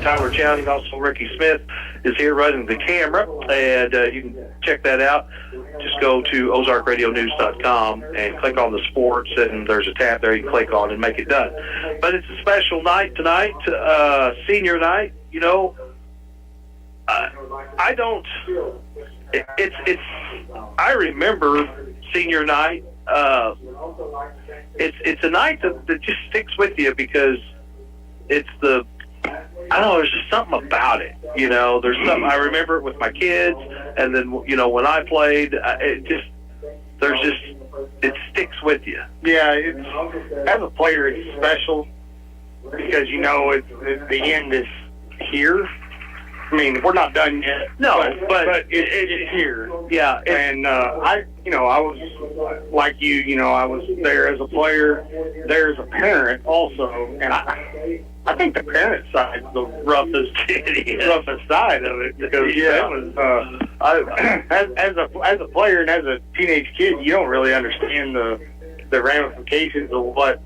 Tyler Chowning. Also, Ricky Smith is here running the camera, and you can check that out. Just go to ozarkradionews.com and click on the sports, and there's a tab there you can click on and make it done. But it's a special night tonight, senior night. You know, I don't. I remember senior night. It's a night that just sticks with you because it's I don't know, there's just something about it. You know, there's something, I remember it with my kids, and then, you know, when I played, it sticks with you. Yeah, as a player, it's special because, you know, the end is here. I mean, we're not done yet. No, but it's here. Yeah. And I was like you. You know, I was there as a player, there as a parent also, and I think the parent side is the roughest side of it because that was as a player and as a teenage kid, you don't really understand the ramifications of what.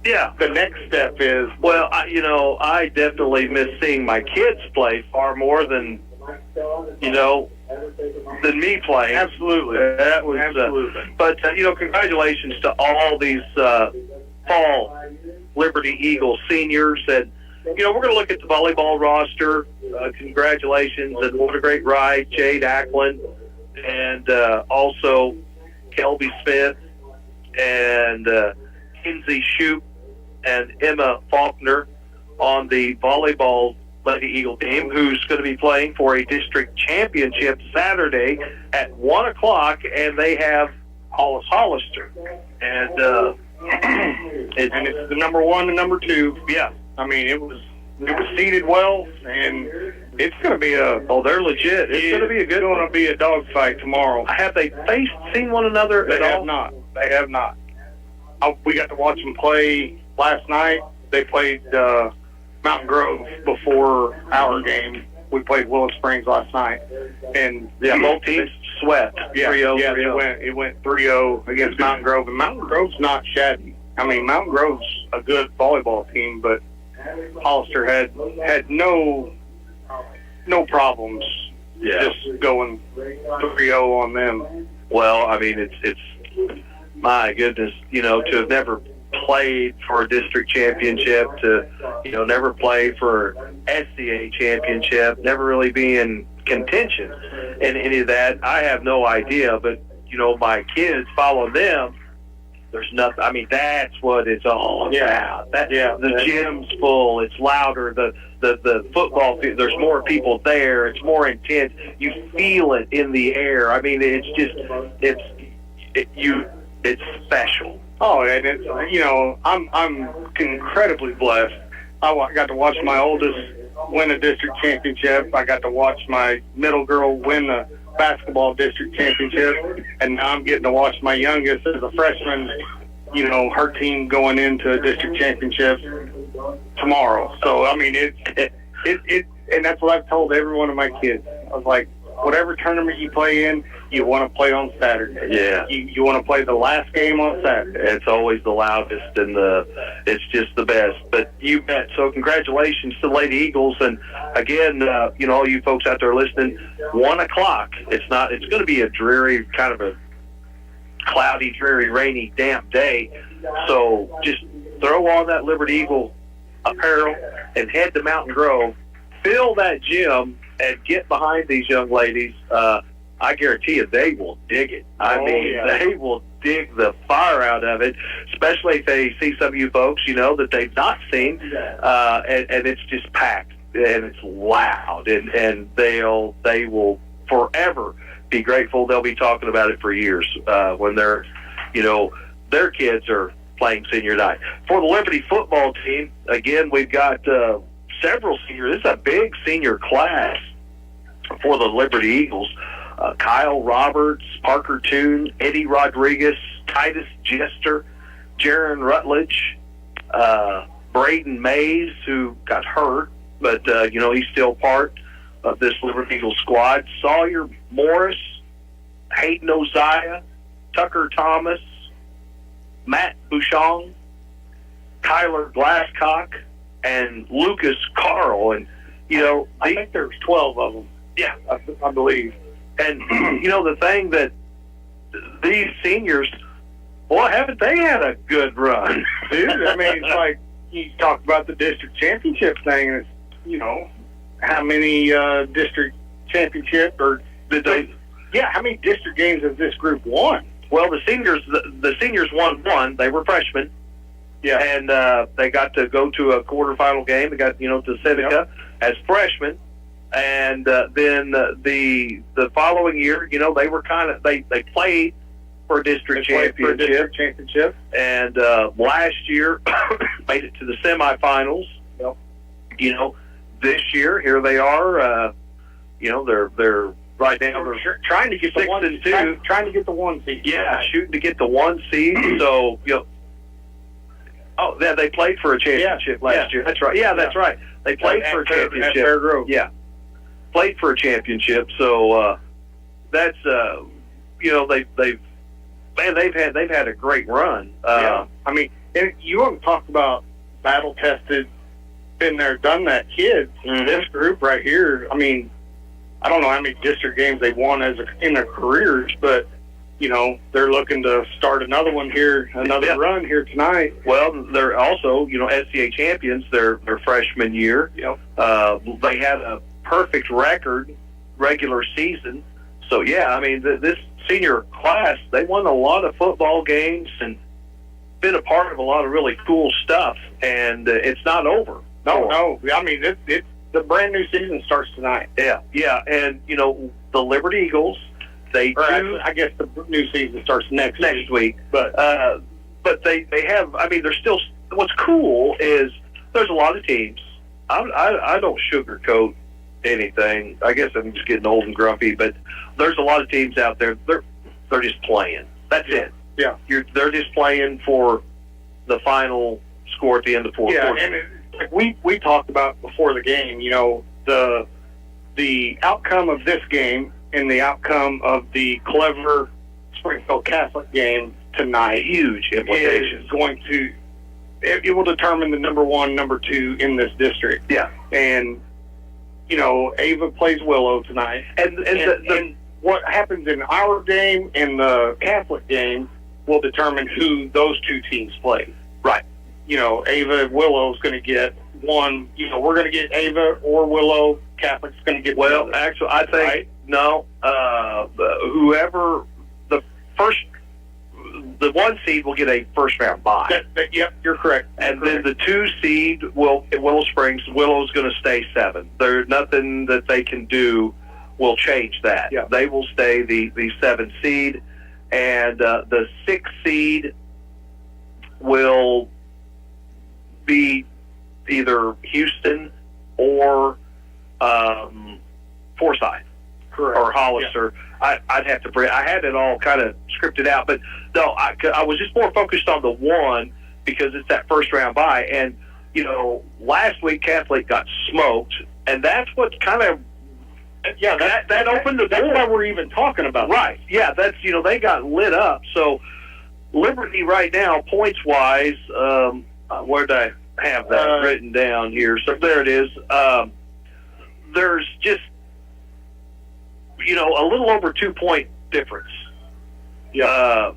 Yeah, the next step is. Well, I definitely miss seeing my kids play far more than, than me playing. Absolutely. That was, absolutely. But, congratulations to all these fall Liberty Eagles seniors. And, we're going to look at the volleyball roster. Congratulations, and what a great ride, Jade Ackland, and also Kelby Smith, and Kinsey Shoup, and Emma Faulkner on the volleyball Lady Eagle team, who's going to be playing for a district championship Saturday at 1 o'clock, and they have Hollis Hollister. And it's the number 1 and number 2. Yeah. I mean, it was seeded well, and it's going to be they're legit. It's going to be a good one. It's going to be a dogfight tomorrow. Have they seen one another at all? They have not. We got to watch them play last night. They played Mountain Grove before our game. We played Willow Springs last night, and both teams swept. 3-0. Yeah, it went 3-0 against Mountain Grove, and Mountain Grove's not shabby. I mean, Mountain Grove's a good volleyball team, but Hollister had no problems. Yeah. Just going 3-0 on them. Well, I mean, it's my goodness, to have never played for a district championship, to, never play for SCA championship, never really be in contention in any of that. I have no idea, but, my kids follow them. There's nothing. I mean, that's what it's all about. The gym's full. It's louder. The football field, there's more people there. It's more intense. You feel it in the air. I mean, it's just, it's special. Oh, and it's, I'm incredibly blessed. I got to watch my oldest win a district championship. I got to watch my middle girl win the basketball district championship, and now I'm getting to watch my youngest as a freshman, her team going into a district championship tomorrow. So, I mean, and that's what I've told every one of my kids. I was like, whatever tournament you play in, you want to play on Saturday. Yeah. You want to play the last game on Saturday. It's always the loudest, and it's just the best. But you bet. So congratulations to the Lady Eagles. And again, all you folks out there listening, 1 o'clock. It's going to be a dreary, kind of a cloudy, dreary, rainy, damp day. So just throw on that Liberty Eagle apparel and head to Mountain Grove. Fill that gym and get behind these young ladies. I guarantee you they will dig it. They will dig the fire out of it, especially if they see some of you folks, that they've not seen, and it's just packed, and it's loud, and they will forever be grateful. They'll be talking about it for years when their kids are playing senior night. For the Liberty football team, again, we've got several seniors. This is a big senior class for the Liberty Eagles. Kyle Roberts, Parker Toon, Eddie Rodriguez, Titus Jester, Jaron Rutledge, Braden Mays, who got hurt, but, he's still part of this Liberty Eagles squad. Sawyer Morris, Hayden Oziah, Tucker Thomas, Matt Bouchon, Tyler Glasscock, and Lucas Carl, and I think there's 12 of them. Yeah, I believe. And the thing that these seniors, boy, haven't they had a good run, dude? I mean, it's like you talked about the district championship thing. It's how many district championship or did they? Yeah, how many district games has this group won? Well, the seniors won one. They were freshmen. Yeah, and they got to go to a quarterfinal game. They got to Seneca as freshmen, and then the following year, they were they played for a district championship. And last year made it to the semifinals. Yep. This year here they are. They're right now they're trying to get 6-2, trying to get the 1 seed. Yeah, shooting to get the 1 seed. So oh, yeah, they played for a championship last year. That's right. Yeah, that's right. They played for a championship. At Fair Grove. Yeah, played for a championship. So that's they've had a great run. I mean, you want to talk about battle tested, been there, done that kids. Mm-hmm. This group right here. I mean, I don't know how many district games they've won in their careers, but they're looking to start another one here, run here tonight. Well, they're also, SCA champions their freshman year. Yep. They had a perfect record regular season. So, yeah, I mean, this senior class, they won a lot of football games and been a part of a lot of really cool stuff, and it's not over. No. I mean, the brand new season starts tonight. Yeah, and, the Liberty Eagles, I guess the new season starts next week. But they have. I mean, they're still. What's cool is there's a lot of teams. I don't sugarcoat anything. I guess I'm just getting old and grumpy. But there's a lot of teams out there. They're just playing. That's it. Yeah. They're just playing for the final score at the end of the fourth quarter. And we talked about before the game. The outcome of this game and the outcome of the Clever Springfield Catholic game tonight, huge implications. Is going to it will determine the number 1, number 2 in this district. Yeah, and Ava plays Willow tonight, and what happens in our game and the Catholic game will determine who those two teams play. Right. Ava and Willow is going to get one. We're going to get Ava or Willow. Catholic's going to get. Well, actually, I think. Right? No, whoever the 1 seed will get a first round bye. Yep, you're correct. And then the 2 seed will at Willow Springs. Willow's going to stay 7. There's nothing that they can do will change that. Yeah. They will stay the 7 seed, and the 6 seed will be either Houston or Forsyth. Correct. Or Hollister. Yeah. I'd have to bring. I had it all kind of scripted out, but no, I was just more focused on the 1 because it's that first round bye. And last week Catholic got smoked, and that's what kind of that opened the door. That's why we're even talking about. Right? Yeah, that's they got lit up. So Liberty right now, points wise, where did I have that written down here? So there it is. There's just a little over 2-point difference. Yeah.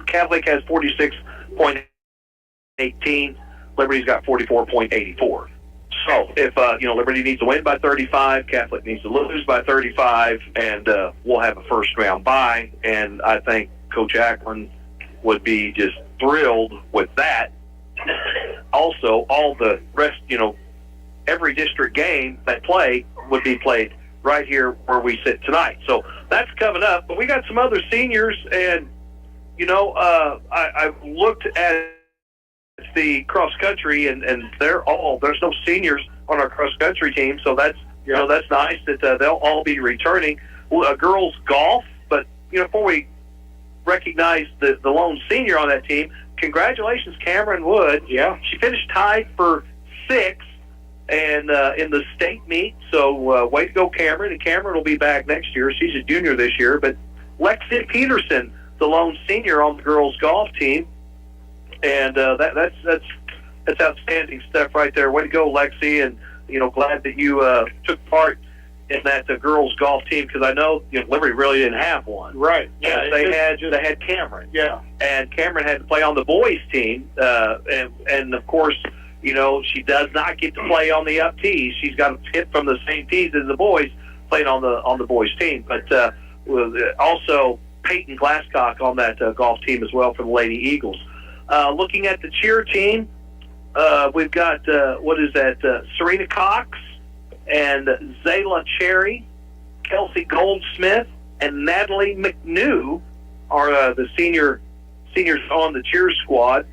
Catholic has 46.18. Liberty's got 44.84. So if Liberty needs to win by 35, Catholic needs to lose by 35, and we'll have a first round bye. And I think Coach Akron would be just thrilled with that. Also, all the rest, every district game they play would be played right here where we sit tonight. So that's coming up. But we got some other seniors, and I've looked at the cross country, and there's no seniors on our cross country team, so that's that's nice that they'll all be returning. Girls golf, but before we recognize the lone senior on that team, congratulations, Cameron Wood. Yeah, she finished tied for 6th. And in the state meet, so way to go, Cameron. And Cameron will be back next year. She's a junior this year. But Lexi Peterson, the lone senior on the girls' golf team, and that's That's outstanding stuff right there. Way to go, Lexi, and glad that you took part in that girls golf team, because I know Liberty really didn't have one. Right. Yeah, they had Cameron. Yeah. And Cameron had to play on the boys team, and of course, she does not get to play on the up tees. She's got to hit from the same tees as the boys playing on the boys team. But also Peyton Glasscock on that golf team as well for the Lady Eagles. Looking at the cheer team, we've got Serena Cox and Zayla Cherry, Kelsey Goldsmith, and Natalie McNew are the seniors on the cheer squad.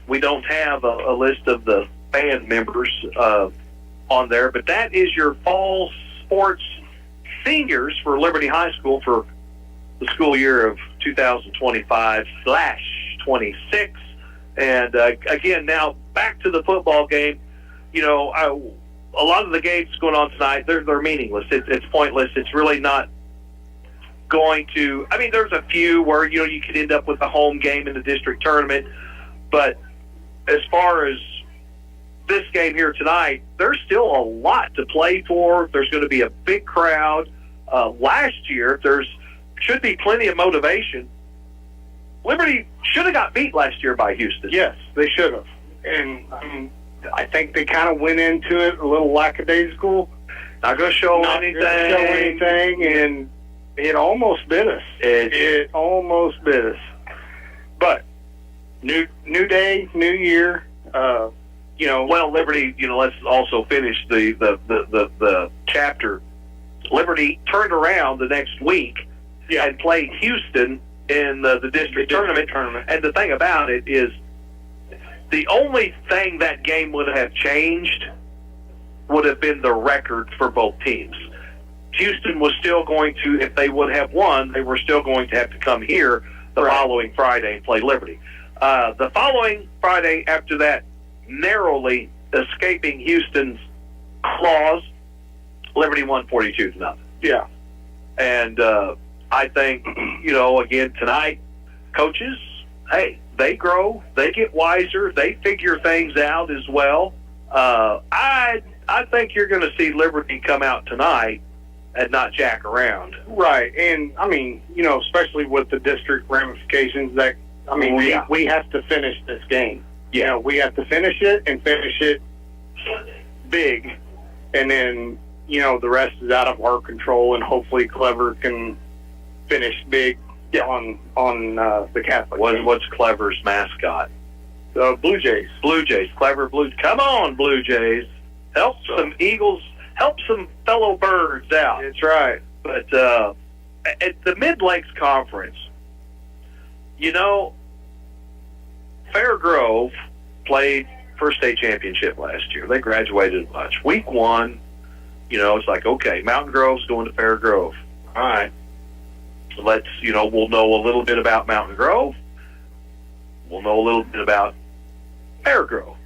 We don't have a list of the band members on there, but that is your fall sports seniors for Liberty High School for the school year of 2025/26. And again, now back to the football game. A lot of the games going on tonight, they're meaningless. It's pointless. It's really not going to. I mean, there's a few where you could end up with a home game in the district tournament, but as far as this game here tonight, there's still a lot to play for. There's going to be a big crowd. Last year, should be plenty of motivation. Liberty should have got beat last year by Houston. Yes, they should have. And I think they kind of went into it a little lackadaisical. Not going to show anything. And it almost bit us. It almost bit us. But new day, new year. Well, Liberty. Let's also finish the chapter. Liberty turned around the next week and played Houston in the district tournament. And the thing about it is, the only thing that game would have changed would have been the record for both teams. Houston was still going to, if they would have won, they were still going to have to come here the following Friday and play Liberty. The following Friday after that, narrowly escaping Houston's claws, Liberty won 42-0. Yeah. And I think, again, tonight, coaches, hey, they grow, they get wiser, they figure things out as well. I think you're going to see Liberty come out tonight and not jack around. Right. And, I mean, especially with the district ramifications we have to finish this game. Yeah. We have to finish it and finish it big. And then, the rest is out of our control, and hopefully Clever can finish big on the Catholic. What's Clever's mascot? The Blue Jays. Blue Jays. Clever Blue. Come on, Blue Jays. Help some Eagles. Help some fellow birds out. That's right. But at the Mid-Lakes Conference, Fair Grove played first state championship last year. They graduated a bunch. Week one, it's like, okay, Mountain Grove's going to Fair Grove. All right. Let's, we'll know a little bit about Mountain Grove. We'll know a little bit about Fair Grove.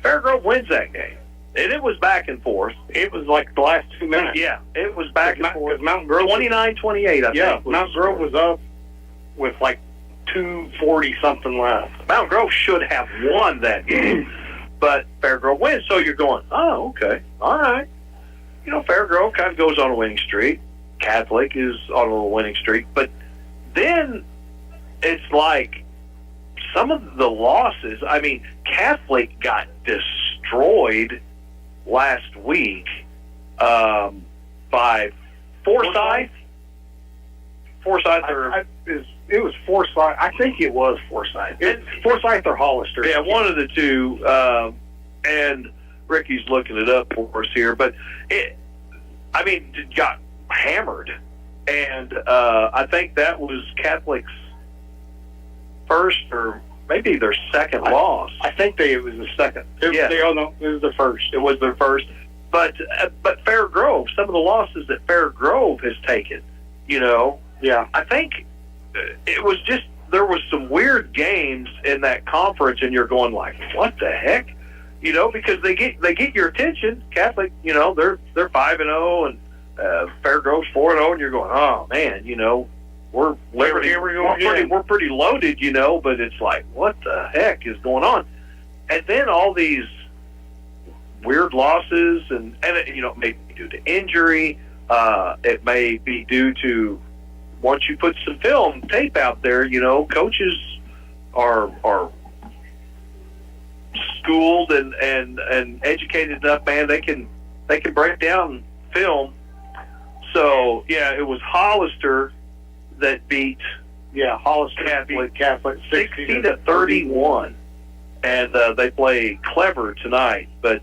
Fair Grove wins that game. And it was back and forth. It was like the last 2 minutes. Yeah, it was back and forth. Mountain Grove 29-28, I think. Yeah, Mountain Grove was up with like 2:40-something left. Mountain Grove should have won that game, but Fair Grove wins. So you're going, oh, okay, all right. Fair Grove kind of goes on a winning streak. Catholic is on a winning streak. But then it's like some of the losses. I mean, Catholic got destroyed last week by Forsyth. It was Forsyth. I think it was Forsyth. Forsyth or Hollister. Yeah, one of the two. And Ricky's looking it up for us here. But it got hammered. And I think that was Catholic's first or maybe their second loss. I think it was the second. It was the first. It was their first. But Fair Grove, some of the losses that Fair Grove has taken, Yeah. I think it was just, there was some weird games in that conference, and you're going like, what the heck? Because they get your attention. Catholic, they're 5-0, and Fair Grove's 4-0, and you're going, oh man, we're Liberty. We're pretty loaded, but it's like, what the heck is going on? And then all these weird losses, and it, you know, it may be due to injury. It may be due to, once you put some film tape out there, you know, coaches are schooled and educated enough, man. They can break down film. So yeah, it was Hollister that beat Hollister Catholic 60-31, and they play Clever tonight. But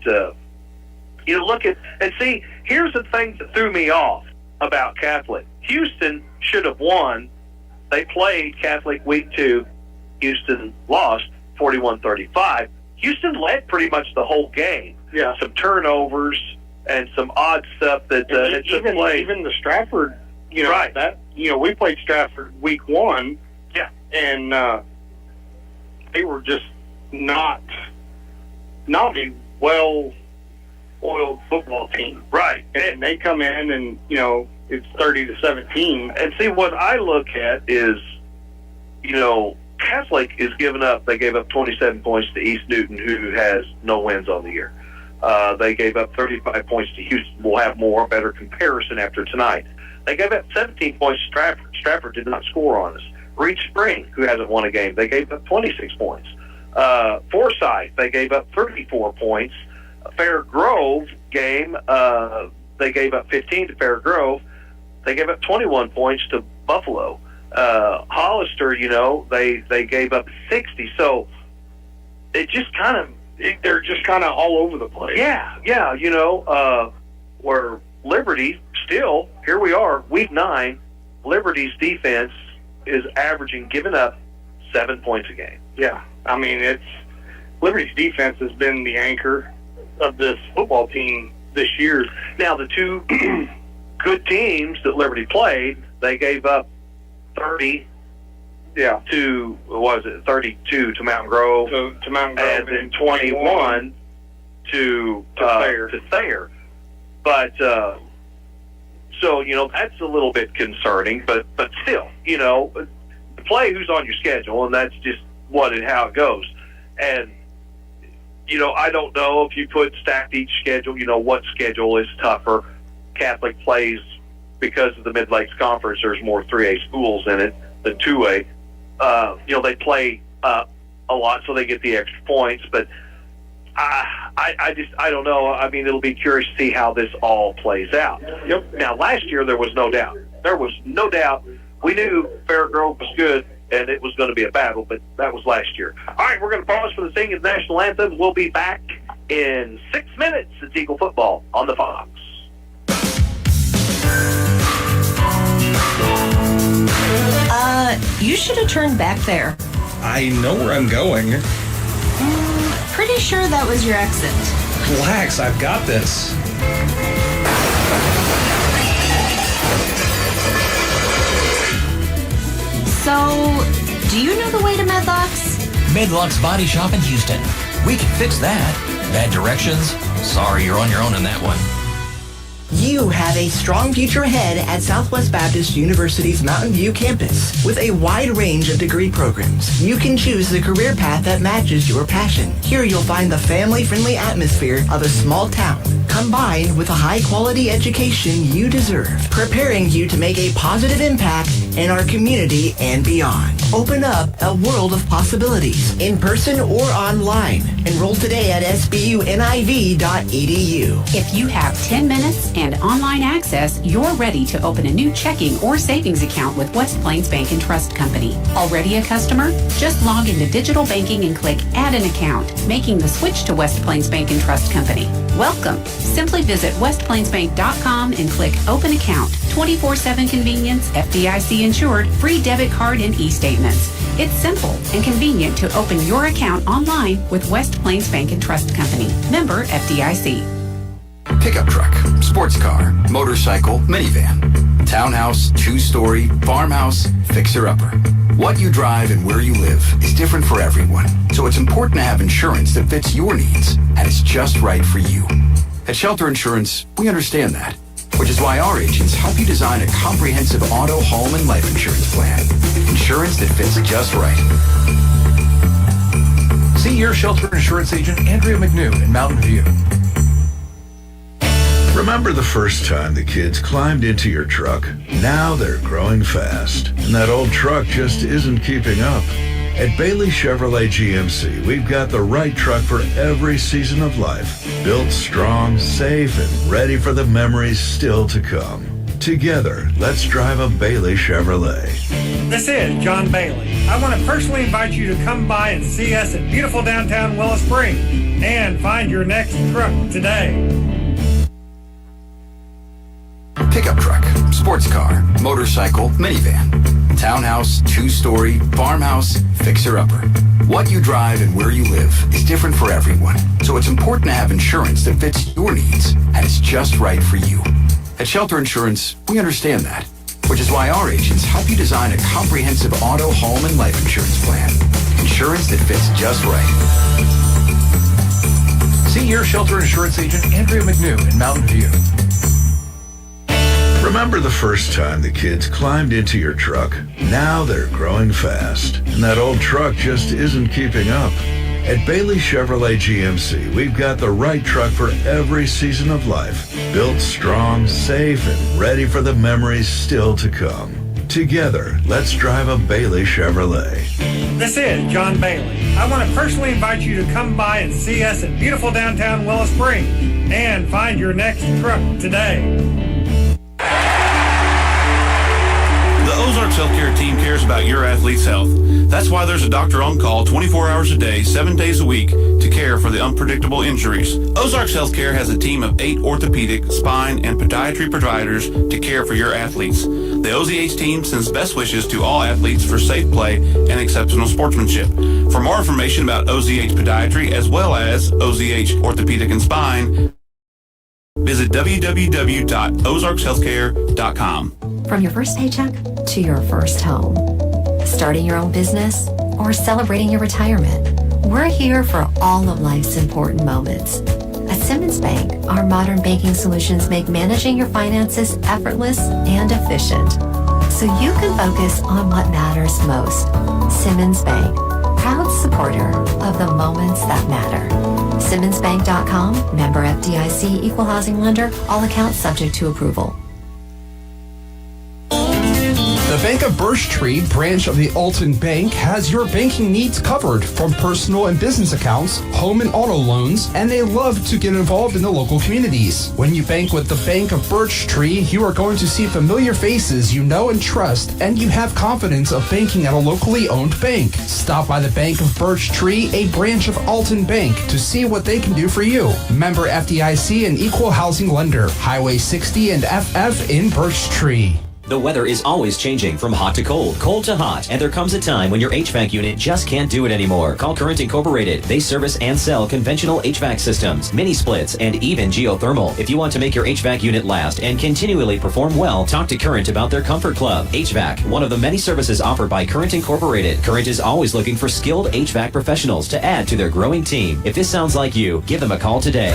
you look at and see. Here's the thing that threw me off about Catholic. Houston should have won. They played Catholic week 2. Houston lost 41-35. Houston led pretty much the whole game. Yeah, some turnovers and some odd stuff that even the Stratford, you know, right. That, you know, we played Stratford week 1. Yeah, and they were just not a well-oiled football team, right. And they come in and, you know, it's 30-17. And see, what I look at is, you know, Catholic is giving up. They gave up 27 points to East Newton, who has no wins on the year. They gave up 35 points to Houston. We'll have more, better comparison after tonight. They gave up 17 points to Stratford. Stratford did not score on us. Reed Spring, who hasn't won a game, they gave up 26 points. Forsyth, they gave up 34 points. Fair Grove game, they gave up 15 to Fair Grove. They gave up 21 points to Buffalo. Hollister, you know, they gave up 60. So it just kind of, they're just kind of all over the place. Yeah, you know, where Liberty still, here we are, week 9, Liberty's defense is averaging, giving up 7 points a game. Yeah, I mean, Liberty's defense has been the anchor of this football team this year. Now, the two good teams that Liberty played, they gave up 30 to, what was it, 32 to Mountain Grove. To Mountain Grove. And then 21 to Thayer. But, so, you know, that's a little bit concerning, but still, you know, play who's on your schedule, and that's just how it goes. And, you know, I don't know if you stacked each schedule, you know, what schedule is tougher. Catholic plays, because of the Mid-Lakes Conference, there's more 3A schools in it than 2A. You know, they play a lot, so they get the extra points, but I don't know. I mean, it'll be curious to see how this all plays out. Yep. Now, last year there was no doubt. There was no doubt. We knew Fair Grove was good, and it was going to be a battle, but that was last year. All right, we're going to pause for the singing of the national anthem. We'll be back in 6 minutes. It's Eagle Football on the Fox. You should have turned back there. I know where I'm going. Pretty sure that was your exit. Relax, I've got this. So, do you know the way to Medlocks? Medlocks Body Shop in Houston. We can fix that. Bad directions? Sorry, you're on your own in that one. You have a strong future ahead at Southwest Baptist University's Mountain View campus. With a wide range of degree programs, you can choose the career path that matches your passion. Here you'll find the family-friendly atmosphere of a small town, combined with a high-quality education you deserve, preparing you to make a positive impact in our community and beyond. Open up a world of possibilities, in person or online. Enroll today at sbuniv.edu. If you have 10 minutes and online access, you're ready to open a new checking or savings account with West Plains Bank and Trust Company. Already a customer? Just log into digital banking and click Add an Account, making the switch to West Plains Bank and Trust Company. Welcome. Simply visit westplainsbank.com and click Open Account. 24/7 convenience, FDIC insured, free debit card and e-statements. It's simple and convenient to open your account online with West Plains Bank and Trust Company. Member FDIC. Pickup truck, sports car, motorcycle, minivan, townhouse, two-story, farmhouse, fixer-upper. What you drive and where you live is different for everyone, so it's important to have insurance that fits your needs and is just right for you. At Shelter Insurance, we understand that, which is why our agents help you design a comprehensive auto, home, and life insurance plan. Insurance that fits just right. See your Shelter Insurance agent, Andrea McNew in Mountain View. Remember the first time the kids climbed into your truck? Now they're growing fast, and that old truck just isn't keeping up. At Bailey Chevrolet GMC, we've got the right truck for every season of life. Built strong, safe, and ready for the memories still to come. Together, let's drive a Bailey Chevrolet. This is John Bailey. I want to personally invite you to come by and see us at beautiful downtown Willow Springs and find your next truck today. Pickup truck, sports car, motorcycle, minivan, townhouse, two-story, farmhouse, fixer-upper. What you drive and where you live is different for everyone, so it's important to have insurance that fits your needs and is just right for you. At Shelter Insurance, we understand that, which is why our agents help you design a comprehensive auto, home, and life insurance plan. Insurance that fits just right. See your Shelter Insurance agent, Andrea McNew in Mountain View. Remember the first time the kids climbed into your truck? Now they're growing fast, and that old truck just isn't keeping up. At Bailey Chevrolet GMC, we've got the right truck for every season of life. Built strong, safe, and ready for the memories still to come. Together, let's drive a Bailey Chevrolet. This is John Bailey. I want to personally invite you to come by and see us at beautiful downtown Willow Springs and find your next truck today. The Ozarks Healthcare team cares about your athlete's health. That's why there's a doctor on call 24 hours a day, 7 days a week to care for the unpredictable injuries. Ozarks Healthcare has a team of 8 orthopedic, spine, and podiatry providers to care for your athletes. The OZH team sends best wishes to all athletes for safe play and exceptional sportsmanship. For more information about OZH Podiatry as well as OZH Orthopedic and Spine, visit www.ozarkshealthcare.com. From your first paycheck to your first home, starting your own business, or celebrating your retirement, we're here for all of life's important moments. At Simmons Bank, our modern banking solutions make managing your finances effortless and efficient, so you can focus on what matters most. Simmons Bank, proud supporter of the moments that matter. SimmonsBank.com, member FDIC, equal housing lender, all accounts subject to approval. The Bank of Birch Tree branch of the Alton Bank has your banking needs covered, from personal and business accounts, home and auto loans, and they love to get involved in the local communities. When you bank with the Bank of Birch Tree, you are going to see familiar faces you know and trust, and you have confidence of banking at a locally owned bank. Stop by the Bank of Birch Tree, a branch of Alton Bank, to see what they can do for you. Member FDIC and equal housing lender, Highway 60 and FF in Birch Tree. The weather is always changing from hot to cold, cold to hot, and there comes a time when your HVAC unit just can't do it anymore. Call Current Incorporated. They service and sell conventional HVAC systems, mini splits, and even geothermal. If you want to make your HVAC unit last and continually perform well, talk to Current about their Comfort Club. HVAC, one of the many services offered by Current Incorporated. Current is always looking for skilled HVAC professionals to add to their growing team. If this sounds like you, give them a call today.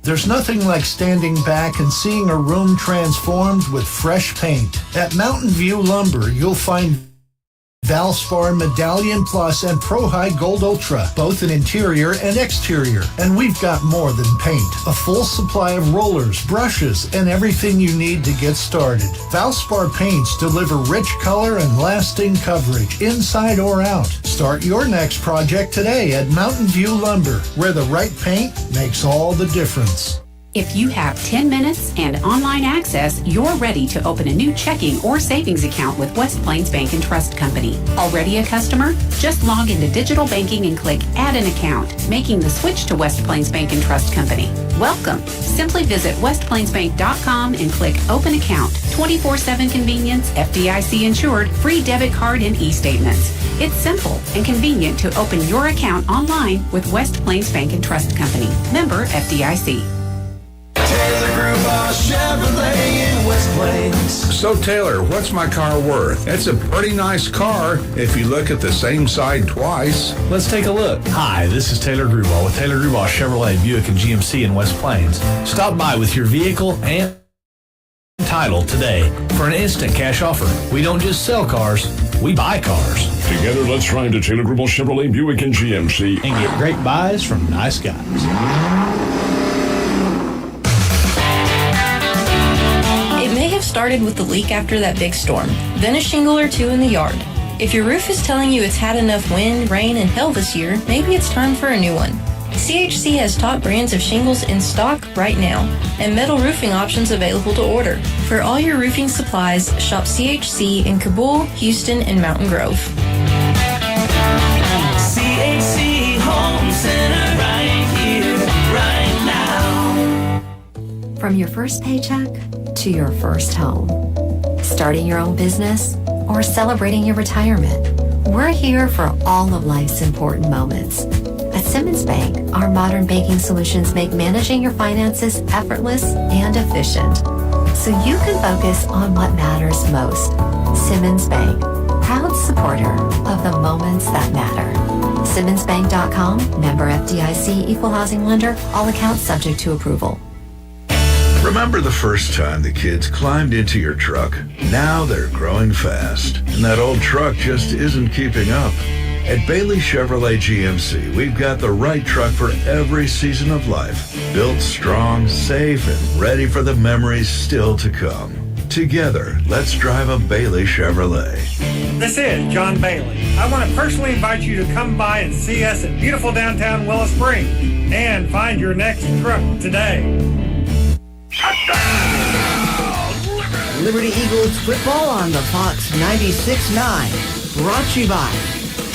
There's nothing like standing back and seeing a room transformed with fresh paint. At Mountain View Lumber, you'll find Valspar Medallion Plus and Pro High Gold Ultra, both in interior and exterior. And we've got more than paint. A full supply of rollers, brushes, and everything you need to get started. Valspar paints deliver rich color and lasting coverage, inside or out. Start your next project today at Mountain View Lumber, where the right paint makes all the difference. If you have 10 minutes and online access, you're ready to open a new checking or savings account with West Plains Bank and Trust Company. Already a customer? Just log into digital banking and click Add an Account, making the switch to West Plains Bank and Trust Company. Welcome. Simply visit westplainsbank.com and click Open Account. 24/7 convenience, FDIC insured, free debit card and e-statements. It's simple and convenient to open your account online with West Plains Bank and Trust Company. Member FDIC. Chevrolet in West Plains. So Taylor, what's my car worth? It's a pretty nice car if you look at the same side twice. Let's take a look. Hi, this is Taylor Grubauer with Taylor Grubauer Chevrolet, Buick, and GMC in West Plains. Stop by with your vehicle and title today for an instant cash offer. We don't just sell cars, we buy cars. Together, let's ride to Taylor Grubel Chevrolet Buick and GMC and get great buys from nice guys. It may have started with the leak after that big storm, then a shingle or two in the yard. If your roof is telling you it's had enough wind, rain, and hail this year, maybe it's time for a new one. CHC has top brands of shingles in stock right now, and metal roofing options available to order. For all your roofing supplies, shop CHC in Kabul, Houston, and Mountain Grove. CHC Home Center right here, right now. From your first paycheck to your first home. Starting your own business or celebrating your retirement. We're here for all of life's important moments. At Simmons Bank, our modern banking solutions make managing your finances effortless and efficient, so you can focus on what matters most. Simmons Bank, proud supporter of the moments that matter. SimmonsBank.com, member FDIC, equal housing lender, all accounts subject to approval. Remember the first time the kids climbed into your truck? Now they're growing fast, and that old truck just isn't keeping up. At Bailey Chevrolet GMC, we've got the right truck for every season of life. Built strong, safe, and ready for the memories still to come. Together, let's drive a Bailey Chevrolet. This is John Bailey. I want to personally invite you to come by and see us in beautiful downtown Willow Spring and find your next truck today. Liberty Eagles football on the Fox 96.9. Brought to you by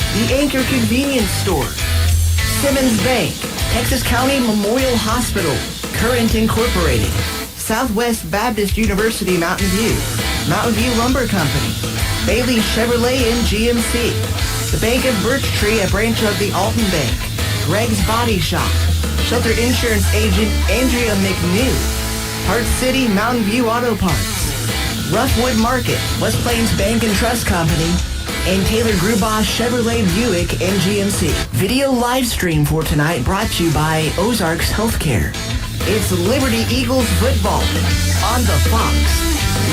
the Anchor Convenience Store, Simmons Bank, Texas County Memorial Hospital, Current Incorporated, Southwest Baptist University Mountain View, Mountain View Lumber Company, Bailey Chevrolet and GMC, the Bank of Birch Tree, a branch of the Alton Bank, Greg's Body Shop, Shelter Insurance Agent Andrea McNew, Park City Mountain View Auto Parts, Roughwood Market, West Plains Bank and Trust Company, and Taylor Grubaugh Chevrolet Buick and GMC. Video live stream for tonight brought to you by Ozarks Healthcare. It's Liberty Eagles football on the Fox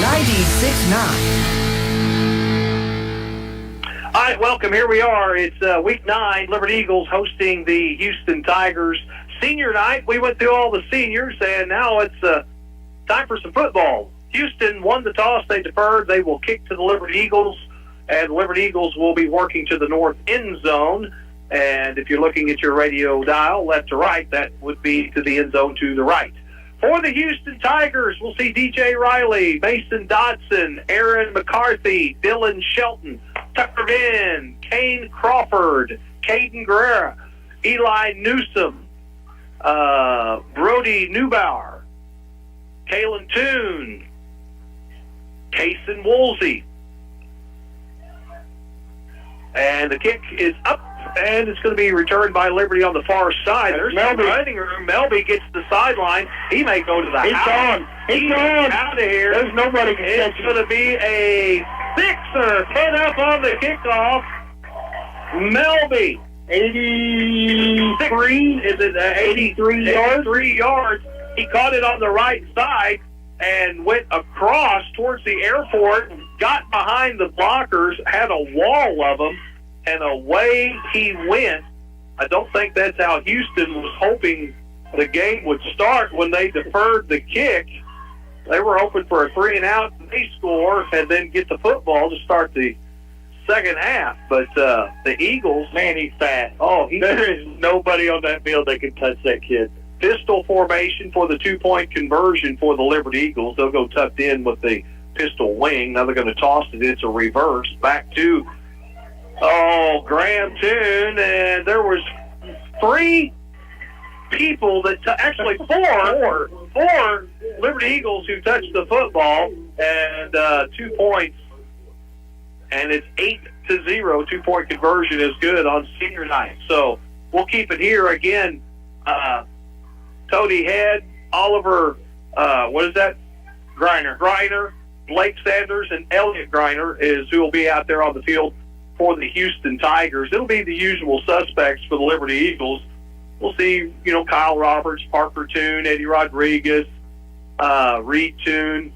96.9. All right, welcome. Here we are. It's week 9. Liberty Eagles hosting the Houston Tigers. Senior night. We went through all the seniors, and now it's time for some football. Houston won the toss. They deferred. They will kick to the Liberty Eagles, and the Liberty Eagles will be working to the north end zone. And if you're looking at your radio dial, left to right, that would be to the end zone to the right. For the Houston Tigers, we'll see DJ Riley, Mason Dodson, Aaron McCarthy, Dylan Shelton, Tucker Venn, Kane Crawford, Caden Guerrera, Eli Newsom, Brody Neubauer, Kalen Toon, Kason Woolsey. And the kick is up, and it's going to be returned by Liberty on the far side. There's Melby. The running room. Melby gets the sideline. He may go to the house. He's gone. Out of here. There's nobody can catch It's going to be a sixer put up on the kickoff. Melby. 83? Is it 83 yards? 83 yards. He caught it on the right side and went across towards the airport, got behind the blockers, had a wall of them, and away he went. I don't think that's how Houston was hoping the game would start when they deferred the kick. They were hoping for a 3-and-out, they score, and then get the football to start the second half. But the Eagles, man, he's fast. Oh, there is nobody on that field that can touch that kid. Pistol formation for the 2-point conversion for the Liberty Eagles. They'll go tucked in with the pistol wing. Now they're going to toss it. It's a reverse back to Graham Toon, and there was 3 people that actually four Liberty Eagles who touched the football, and 2 points, and it's 8-0. 2-point conversion is good on senior night. So we'll keep it here again. Cody Head, Oliver, Griner, Blake Sanders, and Elliot Griner is who will be out there on the field for the Houston Tigers. It'll be the usual suspects for the Liberty Eagles. We'll see, Kyle Roberts, Parker Toon, Eddie Rodriguez, Reed Toon,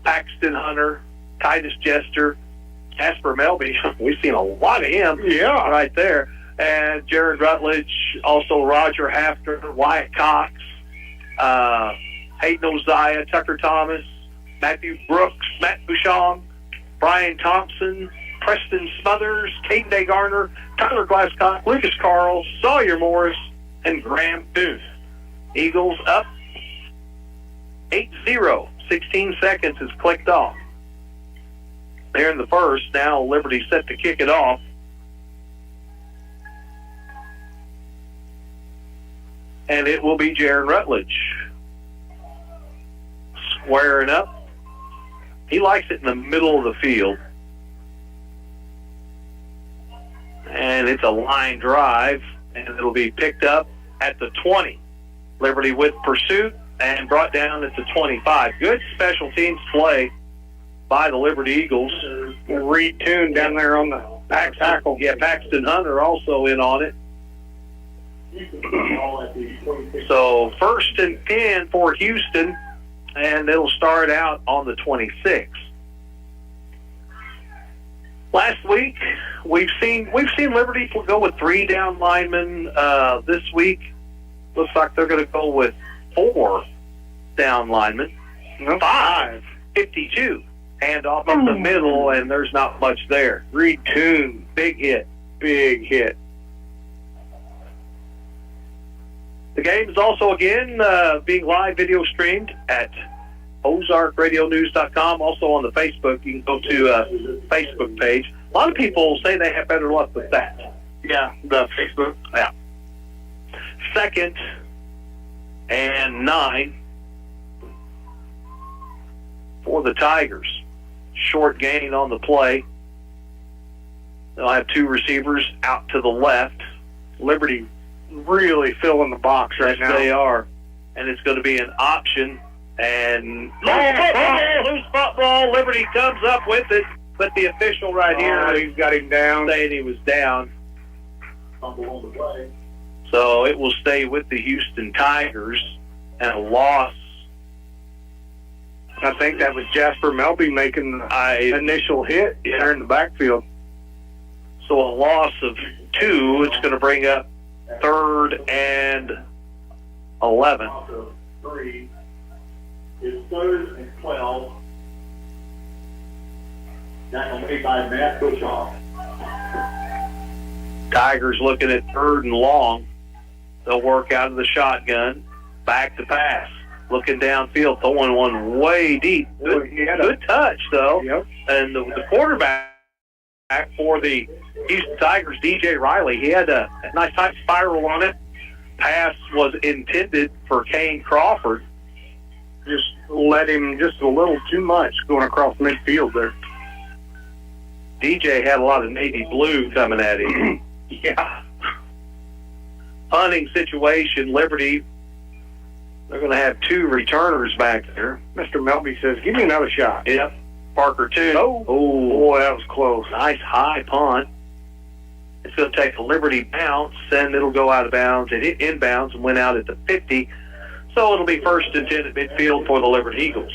Paxton Hunter, Titus Jester, Casper Melby. We've seen a lot of him right there. And Jared Rutledge, also Roger Hafter, Wyatt Cox, Hayden Oziah, Tucker Thomas, Matthew Brooks, Matt Bouchon, Brian Thompson, Preston Smothers, Caden Day Garner, Tyler Glasscock, Lucas Carl, Sawyer Morris, and Graham Booth. Eagles up 8-0. 16 seconds is clicked off. Here in the first, now Liberty set to kick it off. And it will be Jaron Rutledge. Squaring up. He likes it in the middle of the field. And it's a line drive, and it'll be picked up at the 20. Liberty with pursuit and brought down at the 25. Good special teams play by the Liberty Eagles. Reed Toon down there on the back tackle. Yeah, Paxton Hunter also in on it. So 1st and 10 for Houston, and it'll start out on the 26. Last week, we've seen Liberty go with 3 down linemen. This week, looks like they're going to go with 4 down linemen. 5, 52. Hand off up the middle, and there's not much there. Reed Toon, big hit. Big hit. The game is also, again, being live video streamed at OzarkRadioNews.com. Also on the Facebook. You can go to Facebook page. A lot of people say they have better luck with that. Yeah, the Facebook. Yeah. 2nd and 9 for the Tigers. Short gain on the play. They'll have 2 receivers out to the left. Liberty really filling the box right now. They are. And it's going to be an option. And loose football. Liberty comes up with it. But the official right here, he's got him down. Saying he was down. So it will stay with the Houston Tigers, and a loss. I think that was Jasper Melby making the initial hit there in the backfield. So a loss of 2. It's going to bring up 3rd and 11. 3 is 3rd and 12. Tackle made by Matt Bouchon. Tigers looking at 3rd and long. They'll work out of the shotgun. Back to pass. Looking downfield, throwing one way deep. Good touch, though. Yep. And the quarterback for the Houston Tigers, DJ Riley, he had a nice tight spiral on it. Pass was intended for Kane Crawford. Just let him just a little too much going across midfield there. DJ had a lot of navy blue coming at him. Yeah. Punting situation, Liberty, they're going to have 2 returners back there. Mr. Melby says, give me another shot. Yep. Parker, too. Oh, boy, that was close. Nice high punt. It's going to take a Liberty bounce, and it'll go out of bounds. It hit inbounds and went out at the 50. So it'll be 1st and 10 at midfield for the Liberty Eagles.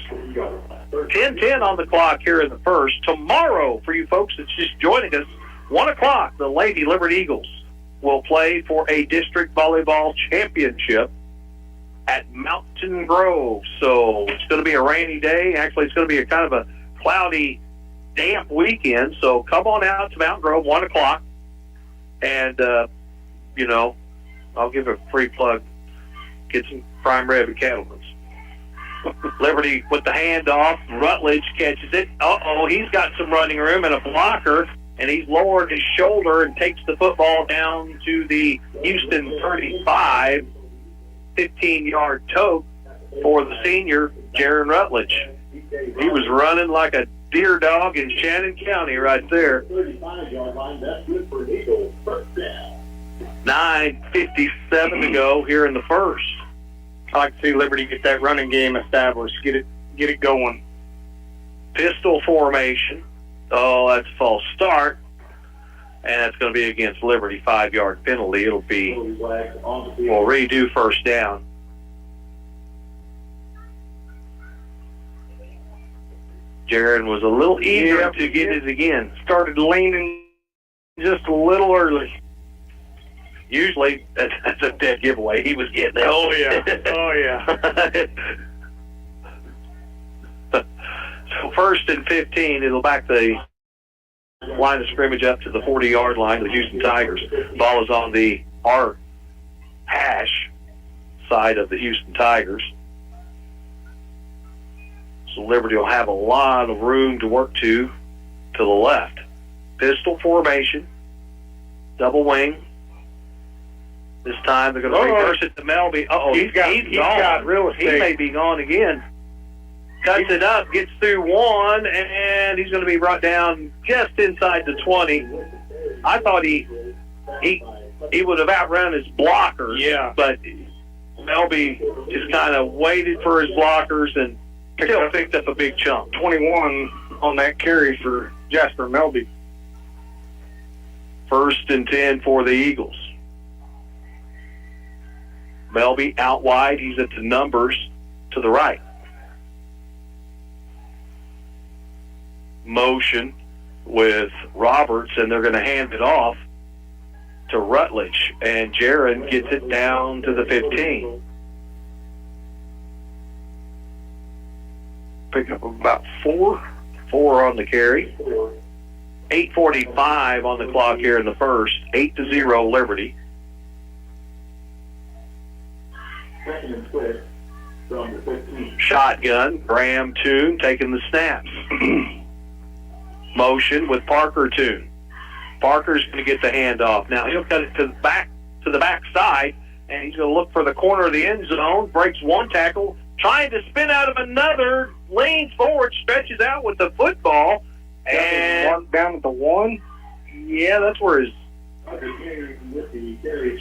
10-10 on the clock here in the first. Tomorrow, for you folks that's just joining us, 1 o'clock, the Lady Liberty Eagles will play for a district volleyball championship at Mountain Grove. So it's going to be a rainy day. Actually, it's going to be a kind of a cloudy, damp weekend. So come on out to Mountain Grove, 1 o'clock. And, I'll give a free plug. Get some prime rib at Cattleman's. Liberty with the handoff. Rutledge catches it. He's got some running room and a blocker, and he's lowered his shoulder and takes the football down to the Houston 35. 15-yard tote for the senior, Jaron Rutledge. He was running like a deer dog in Shannon County right there. 35-yard line, that's good for an Eagle. 1st down. 9:57 to go here in the first. I like to see Liberty get that running game established, get it going. Pistol formation. Oh, that's a false start. And that's going to be against Liberty, 5-yard penalty. It'll be, we'll redo 1st down. Jaron was a little eager to get it again. Started leaning just a little early. Usually, that's a dead giveaway. He was getting it. Oh, yeah. Oh, yeah. So 1st and 15, it'll back the line of scrimmage up to the 40-yard line of the Houston Tigers. Ball is on the R hash side of the Houston Tigers. So Liberty will have a lot of room to work to the left. Pistol formation, double wing. This time they're going to reverse it to Melby. He's got real estate. He may be gone again. Cuts it up, gets through one, and he's going to be brought down just inside the 20. I thought he would have outrun his blockers. Yeah. But Melby just kind of waited for his blockers and still picked up a big chunk. 21 on that carry for Jasper Melby. 1st and 10 for the Eagles. Melby out wide. He's at the numbers to the right. Motion with Roberts, and they're going to hand it off to Rutledge. And Jaron gets it down to the 15. Pick up about 4 on the carry. 8:45 on the clock here in the first. 8-0 Liberty. Shotgun, Graham Toon taking the snaps. Motion with Parker Toon. Parker's going to get the handoff. Now he'll cut it to the back side, and he's going to look for the corner of the end zone. Breaks one tackle, trying to spin out of another. Leans forward, stretches out with the football, and down at the 1. Yeah, that's where his.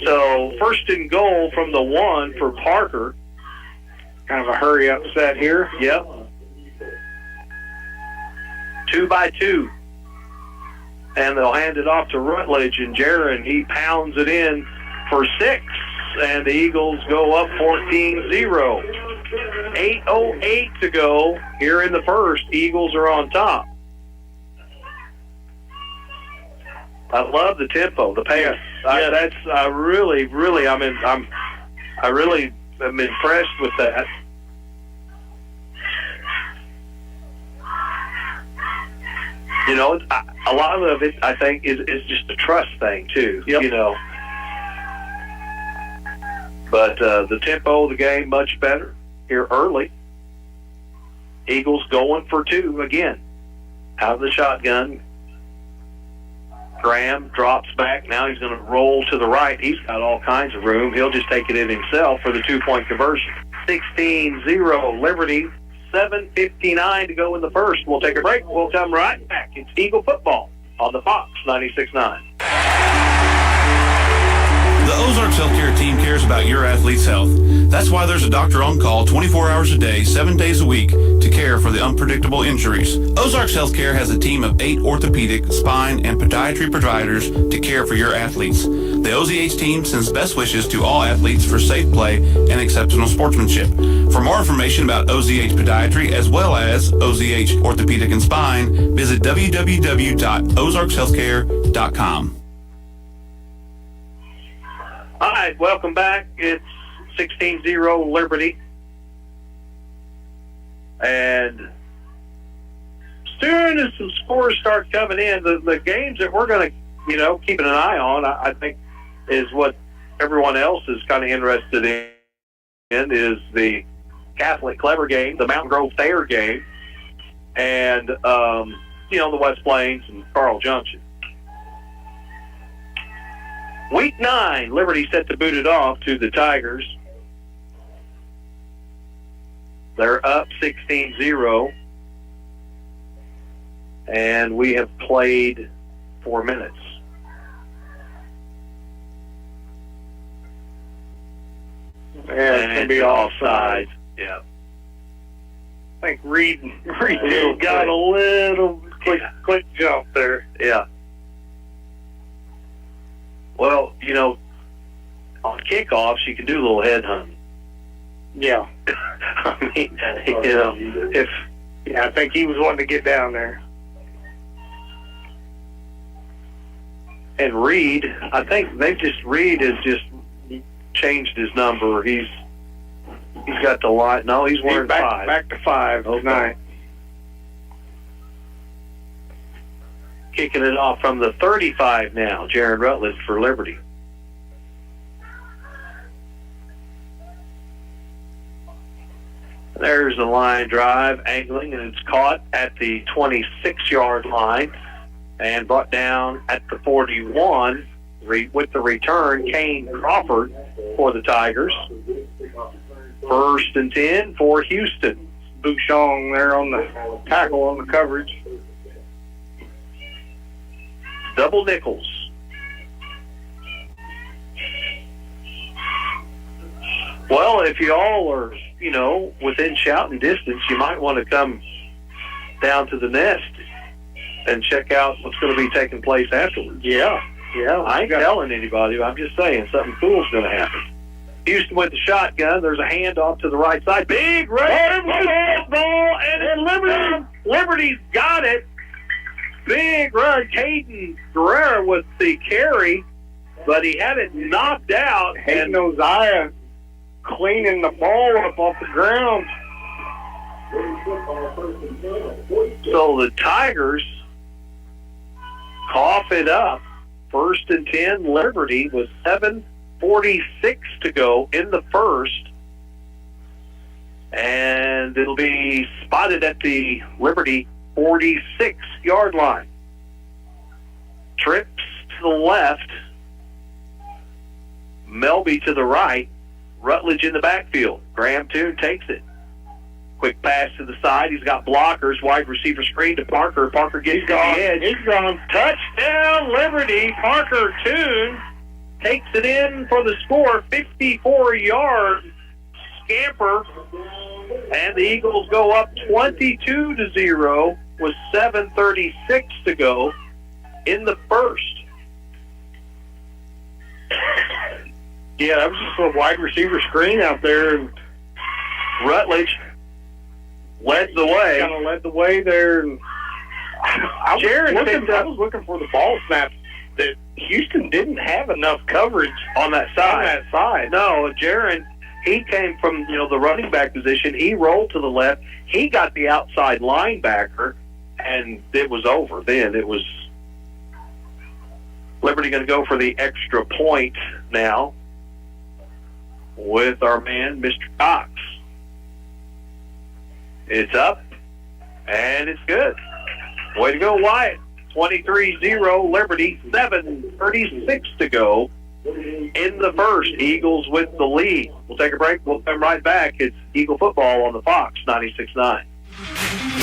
So 1st and goal from the 1 for Parker. Kind of a hurry up set here. Yep. 2 by 2. And they'll hand it off to Rutledge, and Jaron, he pounds it in for 6. And the Eagles go up 14-0. 8:08 to go here in the first. Eagles are on top. I love the tempo, the pace. Yes. I really am impressed with that. You know, a lot of it, I think, is just a trust thing too. Yep. You know, but the tempo of the game much better here early. Eagles going for 2 again, out of the shotgun. Graham drops back. Now he's going to roll to the right. He's got all kinds of room. He'll just take it in himself for the 2-point conversion. 16-0 Liberty. 7:59 to go in the first. We'll take a break. We'll come right back. It's Eagle football on the Fox 96.9. The Ozarks Healthcare team cares about your athlete's health. That's why there's a doctor on call 24 hours a day, 7 days a week to care for the unpredictable injuries. Ozarks Healthcare has a team of 8 orthopedic, spine, and podiatry providers to care for your athletes. The OZH team sends best wishes to all athletes for safe play and exceptional sportsmanship. For more information about OZH Podiatry as well as OZH Orthopedic and Spine, visit www.ozarkshealthcare.com. All right, welcome back. It's 16-0 Liberty. And as soon as some scores start coming in, the games that we're going to, keep an eye on, I think, is what everyone else is kind of interested in, is the Catholic Clever game, the Mountain Grove Thayer game, and, the West Plains and Carl Junction. Week 9, Liberty set to boot it off to the Tigers. They're up 16-0. And we have played 4 minutes. Yeah, it's going to be offside. Yeah. I think Reed got a little quick jump there. Yeah. Well, on kickoffs, you can do a little head hunting. Yeah. I mean, Yeah, I think he was wanting to get down there. And Reed, I think Reed has just changed his number. He's got the line. No, he's wearing five. Back to 5 tonight. Kicking it off from the 35 now, Jaron Rutledge for Liberty. There's the line drive, angling, and it's caught at the 26-yard line and brought down at the 41. With the return, Kane Crawford for the Tigers. 1st and 10 for Houston. Bouchon there on the tackle on the coverage. Double nickels. Well, if you all are, within shouting distance, you might want to come down to the nest and check out what's going to be taking place afterwards. Yeah. I ain't telling anybody. I'm just saying something cool's going to happen. Houston with the shotgun. There's a handoff to the right side. Big red ball, and then Liberty's got it. Big run. Caden Guerrera with the carry, but he had it knocked out. Hayden Oziah cleaning the ball up off the ground. So the Tigers cough it up. 1st and 10, Liberty with 7:46 to go in the first. And it'll be spotted at the Liberty 46-yard line. Trips to the left. Melby to the right. Rutledge in the backfield. Graham Toon takes it. Quick pass to the side. He's got blockers. Wide receiver screen to Parker. Parker gets to the edge. He's gone. Touchdown, Liberty. Parker Toon takes it in for the score. 54-yard scamper. And the Eagles go up 22-0 with 7:36 to go in the first. Yeah, that was just a wide receiver screen out there. And Rutledge led the way. Kind of led the way there. And I was looking for the ball snap that Houston didn't have enough coverage on that side. No, Jaron, he came from the running back position. He rolled to the left. He got the outside linebacker, and it was over. Then it was Liberty going to go for the extra point now with our man, Mr. Cox. It's up, and it's good. Way to go, Wyatt. 23-0, Liberty, 7:36 to go in the first. Eagles with the lead. We'll take a break. We'll come right back. It's Eagle football on the Fox 96.9.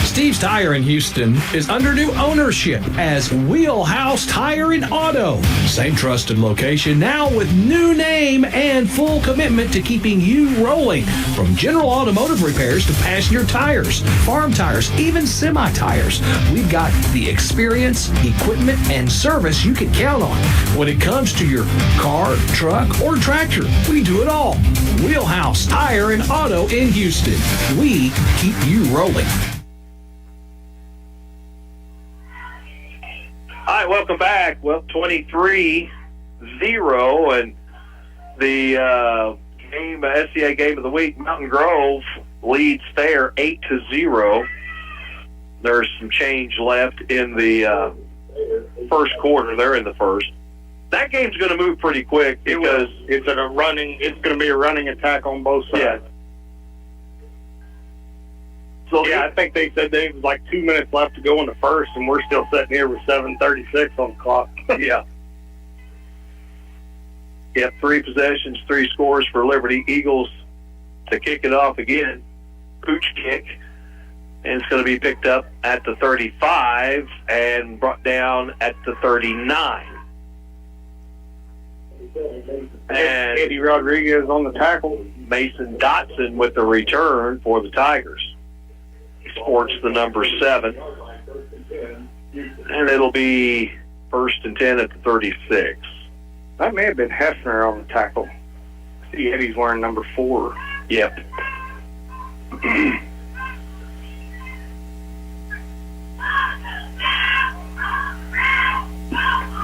Steve's Tire in Houston is under new ownership as Wheelhouse Tire and Auto. Same trusted location now with new name and full commitment to keeping you rolling. From general automotive repairs to passenger tires, farm tires, even semi-tires. We've got the experience, equipment, and service you can count on. When it comes to your car, truck, or tractor, we do it all. Wheelhouse Tire and Auto in Houston. We keep you rolling. All right, welcome back. Well, 23-0, and the SCA game of the week, Mountain Grove leads there 8-0. There's some change left in the first quarter. They're in the first. That game's going to move pretty quick because it's going to be a running attack on both sides. Yeah. So I think they said there was like 2 minutes left to go in the first, and we're still sitting here with 7:36 on the clock. Yeah. Yeah, 3 possessions, 3 scores for Liberty. Eagles to kick it off again. Pooch kick. And it's going to be picked up at the 35 and brought down at the 39. And Eddie Rodriguez on the tackle. Mason Dotson with the return for the Tigers. He sports the number 7. And it'll be 1st and 10 at the 36. That may have been Hefner on the tackle. See, Eddie's wearing number 4. Yep.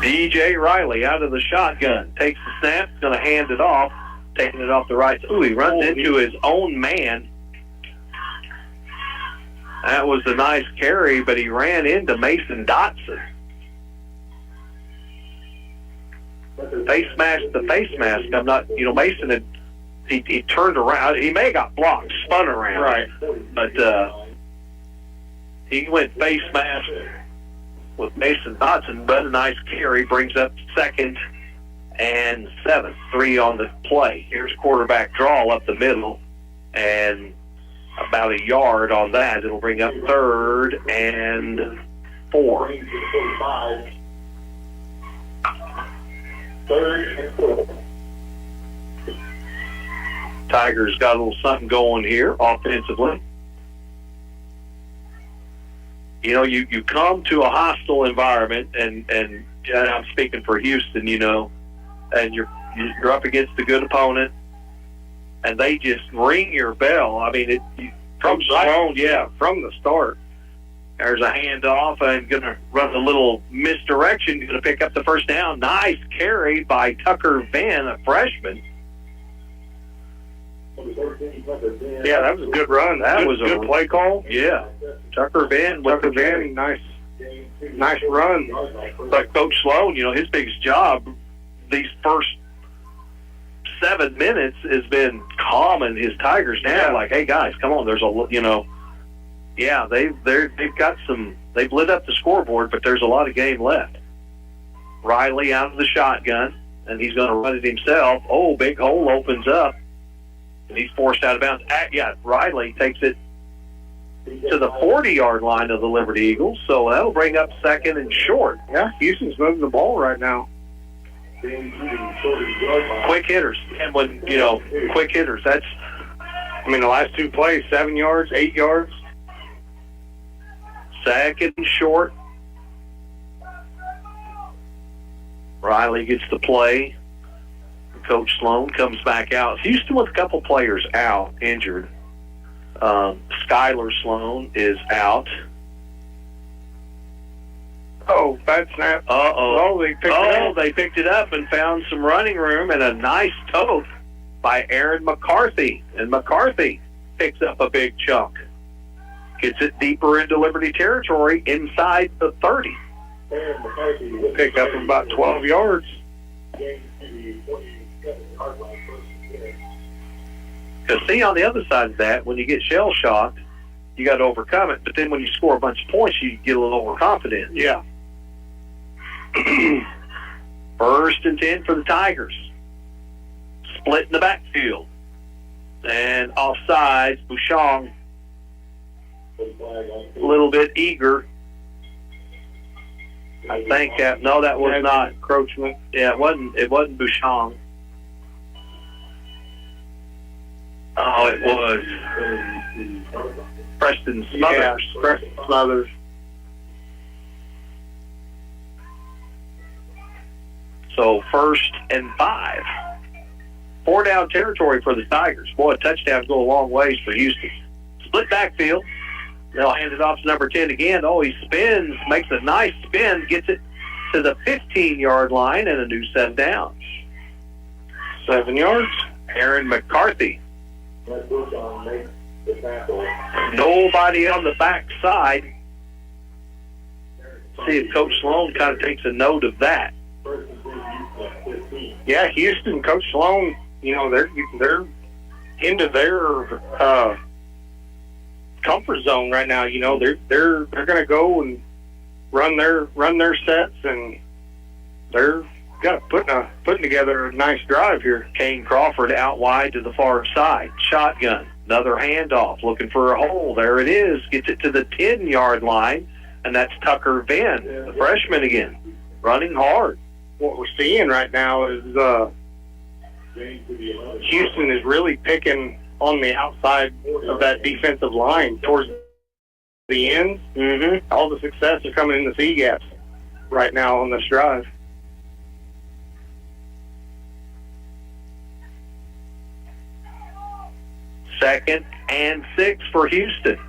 DJ Riley out of the shotgun. Takes the snap, going to hand it off. Taking it off the right. Ooh, he runs into his own man. That was a nice carry, but he ran into Mason Dotson. Face mask, the face mask. I'm not, Mason had, he turned around. He may have got blocked, spun around. Right. But he went face mask with Mason Dotson, but a nice carry brings up 2nd and 7. 3 on the play. Here's quarterback draw up the middle, and about a yard on that. It'll bring up 3rd and 4. 3rd and 4. Tigers got a little something going here offensively. You come to a hostile environment, and I'm speaking for Houston, and you're up against a good opponent, and they just ring your bell. I mean, from the start. There's a handoff and going to run a little misdirection, going to pick up the first down. Nice carry by Tucker Van, a freshman. Yeah, that was a good run. That was a good play call. Yeah. Tucker Van with the carry. Nice run. But Coach Sloan, his biggest job these first 7 minutes has been calming his Tigers down. Yeah. Like, hey guys, come on. There's they've got some. They've lit up the scoreboard, but there's a lot of game left. Riley out of the shotgun, and he's going to run it himself. Oh, big hole opens up, and he's forced out of bounds. Riley takes it to the 40-yard line of the Liberty Eagles, so that'll bring up 2nd and short. Yeah, Houston's moving the ball right now. Quick hitters, and quick hitters. That's, the last 2 plays, 7 yards, 8 yards. 2nd and short. Riley gets the play. Coach Sloan comes back out. Houston with a couple players out, injured. Skylar Sloan is out. Oh, bad snap. They picked it up and found some running room, and a nice tote by Aaron McCarthy. And McCarthy picks up a big chunk. Gets it deeper into Liberty territory inside the 30. Picked up about 12 yards. Because see, on the other side of that, when you get shell-shocked, you got to overcome it. But then when you score a bunch of points, you get a little overconfident. Yeah. 1st and 10 for the Tigers. Split in the backfield. And offsides, Bouchon a little bit eager. I think that was not encroachment. Yeah, it wasn't Bouchon. Oh, it was Preston Smothers. Yeah, Preston Smothers. So 1st and 5. 4 down territory for the Tigers. Boy, touchdowns go a long ways for Houston. Split backfield. They'll hand it off to number 10 again. Oh, he spins, makes a nice spin, gets it to the 15-yard line, and a new set down. 7 yards. Aaron McCarthy. Nobody on the backside. See if Coach Sloan kind of takes a note of that. Yeah, Houston, Coach Sloan, they're into their comfort zone right now. They're going to go and run their sets, and they're putting together a nice drive here. Kane Crawford out wide to the far side. Shotgun. Another handoff. Looking for a hole. There it is. Gets it to the 10-yard line, and that's Tucker Venn, the freshman again, running hard. What we're seeing right now is Houston is really picking on the outside of that defensive line towards the ends. Mm-hmm. All the success is coming in the C gaps right now on this drive. Second and 6 for Houston.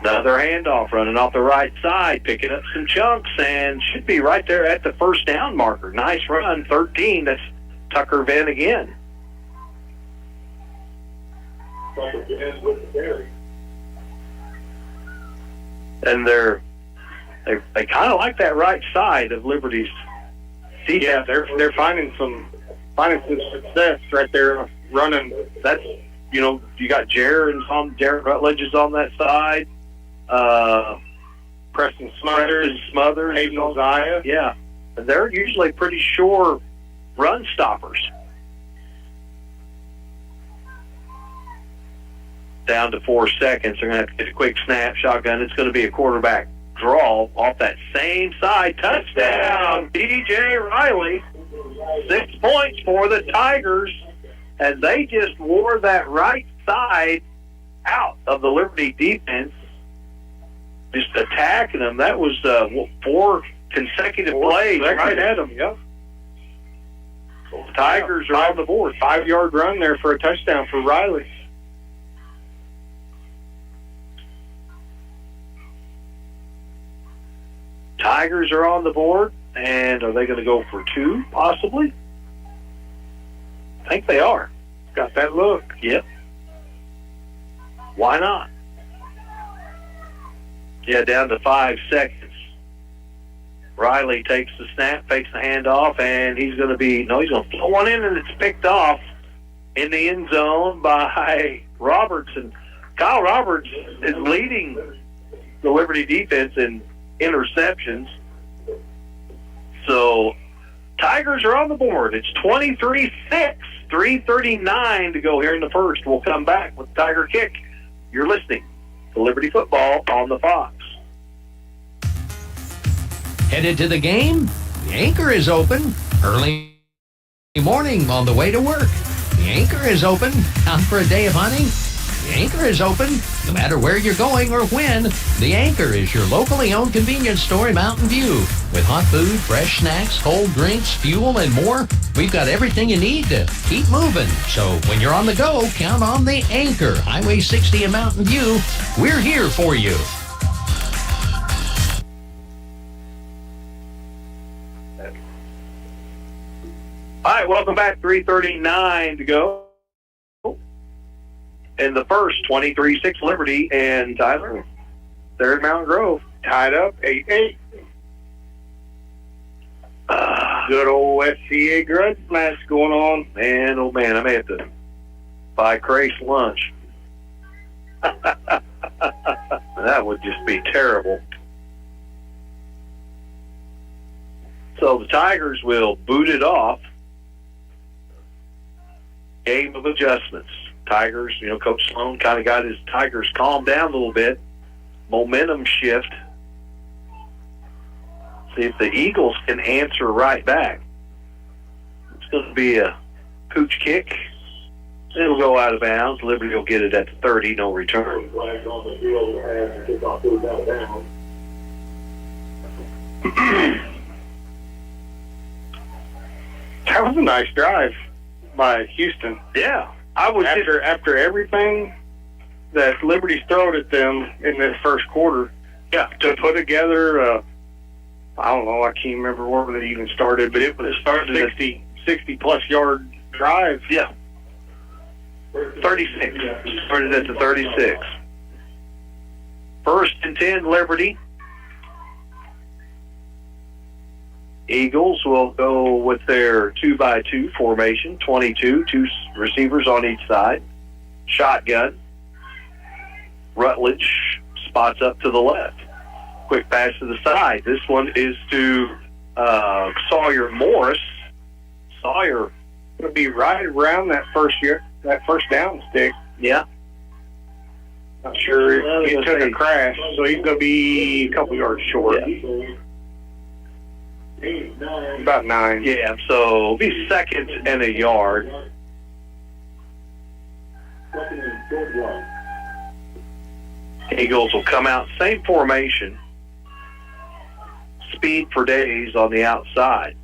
Another handoff running off the right side, picking up some chunks, and should be right there at the first down marker. Nice run, 13. That's Tucker Venn again. And they kind of like that right side of Liberty's. Yeah, they're finding some success right there running. That's, you got Jared Rutledge is on that side. Preston Smothers, Hayden Oziah. Yeah, and they're usually pretty sure run stoppers. Down to 4 seconds. They're going to have to get a quick snap, shotgun. It's going to be a quarterback draw off that same side. Touchdown, DJ Riley. 6 points for the Tigers, and they just wore that right side out of the Liberty defense, just attacking them. That was 4 consecutive plays right at them. Yep. So the Tigers are on the board. 5-yard run there for a touchdown for Riley. Tigers are on the board, and are they going to go for 2, possibly? I think they are. Got that look. Yep. Why not? Yeah, down to 5 seconds. Riley takes the snap, fakes the handoff, and he's going to throw one in, and it's picked off in the end zone by Roberts. And Kyle Roberts is leading the Liberty defense in interceptions. So Tigers are on the board. It's 23-6, 3:39 to go here in the first. We'll come back with Tiger Kick. You're listening to Liberty Football on the Fox. Headed to the game? The Anchor is open early morning on the way to work. The Anchor is open out for a day of hunting. The Anchor is open no matter where you're going or when. The Anchor is your locally owned convenience store in Mountain View. With hot food, fresh snacks, cold drinks, fuel, and more, we've got everything you need to keep moving. So when you're on the go, count on the Anchor. Highway 60 in Mountain View. We're here for you. All right, welcome back. 3:39 to go. In the first, 23-6 Liberty, and Tyler, they're in Mountain Grove, tied up 8-8. Good old SCA grudge match going on. Man, oh man, I may have to buy Crace lunch. That would just be terrible. So the Tigers will boot it off. Game of adjustments. Tigers, Coach Sloan kind of got his Tigers calmed down a little bit. Momentum shift. See if the Eagles can answer right back. It's going to be a pooch kick. It'll go out of bounds. Liberty will get it at the 30, no return. That was a nice drive by Houston. Yeah. After everything that Liberty's thrown at them in this first quarter, to put together, I don't know, I can't remember where they even started, but it started 60 plus yard drive. Yeah. 36. Started at the 36. First and 10, Liberty. Eagles will go with their 2-by-2 formation, 22, 2 receivers on each side. Shotgun. Rutledge spots up to the left. Quick pass to the side. This one is to Sawyer Morris. Sawyer going to be right around that first down stick. Yeah. Not sure. He took a crash, so he's going to be a couple yards short. Yeah. About 9. Yeah, so it'll be second and a yard. Eagles will come out, same formation. Speed for days on the outside.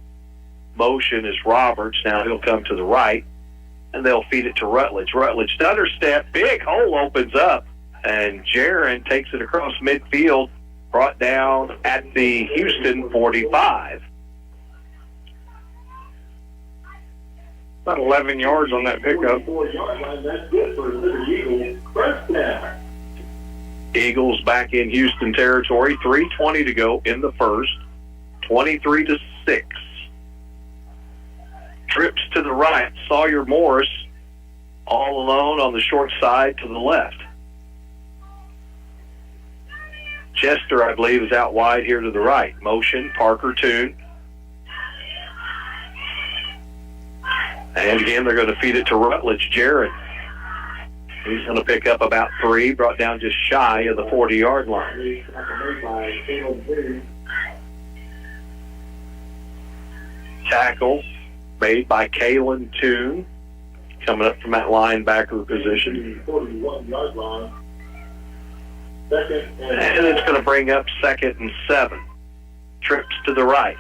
Motion is Roberts. Now he'll come to the right, and they'll feed it to Rutledge. Rutledge stutter step, big hole opens up And Jaron takes it across midfield, brought down at the Houston 45. About 11 yards on that pickup. 4-yard line. That's good for Liberty Eagles. First down. Eagles back in Houston territory. 3:20 to go in the first. 23-6. Trips to the right. Sawyer Morris all alone on the short side to the left. Chester, I believe, is out wide here to the right. Motion, Parker Toon. And again, they're going to feed it to Rutledge. Jared. He's going to pick up about 3, brought down just shy of the 40-yard line. Tackle made by Kalen Toon, coming up from that linebacker position. 41-yard line. And it's going to bring up 2nd and 7. Trips to the right.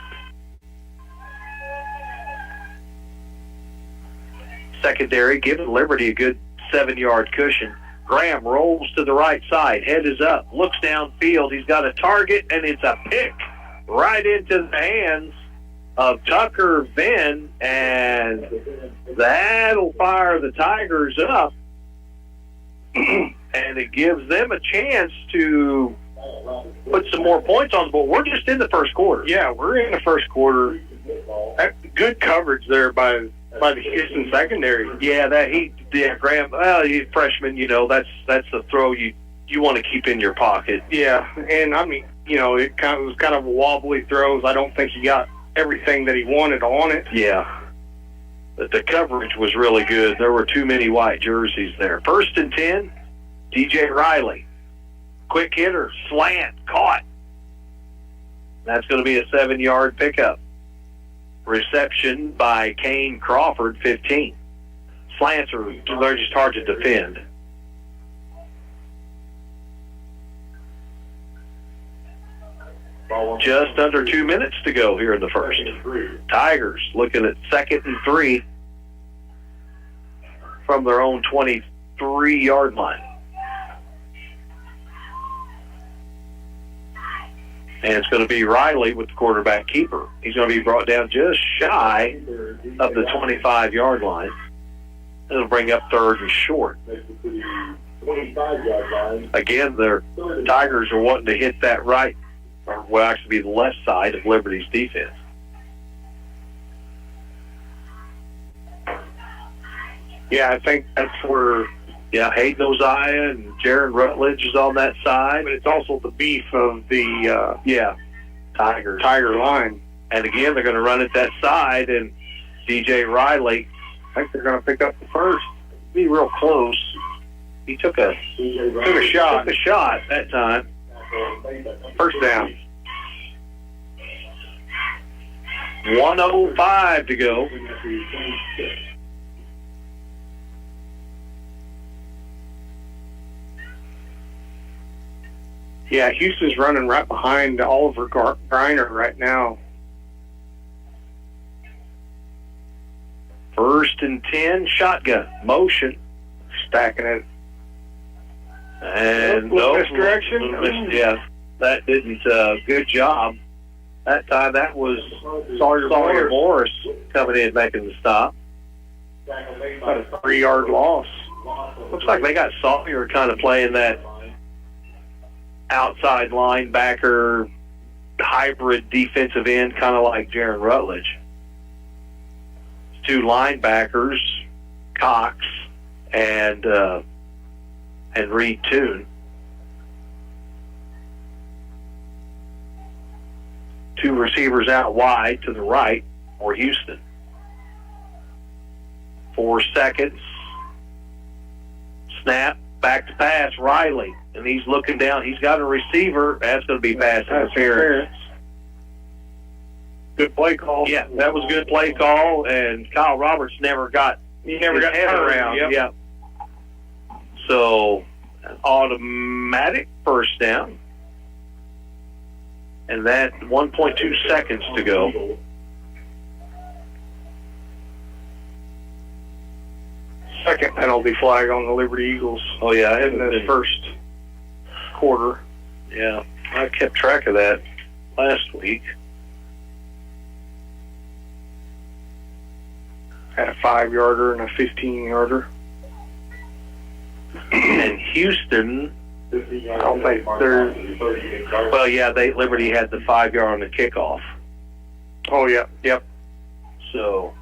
Secondary, giving Liberty a good 7-yard cushion. Graham rolls to the right side. Head is up. Looks downfield. He's got a target, and it's a pick right into the hands of Tucker Venn, and that'll fire the Tigers up. And it gives them a chance to put some more points on the board. We're just in the first quarter. Yeah, we're in the first quarter. Good coverage there by the Houston secondary. Yeah, Graham. Well, he's a freshman. You know, that's the throw you want to keep in your pocket. Yeah, and I mean, you know, it was kind of wobbly throws. I don't think he got everything that he wanted on it. Yeah, but the coverage was really good. There were too many white jerseys there. 1st and 10. DJ Riley, quick hitter, slant, caught. That's going to be a 7-yard pickup. Reception by Kane Crawford, 15. Slants they're just hard to defend. Just under 2 minutes to go here in the first. Tigers looking at 2nd and 3 from their own 23-yard line. And it's going to be Riley with the quarterback keeper. He's going to be brought down just shy of the 25-yard line. It'll bring up 3rd and short. 25-yard line. Again, the Tigers are wanting to hit that right, or will actually be the left side of Liberty's defense. Yeah, I think that's where... Yeah, Hayden Oziah and Jaron Rutledge is on that side. But it's also the beef of the Tiger line. And again, they're going to run it that side, and DJ Riley, I think they're going to pick up the first. Be real close. He took a shot that time. First down. 1:05 to go. Yeah, Houston's running right behind Oliver Griner right now. 1st and 10, shotgun, motion. Stacking it. And misdirection. Yeah, that didn't, good job. That time that was Sawyer Morris coming in making the stop. About a 3-yard loss. Looks like they got Sawyer kind of playing that outside linebacker hybrid defensive end, kind of like Jaron Rutledge. 2 linebackers, Cox and Reed Toon. 2 receivers out wide to the right for Houston. 4 seconds. Snap, back to pass, Riley. And he's looking down. He's got a receiver. That's going to be pass interference. Good play call. Yeah, that was a good play call. And Kyle Roberts never got his head around. Yep. Yeah. So, automatic first down. And that 1.2 seconds to go. Second penalty flag on the Liberty Eagles. Oh, yeah. In this first. quarter. Yeah, I kept track of that last week. Had a 5-yarder and a 15-yarder. And Houston, I don't think there's. well, yeah, Liberty had the 5-yard on the kickoff. Oh, yeah, yep. So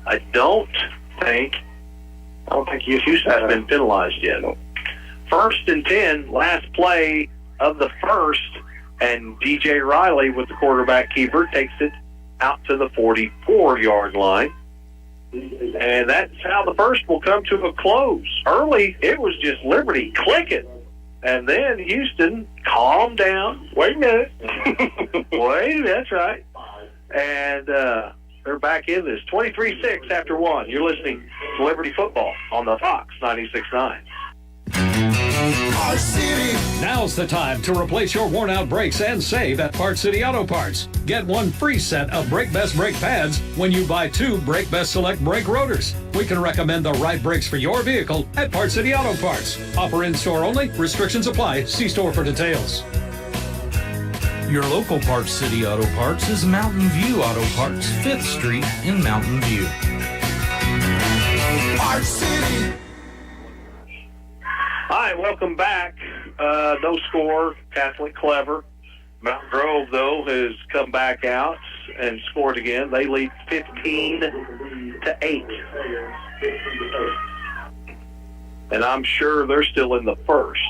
I don't think Houston has been penalized yet. First and 10, last play of the first, and DJ Riley with the quarterback keeper takes it out to the 44-yard line. And that's how the first will come to a close. Early, it was just Liberty clicking. And then Houston calmed down. Wait a minute. That's right. And they're back in this. 23-6 after 1. You're listening to Liberty Football on the Fox 96.9. Now's the time to replace your worn-out brakes and save at Parts City Auto Parts. Get one free set of Brake Best brake pads when you buy 2 Brake Best Select brake rotors. We can recommend the right brakes for your vehicle at Parts City Auto Parts. Offer in-store only. Restrictions apply. See store for details. Your local Parts City Auto Parts is Mountain View Auto Parts, 5th Street in Mountain View. Parts City. Hi, welcome back. No score, Catholic clever. Mountain Grove, though, has come back out and scored again. They lead 15-8. And I'm sure they're still in the first.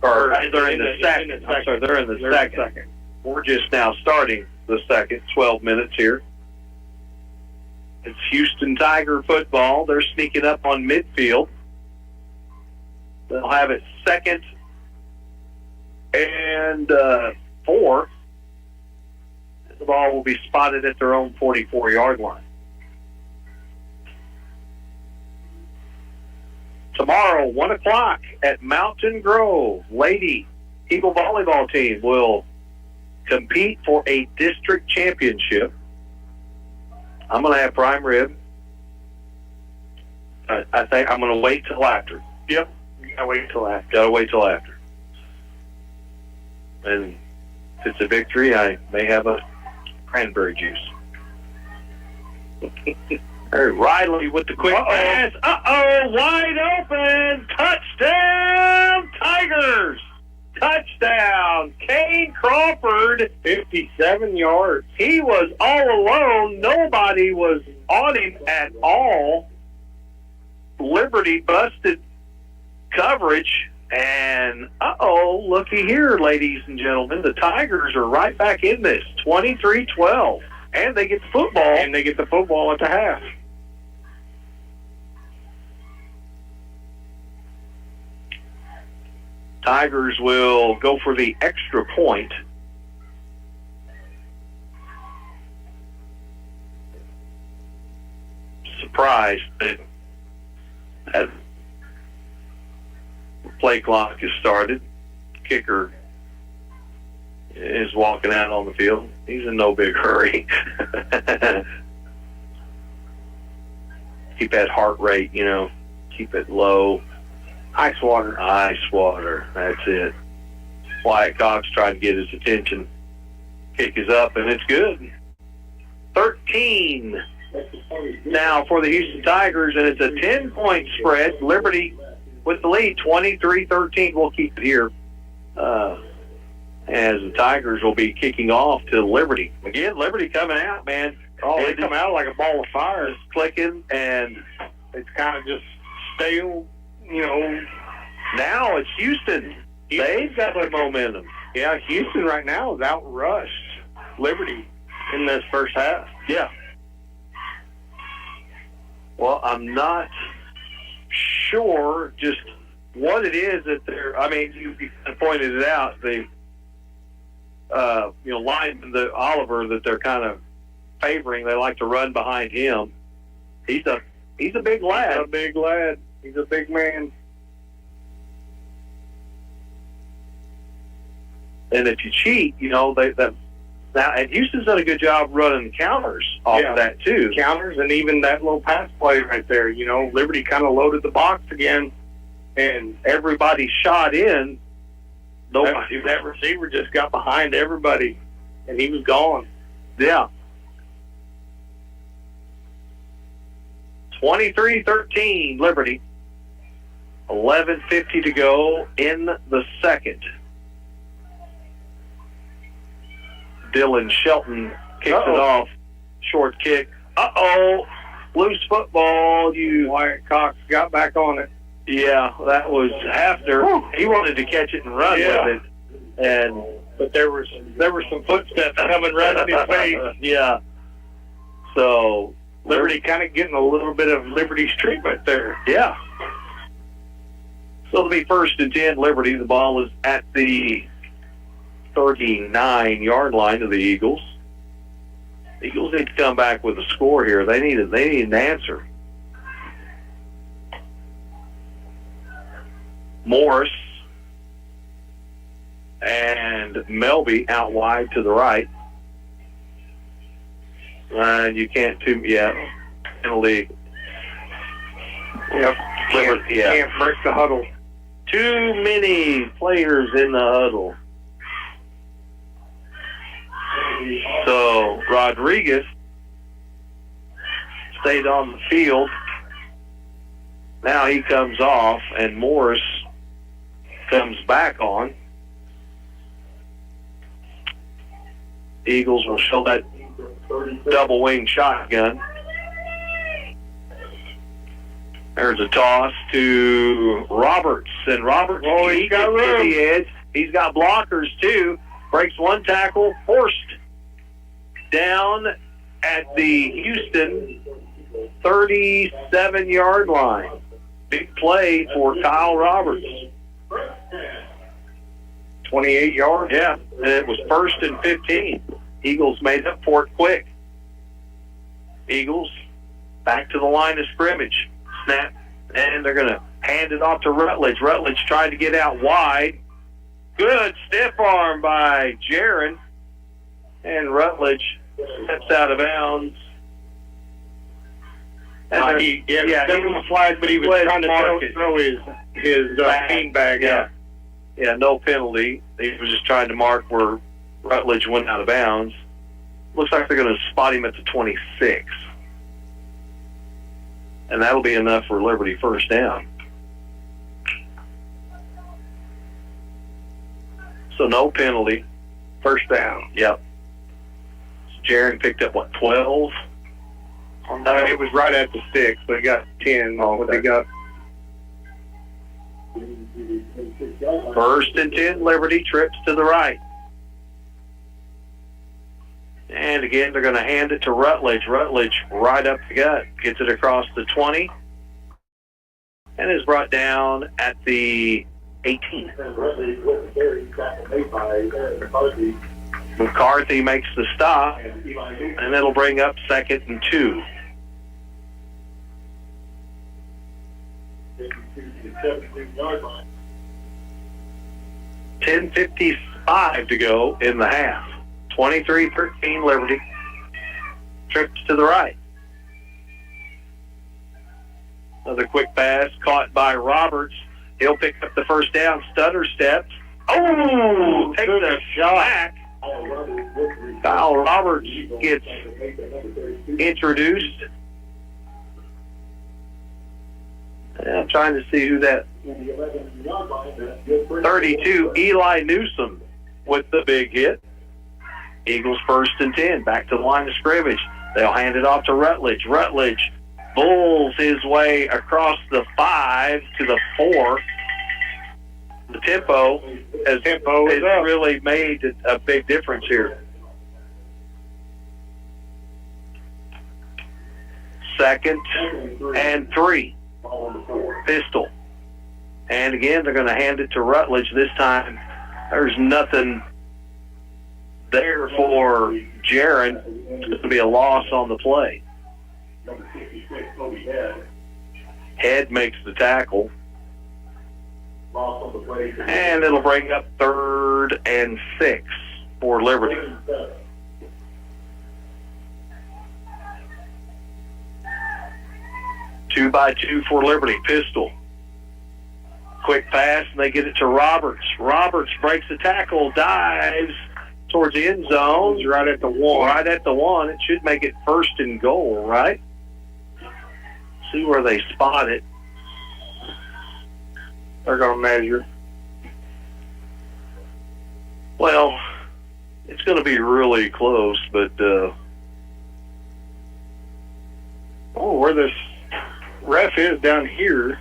Or they're in the second. I'm sorry, they're in the second. We're just now starting the second, 12 minutes here. It's Houston Tiger football. They're sneaking up on midfield. They'll have it 2nd and 4. The ball will be spotted at their own 44-yard line. Tomorrow, 1 o'clock at Mountain Grove, Lady Eagle volleyball team will compete for a district championship. I'm going to have prime rib. I think I'm going to wait till after. Yep. Gotta wait till after. And if it's a victory, I may have a cranberry juice. Riley with the quick pass. Wide open. Touchdown, Tigers. Touchdown. Kane Crawford, 57 yards. He was all alone. Nobody was on him at all. Liberty busted coverage, and looky here, ladies and gentlemen, the Tigers are right back in this, 23-12, and they get the football. And they get the football at the half. Tigers will go for the extra point. Surprised that play clock has started. Kicker is walking out on the field. He's in no big hurry. Keep that heart rate, keep it low. Ice water. That's it. Wyatt Cox trying to get his attention. Kick is up, and it's good. 13 now for the Houston Tigers, and it's a 10-point spread. Liberty with the lead, 23-13. We'll keep it here as the Tigers will be kicking off to Liberty. Again, Liberty coming out, man. Oh, they come out like a ball of fire. It's clicking, and it's kind of just stale, Now it's Houston. They've got the momentum. Yeah, Houston right now is outrushed Liberty in this first half. Yeah. Well, I'm not sure just what it is that they're. I mean, you pointed it out. The lineman, the Oliver, that they're kind of favoring. They like to run behind him. He's a big lad. He's a big man. And if you cheat, they Now, and Houston's done a good job running counters off of that, too. Counters and even that little pass play right there. You know, Liberty kind of loaded the box again, and everybody shot in. That receiver just got behind everybody, and he was gone. Yeah. 23-13, Liberty. 11:50 to go in the second. Dylan Shelton kicks it off. Short kick. Loose football. Wyatt Cox got back on it. Yeah, that was Hafner. He wanted to catch it and run with it. But there were some footsteps coming right in his face. Yeah. So Liberty kind of getting a little bit of Liberty's treatment there. Yeah. So it'll be 1st and 10, Liberty. The ball is at the 39-yard line of the Eagles. The Eagles need to come back with a score here. They need an answer. Morris and Melby out wide to the right. And you can't penalty. Yep. Can't break the huddle. Too many players in the huddle. So Rodriguez stayed on the field. Now he comes off, and Morris comes back on. Eagles will show that double wing shotgun. There's a toss to Roberts, and Roberts he got room. To the edge. He's got blockers too. Breaks one tackle, forced down at the Houston 37-yard line. Big play for Kyle Roberts. 28 yards. Yeah, and it was 1st and 15. Eagles made up for it quick. Eagles back to the line of scrimmage. Snap, and they're going to hand it off to Rutledge. Rutledge tried to get out wide. Good stiff arm by Jaron. And Rutledge steps out of bounds. And he was a flag, but he was trying to throw his beanbag out. Yeah, no penalty. He was just trying to mark where Rutledge went out of bounds. Looks like they're going to spot him at the 26. And that'll be enough for Liberty first down. So no penalty. First down. Yep. So Jaron picked up, 12? It was right at the sticks, but he got 10. They got 1st and 10, Liberty trips to the right. And again, they're going to hand it to Rutledge. Rutledge right up the gut. Gets it across the 20. And is brought down at the 18. McCarthy makes the stop. And it'll bring up 2nd and 2. $10:55 to go in the half. 23-13 Liberty. Trips to the right. Another quick pass caught by Roberts. He'll pick up the first down. Stutter steps. Takes a shot. Kyle Roberts gets introduced. I'm trying to see who that 32, Eli Newsom with the big hit. Eagles 1st and 10, back to the line of scrimmage. They'll hand it off to Rutledge. Rutledge bulls his way across the 5 to the 4. The tempo has really made a big difference here. 2nd and 3. Pistol. And again, they're going to hand it to Rutledge. This time, there's nothing there for Jaron. It's going to be a loss on the play. Head makes the tackle. And it'll bring up 3rd and 6 for Liberty. 2x2 for Liberty. Pistol. Quick pass, and they get it to Roberts. Roberts breaks the tackle, dives towards the end zone. He's right at the one. Right at the one. It should make it 1st and goal, right? See where they spot it. They're going to measure. Well, it's going to be really close, but where this ref is down here,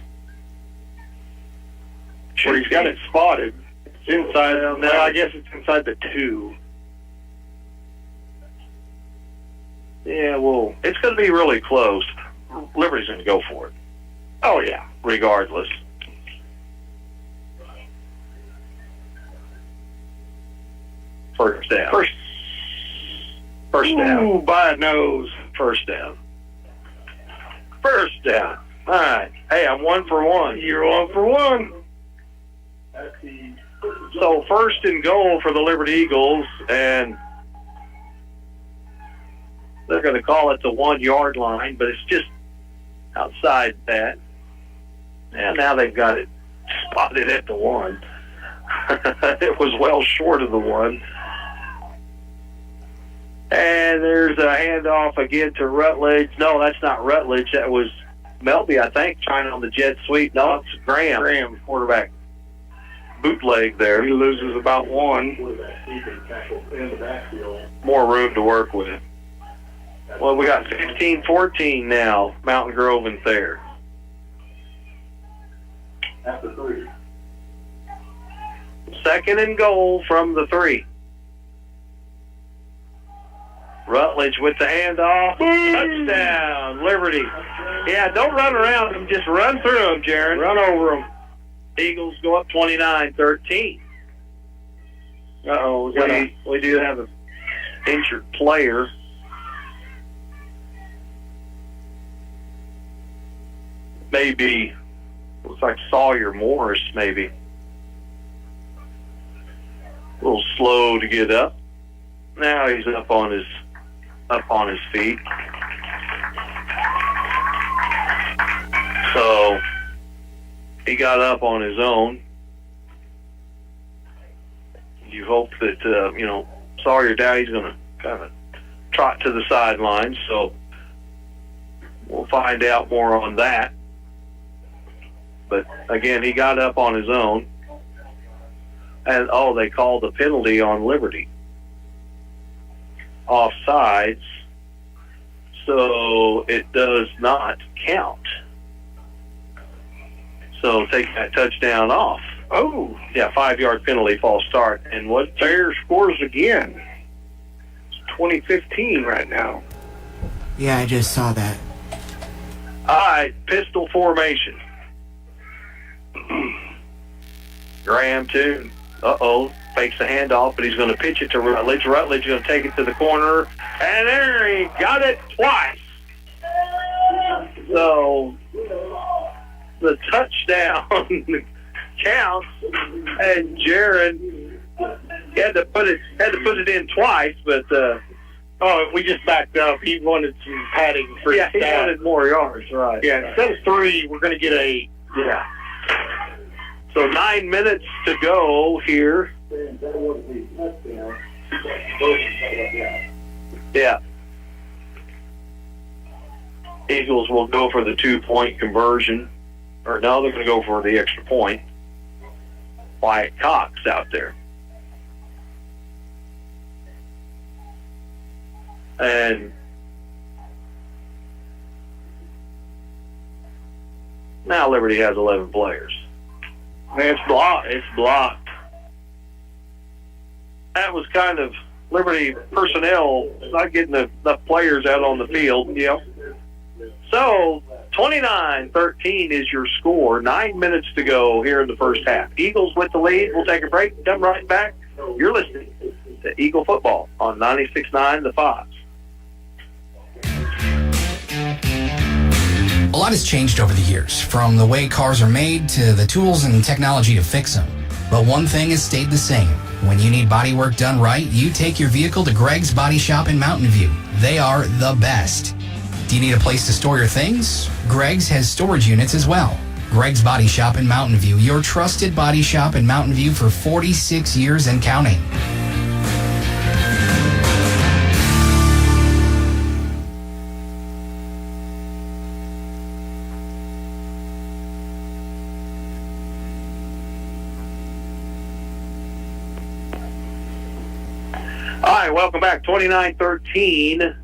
where he's got it spotted. It's inside. Well, I guess it's inside the 2. Yeah, well, it's going to be really close. Liberty's going to go for it. Oh, yeah. Regardless. First down. First down. Ooh, by a nose. First down. First down. All right. Hey, I'm 1 for 1. You're 1 for 1. So 1st and goal for the Liberty Eagles, and they're going to call it the 1-yard line, but it's just outside that. And now they've got it spotted at the 1. It was well short of the 1. And there's a handoff again to Rutledge. No, that's not Rutledge. That was Melby, I think, trying on the jet sweep. No, it's Graham. Graham, quarterback. Bootleg there. He loses about 1. More room to work with. Well, we got 15-14 now, Mountain Grove and Thayer. After 3. 2nd and goal from the 3. Rutledge with the handoff. Touchdown, Liberty. Yeah, don't run around them. Just run through them, Jaron. Run over them. Eagles go up 29-13. Uh-oh. We do have an injured player. Maybe, looks like Sawyer Morris, maybe. A little slow to get up. Now he's up on his feet. So he got up on his own. You hope that Sawyer Dowdy's going to kind of trot to the sidelines. So we'll find out more on that. But again, he got up on his own. And they called the penalty on Liberty. Offsides, so it does not count. So take that touchdown off. Oh, yeah, 5-yard penalty, false start. And what? Thayer scores again. It's 2015 right now. Yeah, I just saw that. All right, pistol formation. Graham too. Fakes the handoff, but he's going to pitch it to Rutledge. Rutledge is going to take it to the corner, and there he got it twice. So the touchdown counts, and Jaron had to put it in twice, but if we just backed up, he wanted some padding for his he wanted more yards, right? Yeah, instead of 3, we're going to get 8. Yeah. So 9 minutes to go here. Yeah. Eagles will go for the 2-point conversion. Or no, they're going to go for the extra point. Wyatt Cox out there. And now Liberty has 11 players. It's blocked. It's blocked. That was kind of Liberty personnel not getting enough players out on the field. Yep. So 29-13 is your score. 9 minutes to go here in the first half. Eagles with the lead. We'll take a break. Come right back. You're listening to Eagle Football on 96.9 The Fox. A lot has changed over the years, from the way cars are made to the tools and technology to fix them. But one thing has stayed the same. When you need body work done right, you take your vehicle to Greg's Body Shop in Mountain View. They are the best. Do you need a place to store your things? Greg's has storage units as well. Greg's Body Shop in Mountain View, your trusted body shop in Mountain View for 46 years and counting. All right, welcome back. 29-13,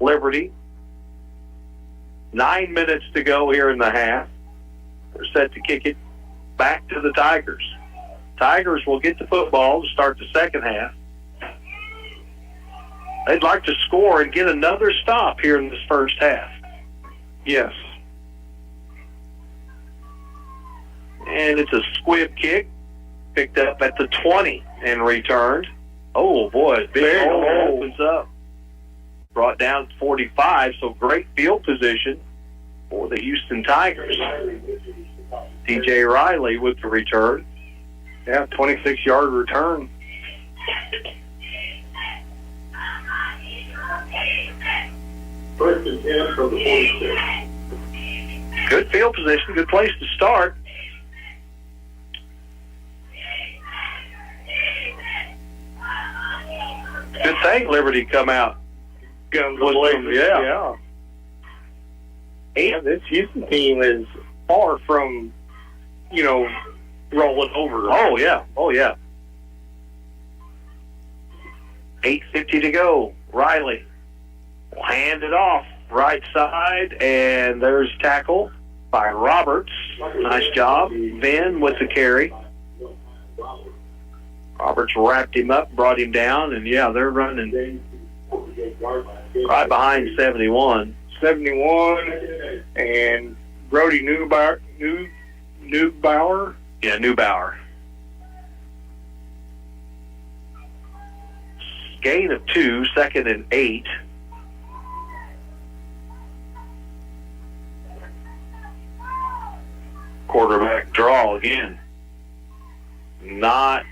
Liberty. 9 minutes to go here in the half. They're set to kick it back to the Tigers. Tigers will get the football to start the second half. They'd like to score and get another stop here in this first half. Yes. And it's a squib kick, picked up at the 20 and returned. Oh, boy, big hole opens up. Brought down 45, so great field position for the Houston Tigers. TJ Riley with the return. Yeah, 26-yard return. First and 10 from the 46. Good field position, good place to start. Good thing Liberty come out. Guns With blazing. some- yeah. And this Houston team is far from, rolling over. Oh, yeah. Oh, yeah. 8:50 to go. Riley will hand it off right side, and there's tackle by Roberts. Nice job. Venn with the carry. Roberts wrapped him up, brought him down, and, yeah, they're running right behind 71. 71, and Brody Neubauer. Yeah, Neubauer. Gain of 2, 2nd and 8. Quarterback draw again. Not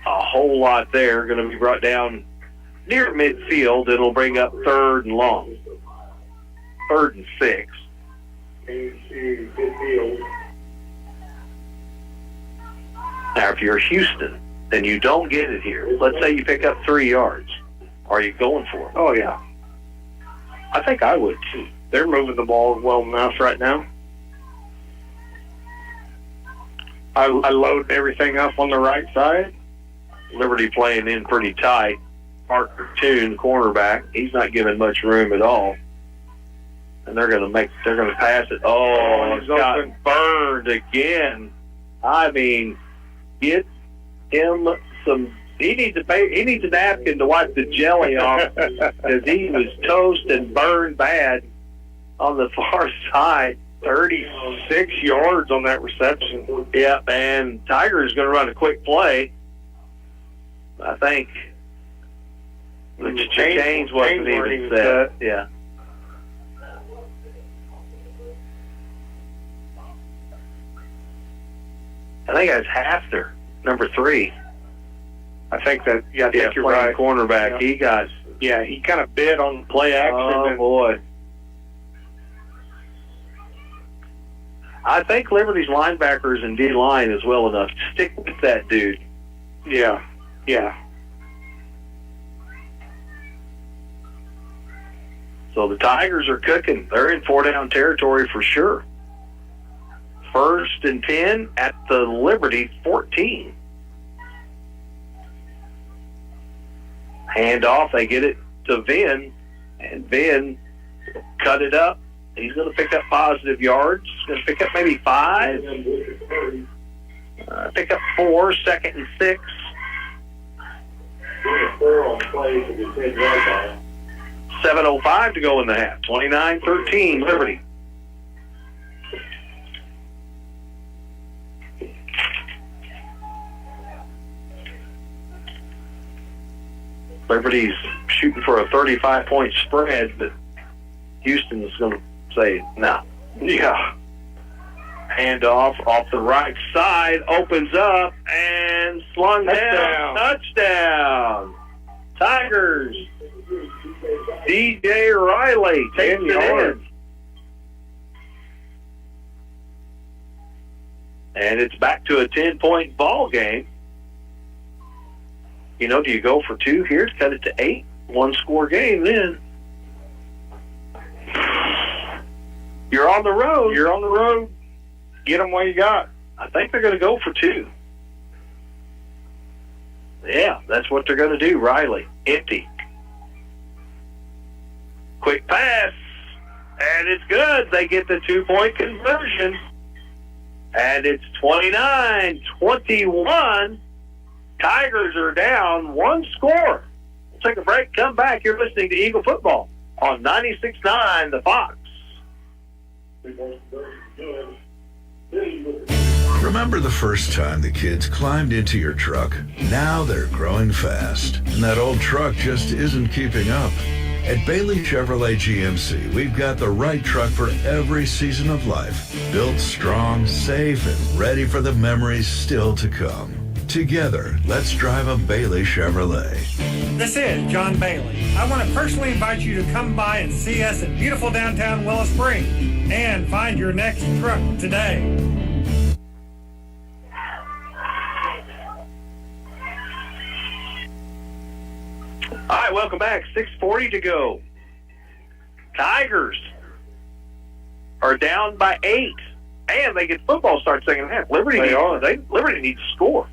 a whole lot there. Going to be brought down near midfield. It'll bring up 3rd and long. 3rd and 6. Now, if you're Houston and you don't get it here, let's say you pick up 3 yards, are you going for it? Oh, yeah. I think I would, too. They're moving the ball well enough right now. I load everything up on the right side. Liberty playing in pretty tight. Parker Toon, cornerback, he's not giving much room at all. And they're going to pass it. Oh, it's got burned again. I mean, get him some. He needs a napkin to wipe the jelly off because he was toast and burned bad on the far side. 36 yards on that reception. Yep, and Tiger's going to run a quick play. I think the change wasn't even set. Yeah. I think that's Hafner, number 3. I think that, I think you're right. Cornerback. Yeah. He kind of bid on play action. Oh, boy. I think Liberty's linebackers and D-line is well enough to stick with that dude. Yeah. So the Tigers are cooking. They're in 4-down territory for sure. 1st and 10 at the Liberty 14. Hand off, they get it to Venn, and Venn cut it up. He's going to pick up positive yards. He's going to pick up maybe 5. Pick up 4, 2nd and 6. 7:05 to go in the half. 29-13, Liberty. Liberty's shooting for a 35-point spread, but Houston's going to say, no. Yeah. Handoff off the right side, opens up, and slung down. Touchdown. Tigers. DJ Riley takes it in. And it's back to a 10-point ball game. Do you go for 2 here to cut it to 8? One-score game then. You're on the road. You're on the road. Get them what you got. I think they're going to go for 2. Yeah, that's what they're going to do. Riley, empty. Quick pass, and it's good. They get the 2-point conversion. And it's 29-21. Tigers are down 1 score. We'll take a break, come back. You're listening to Eagle Football on 96.9 The Fox. Remember the first time the kids climbed into your truck? Now they're growing fast, and that old truck just isn't keeping up. At Bailey Chevrolet GMC, we've got the right truck for every season of life. Built strong, safe, and ready for the memories still to come. Together, let's drive a Bailey Chevrolet. This is John Bailey. I want to personally invite you to come by and see us in beautiful downtown Willow Springs and find your next truck today. All right, welcome back. 6:40 to go. Tigers are down by 8, and they get football start second half. Liberty needs to score.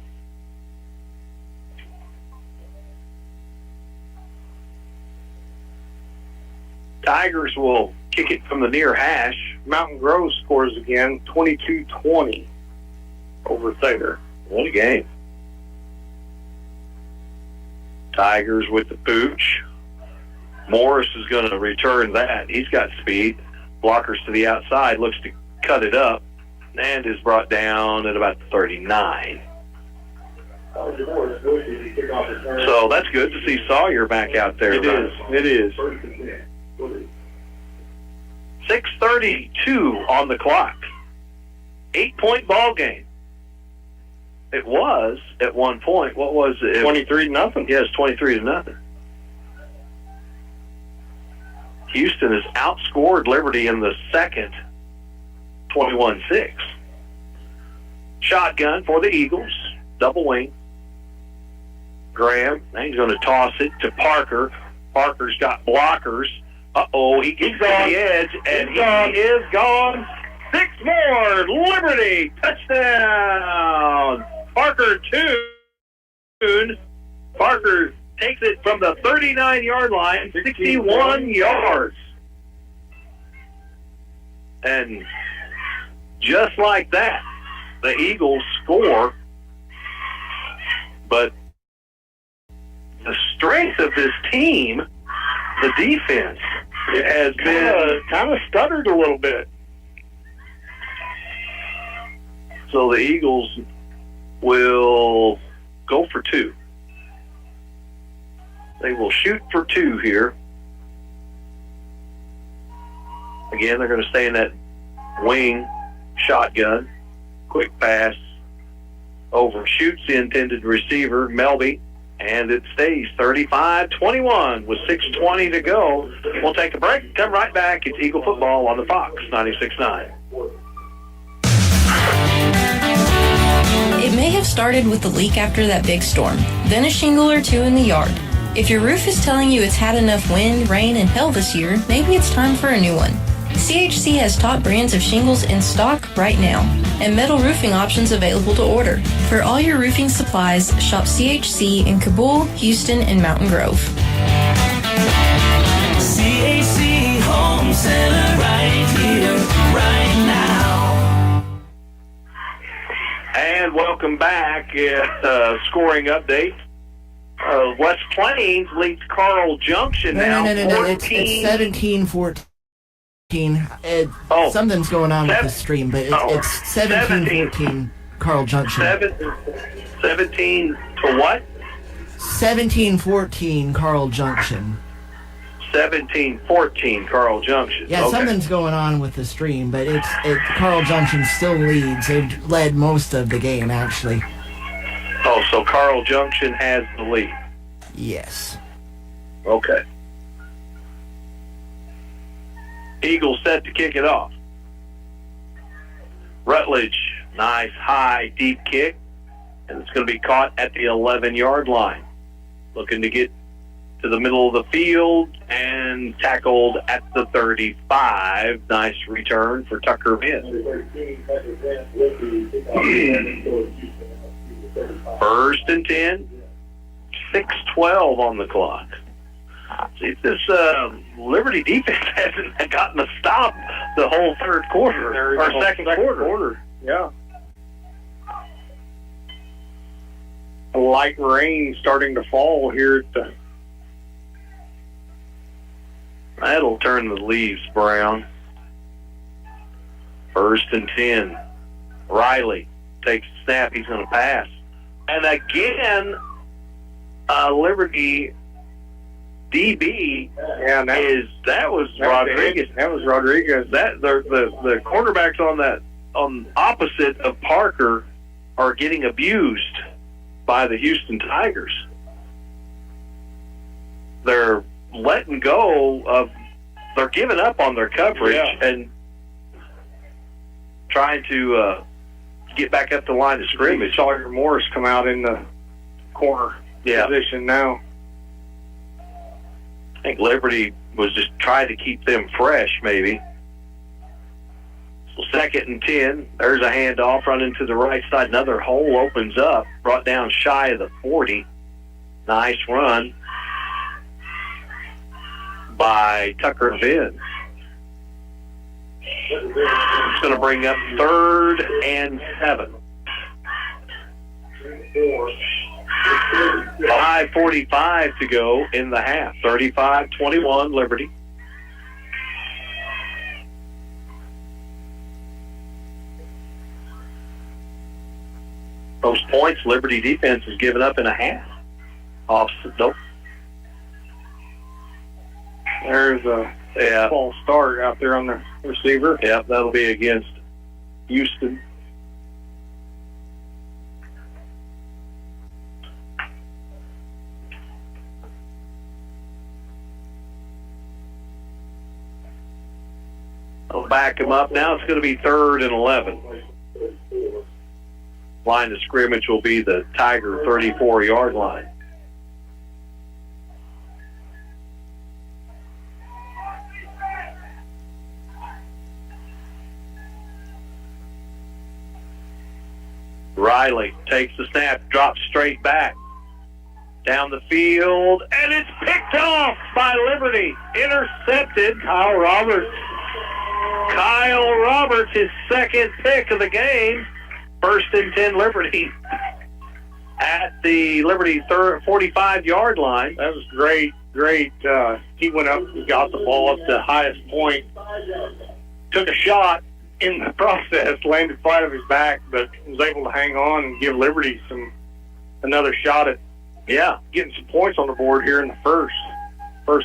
Tigers will kick it from the near hash. Mountain Grove scores again, 22-20 over Thayer. What a game. Tigers with the pooch. Morris is going to return that. He's got speed. Blockers to the outside, looks to cut it up, and is brought down at about 39. So that's good to see Sawyer back out there. It is. 6:32 on the clock. 8-point ball game. It was at one point. What was it? 23-0. Yes, 23-0. Houston has outscored Liberty in the second, 21-6. Shotgun for the Eagles. Double wing. Graham. Now he's going to toss it to Parker. Parker's got blockers. Uh-oh, he gets to the edge, and he is gone. 6 more. Liberty. Touchdown. Parker Toon. Parker takes it from the 39-yard line, 61 yards. And just like that, the Eagles score. But the strength of this team, the defense, has been kind of stuttered a little bit. So the Eagles will go for 2. They will shoot for 2 here. Again, they're going to stay in that wing shotgun. Quick pass. Overshoots the intended receiver, Melby, and it stays 35-21 with 6:20 to go. We'll take a break. Come right back. It's Eagle Football on the Fox 96.9. It may have started with the leak after that big storm, then a shingle or 2 in the yard. If your roof is telling you it's had enough wind, rain, and hail this year, maybe it's time for a new one. CHC has top brands of shingles in stock right now, and metal roofing options available to order. For all your roofing supplies, shop CHC in Kabul, Houston, and Mountain Grove. CHC Home Center right here, right now. And welcome back. Scoring update. West Plains leads Carl Junction now. No. It's 17-14. Something's going on with the stream, but it's 17-14 Carl Junction. 17 to what? 17-14 Carl Junction. 17-14 Carl Junction. Yeah, okay. Something's going on with the stream, but Carl Junction still leads. They've led most of the game, actually. Oh, so Carl Junction has the lead. Yes. Okay. Eagles set to kick it off. Rutledge, nice high deep kick, and it's going to be caught at the 11-yard line. Looking to get to the middle of the field and tackled at the 35. Nice return for Tucker Venn. First and 10, 6:12 on the clock. See if this Liberty defense hasn't gotten a stop the whole third quarter or second quarter. Yeah. A light rain starting to fall here at the. That'll turn the leaves brown. First and 10. Riley takes the snap. He's going to pass. And again, Liberty DB that was Rodriguez. That was Rodriguez. That the cornerbacks on opposite of Parker are getting abused by the Houston Tigers. They're letting go of, they're giving up on their coverage and trying to get back up the line of scrimmage. Sawyer Morris come out in the corner position now. I think Liberty was just trying to keep them fresh, maybe. So second and 10. There's a handoff running to the right side. Another hole opens up. Brought down shy of the 40. Nice run by Tucker Venn. It's going to bring up 3rd and 7. 5:45 to go in the half. 35-21 Liberty. Most points Liberty defense has given up in a half. Nope. There's a false start out there on the receiver. Yeah, that'll be against Houston. I'll back him up. Now it's going to be 3rd and 11. Line of scrimmage will be the Tiger 34-yard line. Riley takes the snap, drops straight back. Down the field, and it's picked off by Liberty. Intercepted. Kyle Roberts, his second pick of the game. 1st and 10 Liberty at the Liberty 45-yard line. That was great. He went up and got the ball up to the highest point. Took a shot in the process, landed flat on his back, but was able to hang on and give Liberty another shot at getting some points on the board here in the first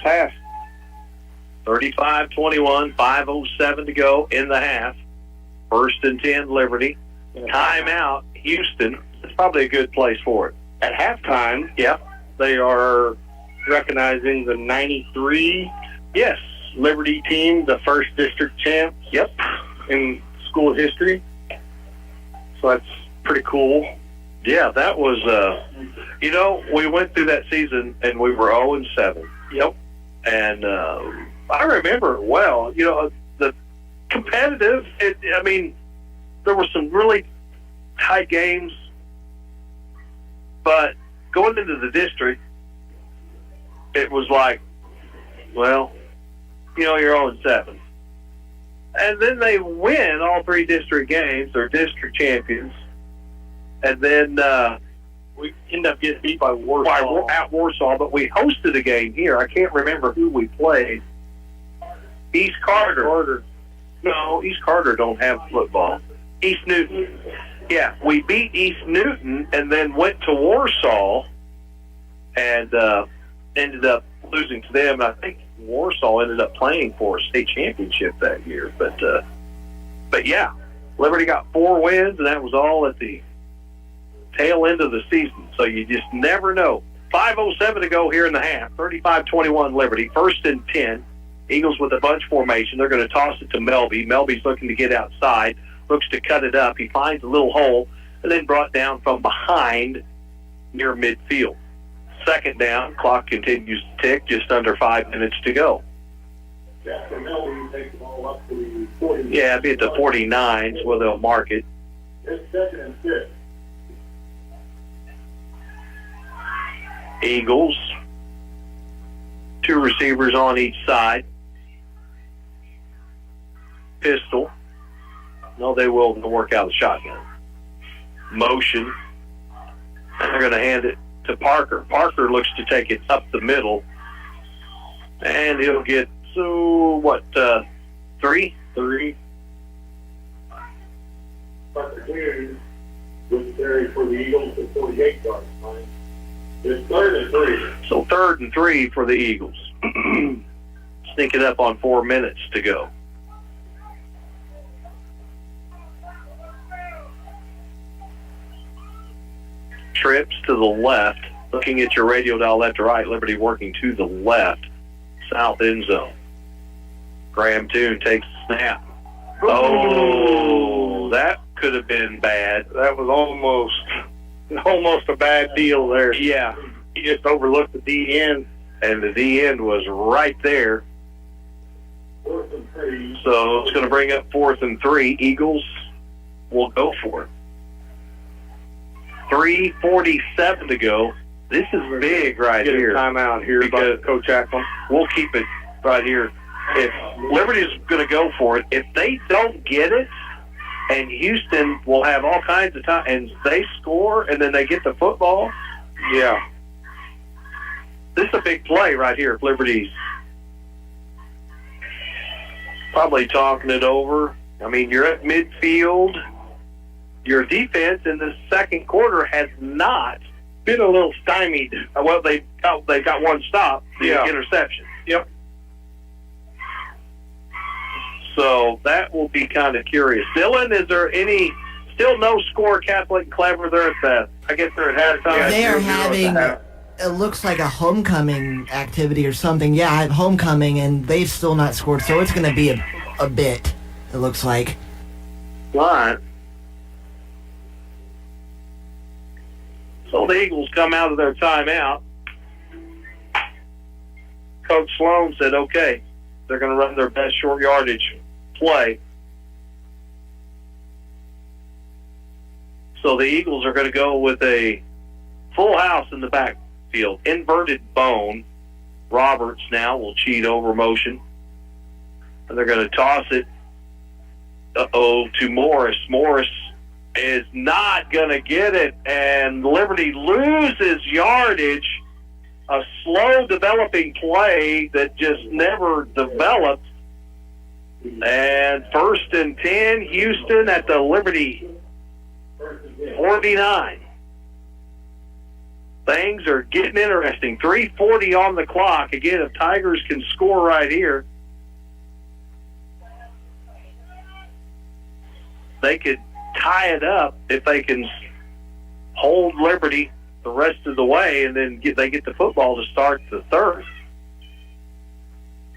half. 35-21, 5:07 to go in the half. 1st and 10 Liberty. Timeout, Houston. It's probably a good place for it. At halftime, they are recognizing the 93 Liberty team, the first district champs in school history. So that's pretty cool. Yeah, that was, we went through that season and we were 0-7. Yep. And I remember it well. The competitive, there were some really tight games, but going into the district, it was like, you're 0-7. And then they win all 3 district games. They're district champions. And then we end up getting beat by Warsaw. At Warsaw, but we hosted a game here. I can't remember who we played. East Carter. No, East Carter don't have football. East Newton. Yeah, we beat East Newton and then went to Warsaw and ended up losing to them. I think Warsaw ended up playing for a state championship that year. But yeah, Liberty got 4 wins, and that was all at the tail end of the season. So you just never know. 5:07 to go here in the half. 35-21 Liberty. 1st and 10 Eagles with a bunch formation. They're going to toss it to Melby. Melby's looking to get outside, looks to cut it up. He finds a little hole and then brought down from behind near midfield. Second down, clock continues to tick, just under 5 minutes to go. Jackson Melby takes the ball up to the 40. Yeah, it'll be at the 49s where they'll mark it. It's 2nd and 6. Eagles, 2 receivers on each side. Pistol. No, they will work out the shotgun. Motion. And they're going to hand it to Parker. Parker looks to take it up the middle. And he'll get, 3? 3. Parker cleared with carry for the Eagles at 48-yard line. It's 3rd and 3. So 3rd and 3 for the Eagles. Sneaking up on 4 minutes to go. Trips to the left. Looking at your radio dial left to right. Liberty working to the left. South end zone. Graham Toon takes the snap. Oh, that could have been bad. That was almost a bad deal there. Yeah. He just overlooked the D-end. And the D-end was right there. 4th and 3. So it's going to bring up 4th and 3. Eagles will go for it. 3:47 to go. This is big right Get here. a timeout here by Coach Ackland. We'll keep it right here. If Liberty's going to go for it, if they don't get it, and Houston will have all kinds of time, and they score, and then they get the football, yeah. This is a big play right here if Liberty's probably talking it over. I mean, you're at midfield. Your defense in the second quarter has not been a little stymied. Well, they got one stop, the interception. Yep. So that will be kind of curious. Dylan, is there still no score, Catholic Clever? They're I guess they're at halftime. They are having, it looks like a homecoming activity or something. Yeah, homecoming, and they've still not scored, so it's going to be a bit, it looks like. Line. So the Eagles come out of their timeout. Coach Sloan said, okay, they're going to run their best short yardage play. So the Eagles are going to go with a full house in the backfield. Inverted bone. Roberts now will cheat over motion. And they're going to toss it, to Morris. Morris is not going to get it, and Liberty loses yardage. A slow developing play that just never developed. And 1st and 10, Houston at the Liberty 49. Things are getting interesting. 3:40 on the clock. Again, if Tigers can score right here, they could tie it up if they can hold Liberty the rest of the way, and then they get the football to start the third.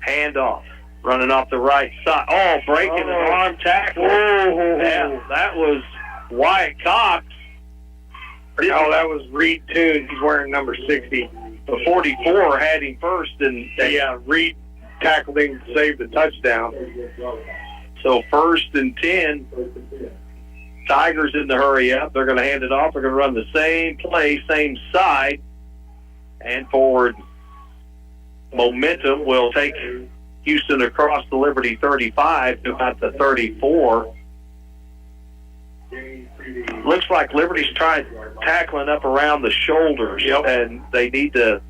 Handoff, running off the right side. Oh, breaking an arm tackle. Yeah, that was Wyatt Cox. No, that was Reed Toon. He's wearing number 60. The 44 had him first, and Reed tackled him to save the touchdown. So 1st and 10. Tigers in the hurry up. They're going to hand it off. They're going to run the same play, same side, and forward momentum will take Houston across the Liberty 35 to about the 34. Looks like Liberty's trying tackling up around the shoulders, and they need to,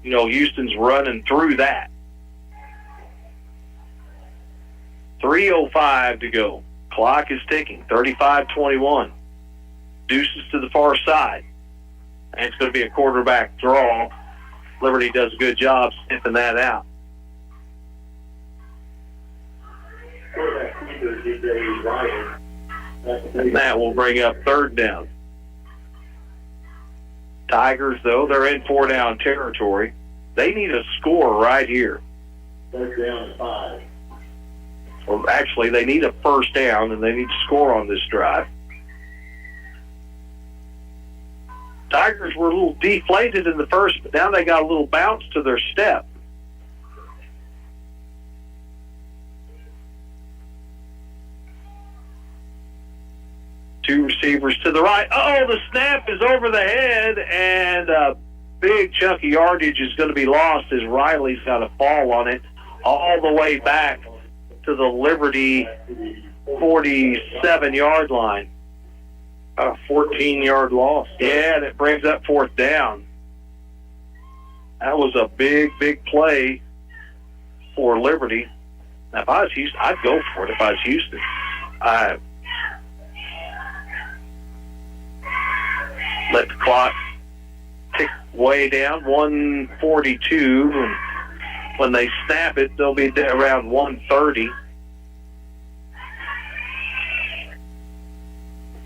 Houston's running through that. 3:05 to go. Clock is ticking. 35-21. Deuces to the far side. And it's going to be a quarterback draw. Liberty does a good job sniffing that out. And that will bring up 3rd down. Tigers, though, they're in 4-down territory. They need a score right here. Third down and 5. Well, actually, they need a first down, and they need to score on this drive. Tigers were a little deflated in the first, but now they got a little bounce to their step. Two receivers to the right. Oh, the snap is over the head, and a big chunk of yardage is going to be lost as Riley's got a fall on it all the way back to the Liberty 47-yard line. A 14-yard loss. Yeah, and it brings up fourth down. That was a big, big play for Liberty. Now, if I was Houston, I'd go for it if I was Houston. Let the clock tick way down, 1:42, and when they snap it, they'll be around 1:30.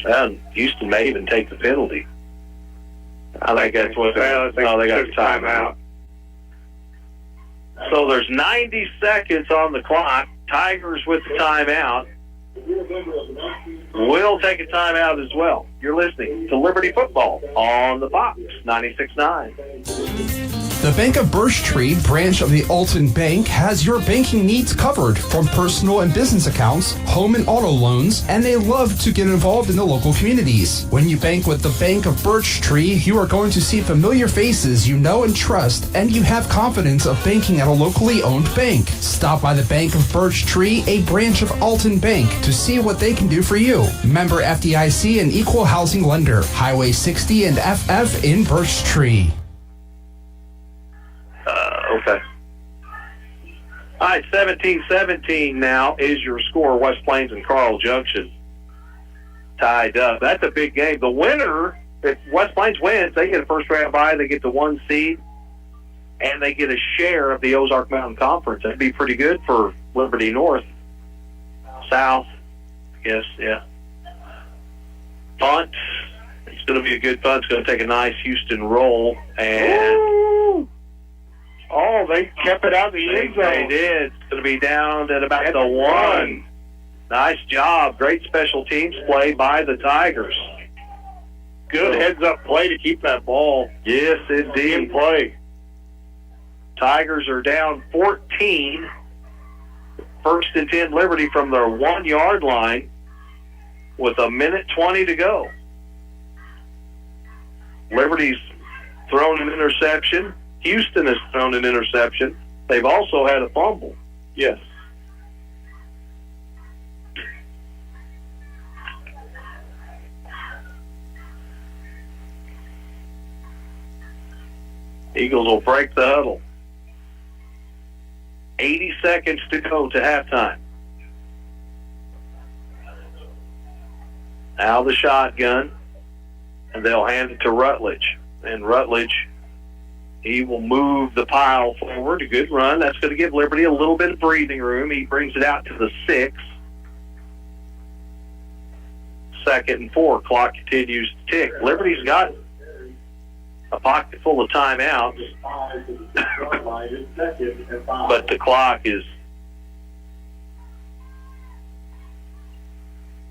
And Houston may even take the penalty. I think that's what they got the timeout. So there's 90 seconds on the clock. Tigers with the timeout. We'll take a timeout as well. You're listening to Liberty Football on the Fox 96.9. The Bank of Birch Tree branch of the Alton Bank has your banking needs covered, from personal and business accounts, home and auto loans, and they love to get involved in the local communities. When you bank with the Bank of Birch Tree, you are going to see familiar faces you know and trust, and you have confidence of banking at a locally owned bank. Stop by the Bank of Birch Tree, a branch of Alton Bank, to see what they can do for you. Member FDIC and equal housing lender. Highway 60 and FF in Birch Tree. Okay. All right, 17-17 now is your score. West Plains and Carl Junction tied up. That's a big game. The winner, if West Plains wins, they get a first round bye, they get the 1 seed, and they get a share of the Ozark Mountain Conference. That'd be pretty good for Liberty North. South, I guess, yeah. Punt. It's going to be a good punt. It's going to take a nice Houston roll, and... Ooh. Oh, they kept it out of the end zone. They did. It's going to be down at about the 1. Nice job. Great special teams play by the Tigers. Good heads-up play to keep that ball. Yes, indeed. In play. Tigers are down 14. First and 10 Liberty from their 1-yard line with 1:20 to go. Liberty's thrown an interception. Houston has thrown an interception. They've also had a fumble. Yes. Eagles will break the huddle. 80 seconds to go to halftime. Now the shotgun, and they'll hand it to Rutledge. And Rutledge, he will move the pile forward. A good run. That's going to give Liberty a little bit of breathing room. He brings it out to the 6. 2nd and 4. Clock continues to tick. Liberty's got a pocket full of timeouts. But the clock is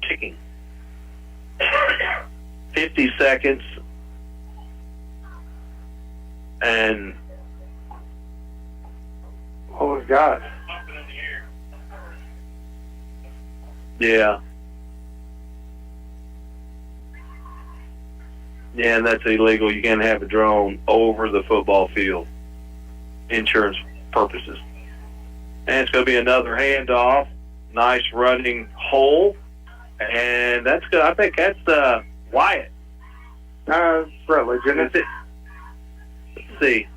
ticking. 50 seconds. And oh my God. Yeah. Yeah, and that's illegal. You can't have a drone over the football field. Insurance purposes. And it's going to be another handoff. Nice running hole. And that's good. I think that's Wyatt. Rutledge, isn't it? Let's see.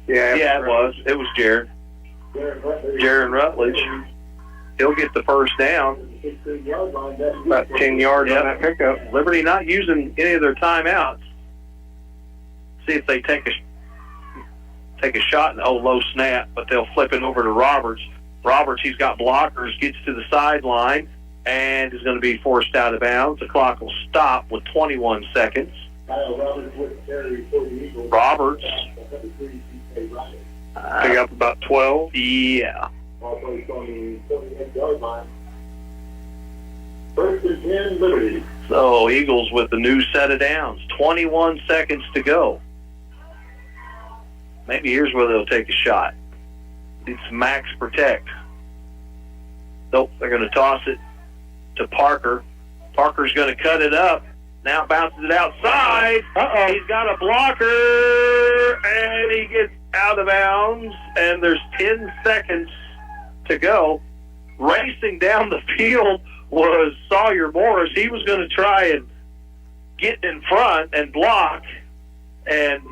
Yeah, it was. It was Jaron. Jaron Rutledge. He'll get the first down. About 10 yards on that pickup. Liberty not using any of their timeouts. See if they take a shot and low snap, but they'll flip it over to Roberts. Roberts, he's got blockers, gets to the sideline, and is going to be forced out of bounds. The clock will stop with 21 seconds. Roberts Pick up about 12. Yeah. Also on the 48-yard line. First and 10, Liberty. So Eagles with the new set of downs. 21 seconds to go. Maybe here's where they'll take a shot. It's max protect. Nope, they're going to toss it to Parker. Parker's going to cut it up. Now bounces it outside. He's got a blocker, and he gets out of bounds, and there's 10 seconds to go. Racing down the field was Sawyer Morris. He was going to try and get in front and block, and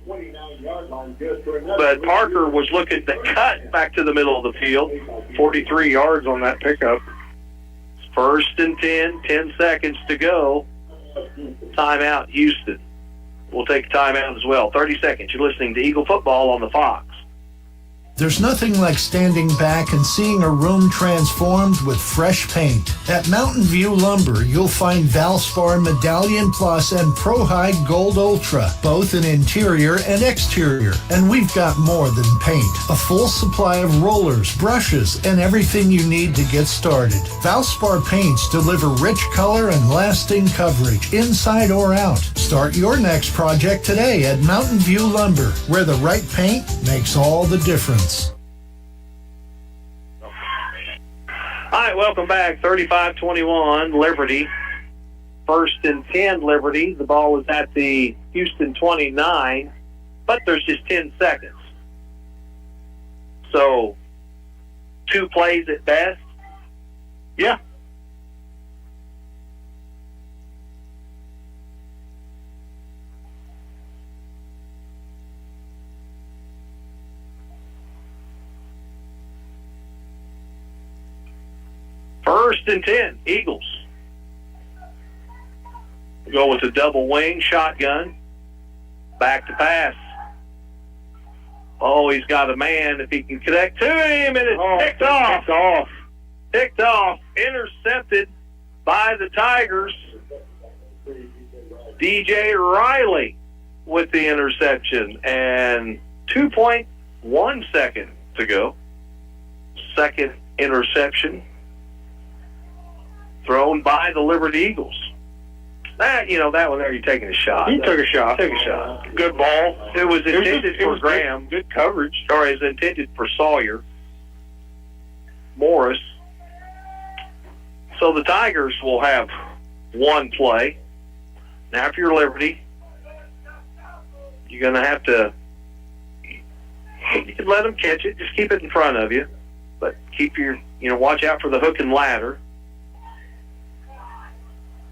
but Parker was looking to cut back to the middle of the field. 43 yards on that pickup. First and 10, 10 seconds to go. Timeout, Houston. We'll take a timeout as well. 30 seconds. You're listening to Eagle Football on the Fox. There's nothing like standing back and seeing a room transformed with fresh paint. At Mountain View Lumber, you'll find Valspar Medallion Plus and Pro High Gold Ultra, both in interior and exterior. And we've got more than paint. A full supply of rollers, brushes, and everything you need to get started. Valspar paints deliver rich color and lasting coverage, inside or out. Start your next project today at Mountain View Lumber, where the right paint makes all the difference. All right, welcome back. 35-21, Liberty. First and 10, Liberty. The ball is at the Houston 29, but there's just 10 seconds. So, 2 plays at best. Yeah. First and 10, Eagles. Go with a double wing shotgun. Back to pass. Oh, he's got a man. If he can connect to him, and it's picked off. Picked off. Intercepted by the Tigers. DJ Riley with the interception. And 2.1 seconds to go. Second interception thrown by the Liberty Eagles. That one there, you're taking a shot. He took a shot. Good ball. It was intended for Graham. Good coverage. Or is intended for Sawyer Morris. So the Tigers will have one play. Now, if you're Liberty, you're going to have to you can let them catch it. Just keep it in front of you. But keep your, watch out for the hook and ladder.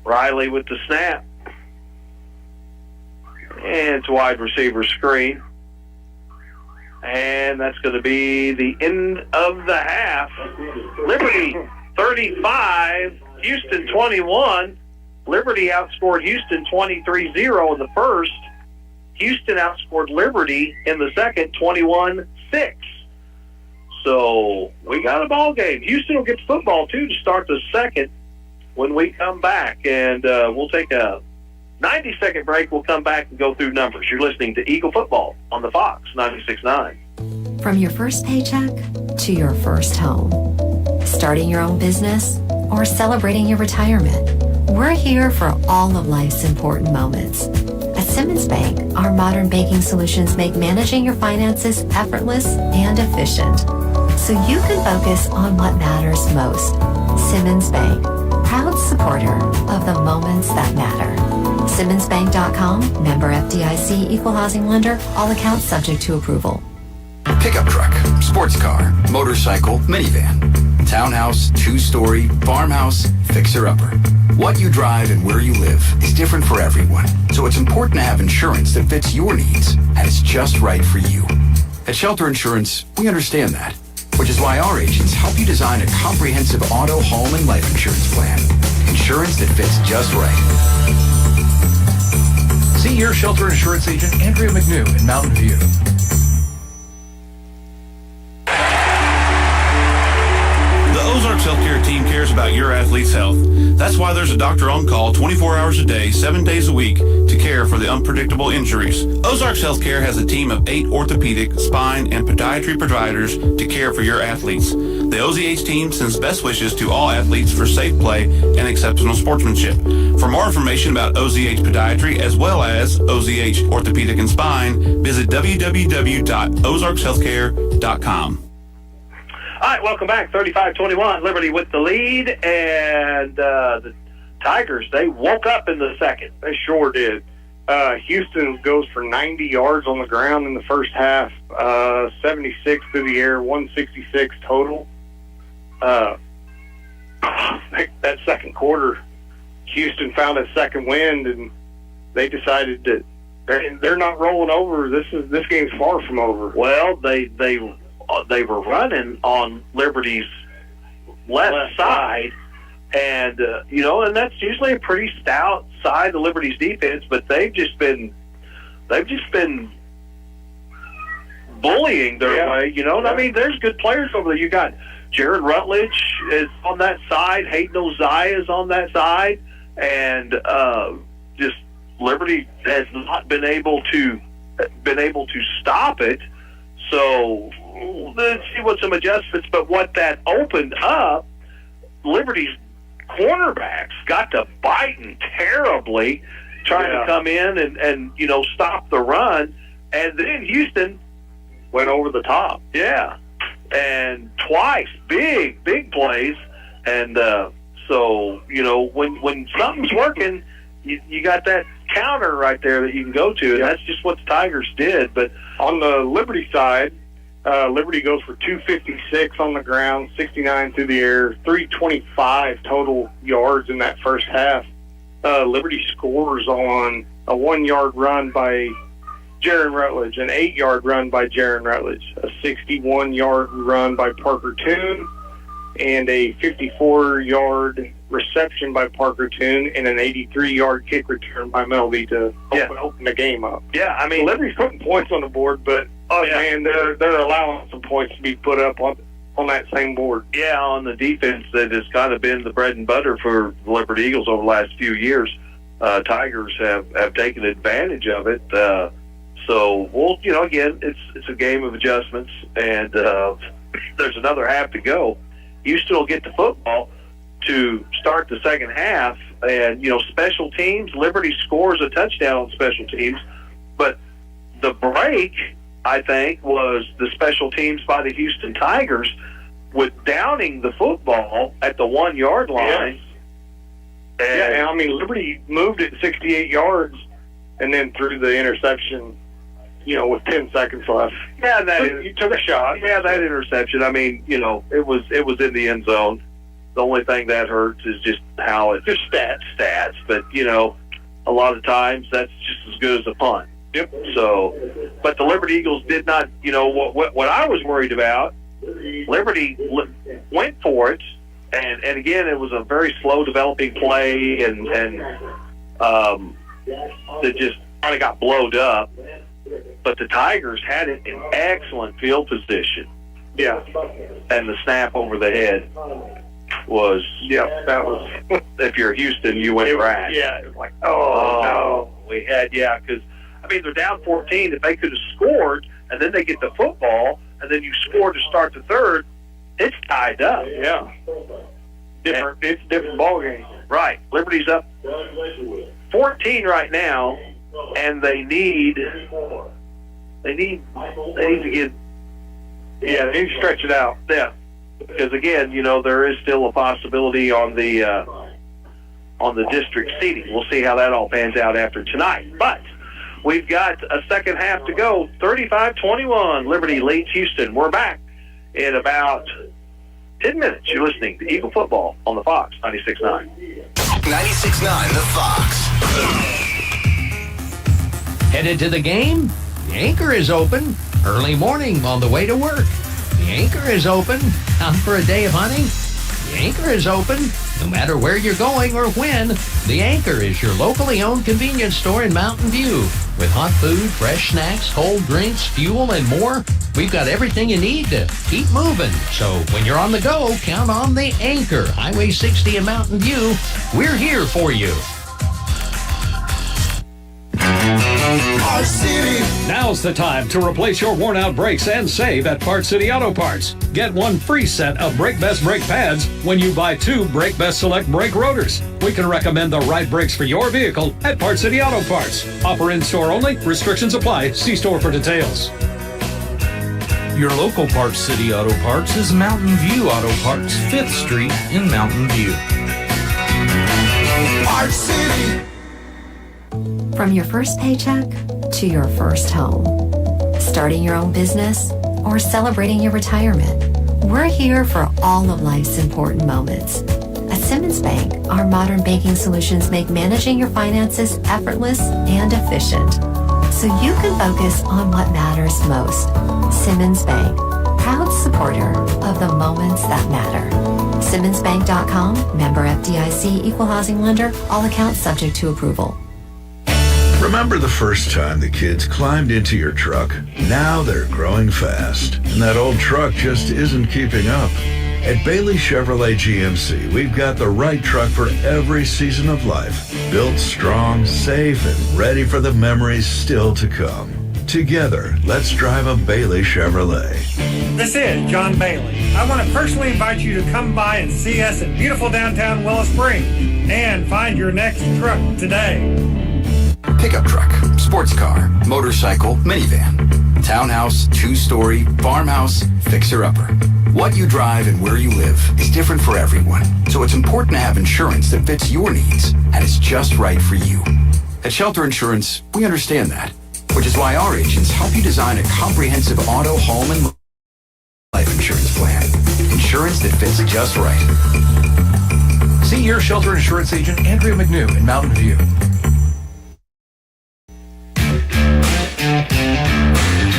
Riley with the snap. And it's wide receiver screen. And that's going to be the end of the half. Liberty 35, Houston 21. Liberty outscored Houston 23-0 in the first. Houston outscored Liberty in the second 21-6. So we got a ball game. Houston will get the football, too, to start the second when we come back. And we'll take a 90-second break. We'll come back and go through numbers. You're listening to Eagle Football on the Fox 96.9. From your first paycheck to your first home, starting your own business or celebrating your retirement, we're here for all of life's important moments. At Simmons Bank, our modern banking solutions make managing your finances effortless and efficient, so you can focus on what matters most. Simmons Bank, proud supporter of the moments that matter. SimmonsBank.com, member FDIC, equal housing lender, all accounts subject to approval. Pickup truck, sports car, motorcycle, minivan, townhouse, two-story, farmhouse, fixer-upper. What you drive and where you live is different for everyone, so it's important to have insurance that fits your needs and is just right for you. At Shelter Insurance, we understand that, which is why our agents help you design a comprehensive auto, home, and life insurance plan. Insurance that fits just right. See your Shelter Insurance agent, Andrea McNew in Mountain View. The Ozarks Healthcare team cares cares about your athlete's health. That's why there's a doctor on call 24 hours a day, 7 days a week to care for the unpredictable injuries. Ozarks Healthcare has a team of 8 orthopedic, spine, and podiatry providers to care for your athletes. The OZH team sends best wishes to all athletes for safe play and exceptional sportsmanship. For more information about OZH Podiatry as well as OZH Orthopedic and Spine, visit www.ozarkshealthcare.com. All right, welcome back. 35-21, Liberty with the lead, and the Tigers, they woke up in the second. They sure did. Houston goes for 90 yards on the ground in the first half, 76 through the air, 166 total. That second quarter, Houston found a second wind, and they decided that they're not rolling over. This game's far from over. Well, they were running on Liberty's left side, and and that's usually a pretty stout side of Liberty's defense, but they've just been bullying their way. I mean, there's good players over there. You got Jared Rutledge is on that side, Hayden Oziah is on that side, and just Liberty has not been able to stop it. So let's see what some adjustments. But what that opened up, Liberty's cornerbacks got to biting terribly, trying to come in and stop the run, and then Houston went over the top. Yeah, and twice big plays, and so when something's working, you got that counter right there that you can go to, and that's just what the Tigers did. But on the Liberty side, Liberty goes for 256 on the ground, 69 through the air, 325 total yards in that first half. Liberty scores on a 1-yard run by Jaron Rutledge, an 8-yard run by Jaron Rutledge, a 61-yard run by Parker Toon, and a 54-yard reception by Parker Toon, and an 83-yard kick return by Melby to open the game up. Yeah, I mean, Liberty's putting points on the board, but man, they're allowing some points to be put up on that same board. Yeah, on the defense that has kind of been the bread and butter for the Liberty Eagles over the last few years. Tigers have taken advantage of it. So, again, it's a game of adjustments, and there's another half to go. Houston will get the football to start the second half, and special teams, Liberty scores a touchdown on special teams, but the break, I think, was the special teams by the Houston Tigers with downing the football at the 1-yard line. Yes. And I mean, Liberty moved it 68 yards and then threw the interception, with 10 seconds left. Yeah, you took a shot. Yeah, that interception. I mean, it was in the end zone. The only thing that hurts is just how it's just stats. But a lot of times that's just as good as a punt. Yep. So, but the Liberty Eagles did not. What I was worried about. Liberty went for it, and again, it was a very slow developing play, and it just kind of got blowed up. But the Tigers had it in excellent field position. Yeah. And the snap over the head was, that was. If you're Houston, you went rash. Yeah, it was like, no. We had, because, I mean, they're down 14. If they could have scored, and then they get the football, and then you score to start the third, it's tied up. Yeah. It's a different ball game. Right. Liberty's up 14 right now, and they need to get. Yeah, they need to stretch it out. Yeah. Because again, there is still a possibility on the district seating. We'll see how that all pans out after tonight. But we've got a second half to go. 35-21. Liberty leads Houston. We're back in about 10 minutes. You're listening to Eagle Football on the Fox 96.9. 96.9 The Fox. Headed to the game? The Anchor is open. Early morning on the way to work. The Anchor is open. Out for a day of hunting? The Anchor is open. No matter where you're going or when, The Anchor is your locally owned convenience store in Mountain View. With hot food, fresh snacks, cold drinks, fuel, and more, we've got everything you need to keep moving. So when you're on the go, count on The Anchor, Highway 60 in Mountain View. We're here for you. Parts City. Now's the time to replace your worn-out brakes and save at Parts City Auto Parts. Get one free set of Brake Best brake pads when you buy 2 Brake Best Select brake rotors. We can recommend the right brakes for your vehicle at Parts City Auto Parts. Offer in-store only. Restrictions apply. See store for details. Your local Parts City Auto Parts is Mountain View Auto Parts, 5th Street in Mountain View. Parts City. From your first paycheck to your first home, starting your own business or celebrating your retirement, we're here for all of life's important moments. At Simmons Bank, our modern banking solutions make managing your finances effortless and efficient, so you can focus on what matters most. Simmons Bank, proud supporter of the moments that matter. SimmonsBank.com, member FDIC, equal housing lender, all accounts subject to approval. Remember the first time the kids climbed into your truck? Now they're growing fast, and that old truck just isn't keeping up. At Bailey Chevrolet GMC, we've got the right truck for every season of life. Built strong, safe, and ready for the memories still to come. Together, let's drive a Bailey Chevrolet. This is John Bailey. I want to personally invite you to come by and see us in beautiful downtown Willow Springs and find your next truck today. Pickup truck, sports car, motorcycle, minivan, townhouse, 2-story, farmhouse, fixer-upper. What you drive and where you live is different for everyone, so it's important to have insurance that fits your needs and is just right for you. At Shelter Insurance, we understand that, which is why our agents help you design a comprehensive auto, home, and life insurance plan. Insurance that fits just right. See your Shelter Insurance agent, Andrea McNew in Mountain View.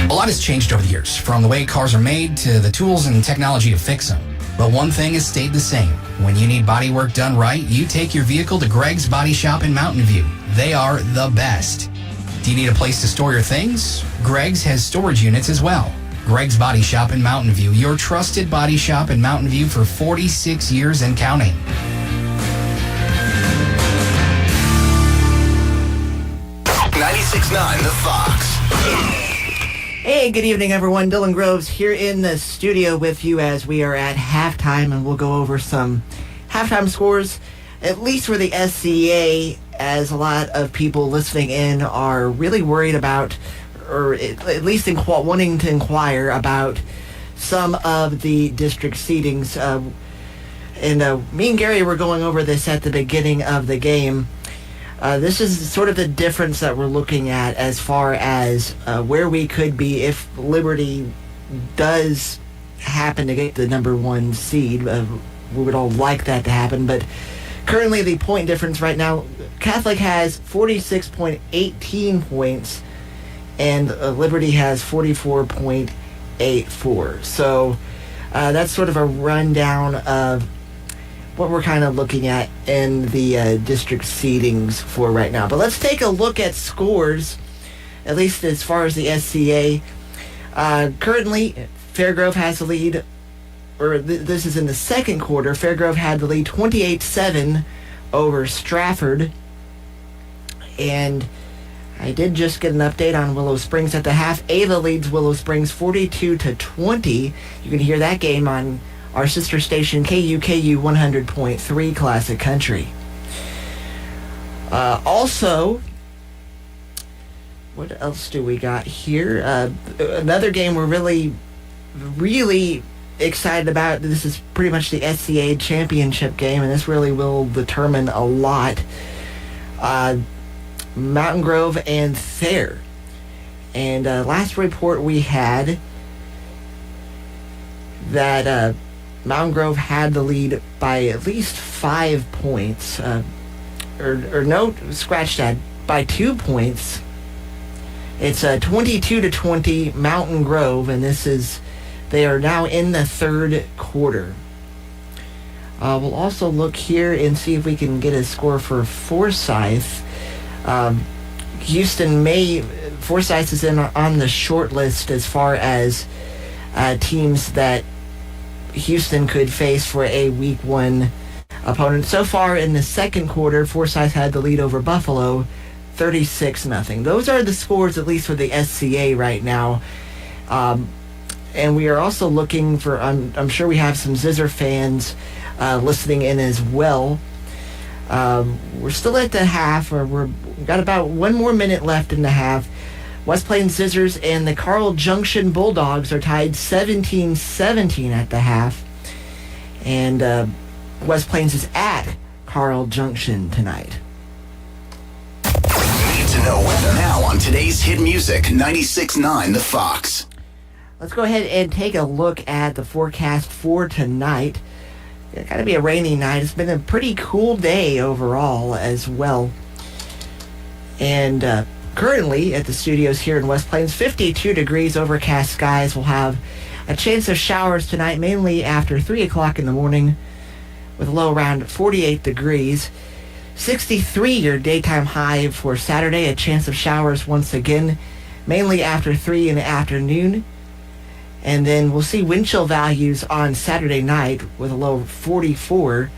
A lot has changed over the years, from the way cars are made to the tools and technology to fix them. But one thing has stayed the same. When you need body work done right, you take your vehicle to Greg's Body Shop in Mountain View. They are the best. Do you need a place to store your things? Greg's has storage units as well. Greg's Body Shop in Mountain View, your trusted body shop in Mountain View for 46 years and counting. The Fox. Hey, good evening, everyone. Dylan Groves here in the studio with you as we are at halftime, and we'll go over some halftime scores, at least for the SCA, as a lot of people listening in are really worried about, or at least wanting to inquire about some of the district seedings. And me and Gary were going over this at the beginning of the game. This is sort of the difference that we're looking at as far as where we could be if Liberty does happen to get the number 1 seed. We would all like that to happen, but currently the point difference right now, Catholic has 46.18 points, and Liberty has 44.84. So that's sort of a rundown of what we're kind of looking at in the district seedings for right now. But let's take a look at scores, at least as far as the SCA. Currently, Fairgrove has the lead, or this is in the second quarter. Fairgrove had the lead 28-7 over Stratford. And I did just get an update on Willow Springs at the half. Ava leads Willow Springs 42-20. You can hear that game on our sister station, KUKU 100.3 Classic Country. Also, what else do we got here? Another game we're really excited about. This is pretty much the SCA championship game, and this really will determine a lot. Mountain Grove and Thayer. And last report we had that Mountain Grove had the lead by at least 5 points, scratch that, by 2 points. It's 22-20 Mountain Grove, and they are now in the third quarter. We'll also look here and see if we can get a score for Forsyth. Forsyth is on the short list as far as teams that Houston could face for a Week 1 opponent. So far in the second quarter, Forsyth had the lead over Buffalo, 36-0. Those are the scores, at least for the SCA right now. And we are also looking for, I'm sure we have some Zizzer fans listening in as well. We're still at the half, or we've got about 1 more minute left in the half. West Plains Zizzers and the Carl Junction Bulldogs are tied 17-17 at the half. And West Plains is at Carl Junction tonight. Need to know weather now on today's hit music 96.9 The Fox. Let's go ahead and take a look at the forecast for tonight. It's going to be a rainy night. It's been a pretty cool day overall as well. And currently at the studios here in West Plains, 52 degrees, overcast skies. We'll have a chance of showers tonight, mainly after 3 o'clock in the morning, with a low around 48 degrees. 63 your daytime high for Saturday, a chance of showers once again, mainly after 3 in the afternoon. And then we'll see wind chill values on Saturday night with a low of 44.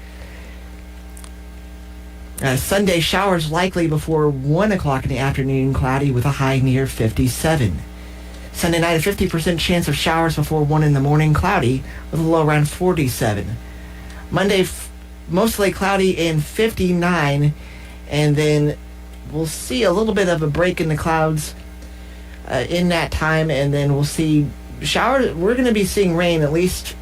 Sunday showers likely before 1 o'clock in the afternoon, cloudy with a high near 57. Sunday night, a 50% chance of showers before 1 in the morning, cloudy with a low around 47. Monday, mostly cloudy and 59. And then we'll see a little bit of a break in the clouds in that time, and then we'll see showers. We're going to be seeing rain at least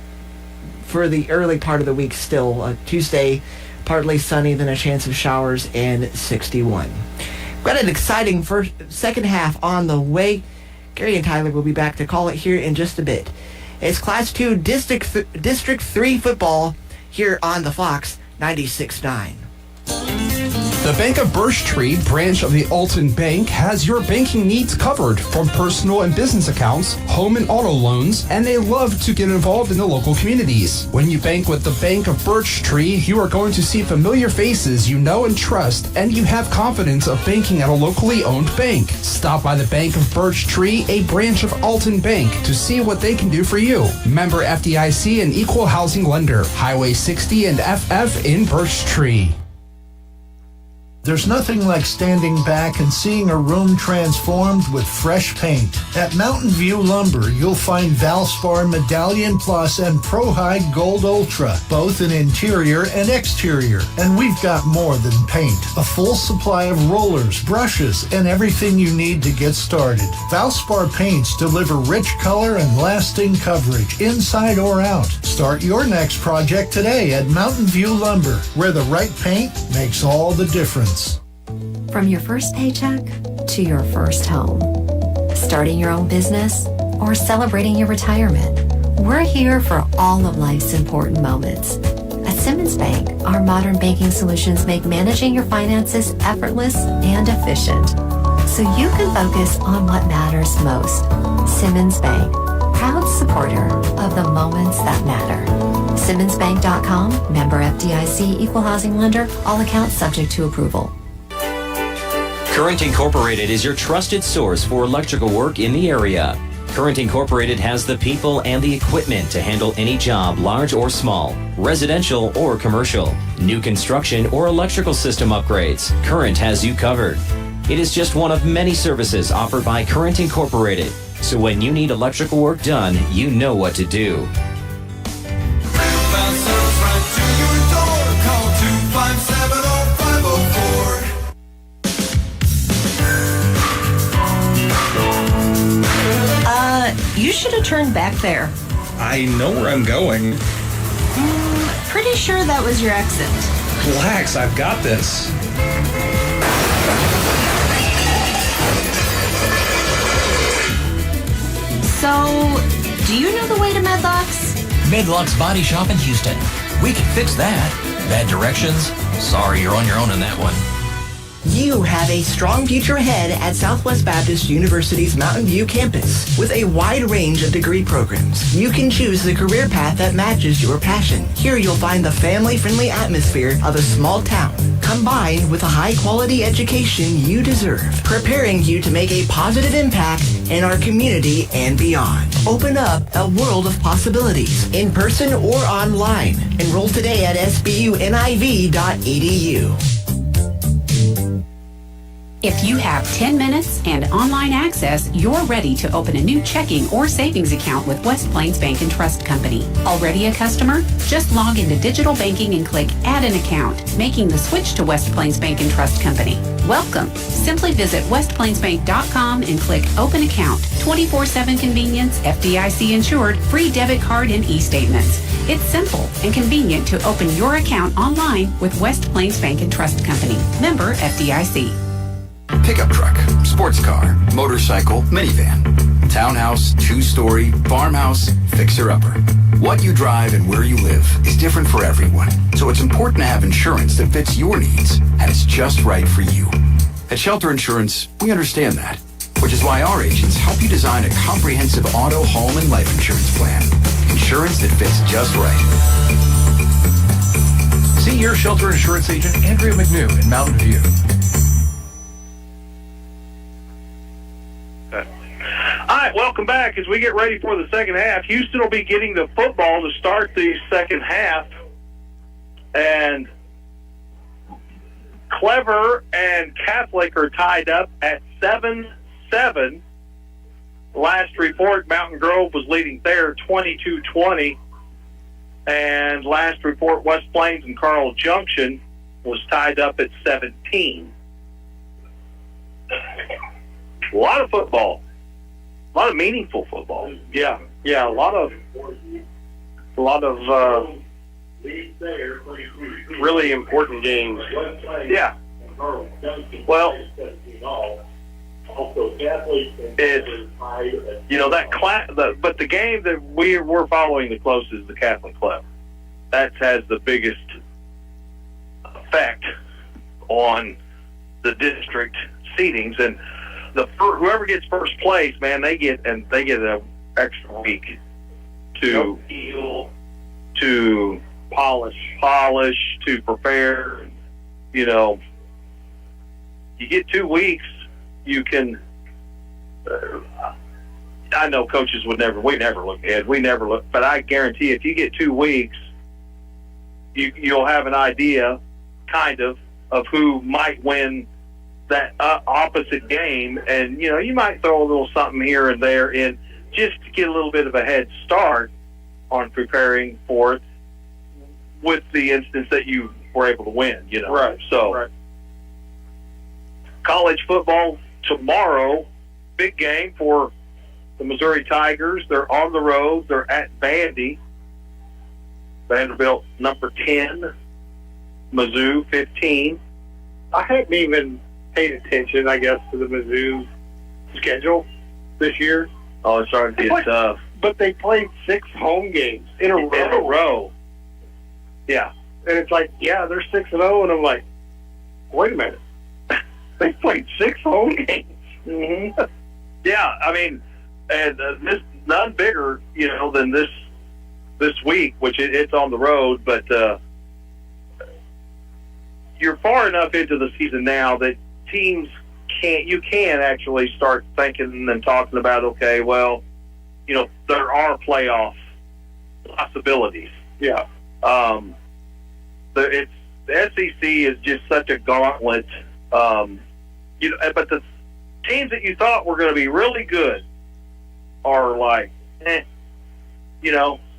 for the early part of the week still. Tuesday, partly sunny, then a chance of showers, and 61. We've got an exciting second half on the way. Gary and Tyler will be back to call it here in just a bit. It's Class 2 District 3 football here on the Fox 96.9. The Bank of Birch Tree branch of the Alton Bank has your banking needs covered, from personal and business accounts, home and auto loans, and they love to get involved in the local communities. When you bank with the Bank of Birch Tree, you are going to see familiar faces you know and trust, and you have confidence of banking at a locally owned bank. Stop by the Bank of Birch Tree, a branch of Alton Bank, to see what they can do for you. Member FDIC and equal housing lender. Highway 60 and FF in Birch Tree. There's nothing like standing back and seeing a room transformed with fresh paint. At Mountain View Lumber, you'll find Valspar Medallion Plus and Pro High Gold Ultra, both in interior and exterior. And we've got more than paint. A full supply of rollers, brushes, and everything you need to get started. Valspar paints deliver rich color and lasting coverage, inside or out. Start your next project today at Mountain View Lumber, where the right paint makes all the difference. From your first paycheck to your first home, starting your own business or celebrating your retirement, we're here for all of life's important moments. At Simmons Bank, our modern banking solutions make managing your finances effortless and efficient, so you can focus on what matters most. Simmons Bank, proud supporter of the moments that matter. SimmonsBank.com, member FDIC, equal housing lender, all accounts subject to approval. Current Incorporated is your trusted source for electrical work in the area. Current Incorporated has the people and the equipment to handle any job, large or small, residential or commercial, new construction or electrical system upgrades. Current has you covered. It is just one of many services offered by Current Incorporated. So when you need electrical work done, you know what to do. You should have turned back there. I know where I'm going. Pretty sure that was your exit. Relax, I've got this. So, do you know the way to Medlocks? Medlocks Body Shop in Houston. We can fix that. Bad directions? Sorry, you're on your own in that one. You have a strong future ahead at Southwest Baptist University's Mountain View campus. With a wide range of degree programs, you can choose the career path that matches your passion. Here you'll find the family-friendly atmosphere of a small town, combined with a high-quality education you deserve, preparing you to make a positive impact in our community and beyond. Open up a world of possibilities, in person or online. Enroll today at sbuniv.edu. If you have 10 minutes and online access, you're ready to open a new checking or savings account with West Plains Bank and Trust Company. Already a customer? Just log into digital banking and click Add an Account, making the switch to West Plains Bank and Trust Company. Welcome. Simply visit westplainsbank.com and click Open Account. 24/7 convenience, FDIC insured, free debit card and e-statements. It's simple and convenient to open your account online with West Plains Bank and Trust Company. Member FDIC. Pickup truck, sports car, motorcycle, minivan, townhouse, two-story, farmhouse, fixer-upper. What you drive and where you live is different for everyone, so it's important to have insurance that fits your needs and is just right for you. At Shelter Insurance, we understand that, which is why our agents help you design a comprehensive auto, home, and life insurance plan. Insurance that fits just right. See your Shelter Insurance agent, Andrea McNew in Mountain View. All right, welcome back as we get ready for the second half. Houston will be getting the football to start the second half. And Clever and Catholic are tied up at 7-7. Last report, Mountain Grove was leading there 22-20. And last report, West Plains and Carl Junction was tied up at 17. A lot of football. A lot of meaningful football. Yeah, a lot of really important games. Yeah. Well, it's, but the game that we're following the closest is the Catholic Club. That has the biggest effect on the district seedings, and whoever gets first place, man, they get an extra week to heal, to polish, to prepare. You get 2 weeks. You can. I know coaches we never look ahead. But I guarantee if you get 2 weeks, you'll have an idea, kind of who might win that opposite game, and you might throw a little something here and there in just to get a little bit of a head start on preparing for it, with the instance that you were able to win. Right. So, right. College football tomorrow, big game for the Missouri Tigers. They're on the road. They're at Vandy. Vanderbilt number 10, Mizzou 15. I hadn't even paid attention, I guess, to the Mizzou schedule this year. Oh, it's starting to get tough. But they played 6 home games in a row. Yeah. And it's like, they're 6-0, and I'm like, wait a minute. They played 6 home games. Mm-hmm. Yeah, I mean, and this none bigger, than this week, which it's on the road, but you're far enough into the season now that teams can actually start thinking and talking about, okay, well, there are playoff possibilities. Yeah. The SEC is just such a gauntlet. But the teams that you thought were going to be really good are like, I mean,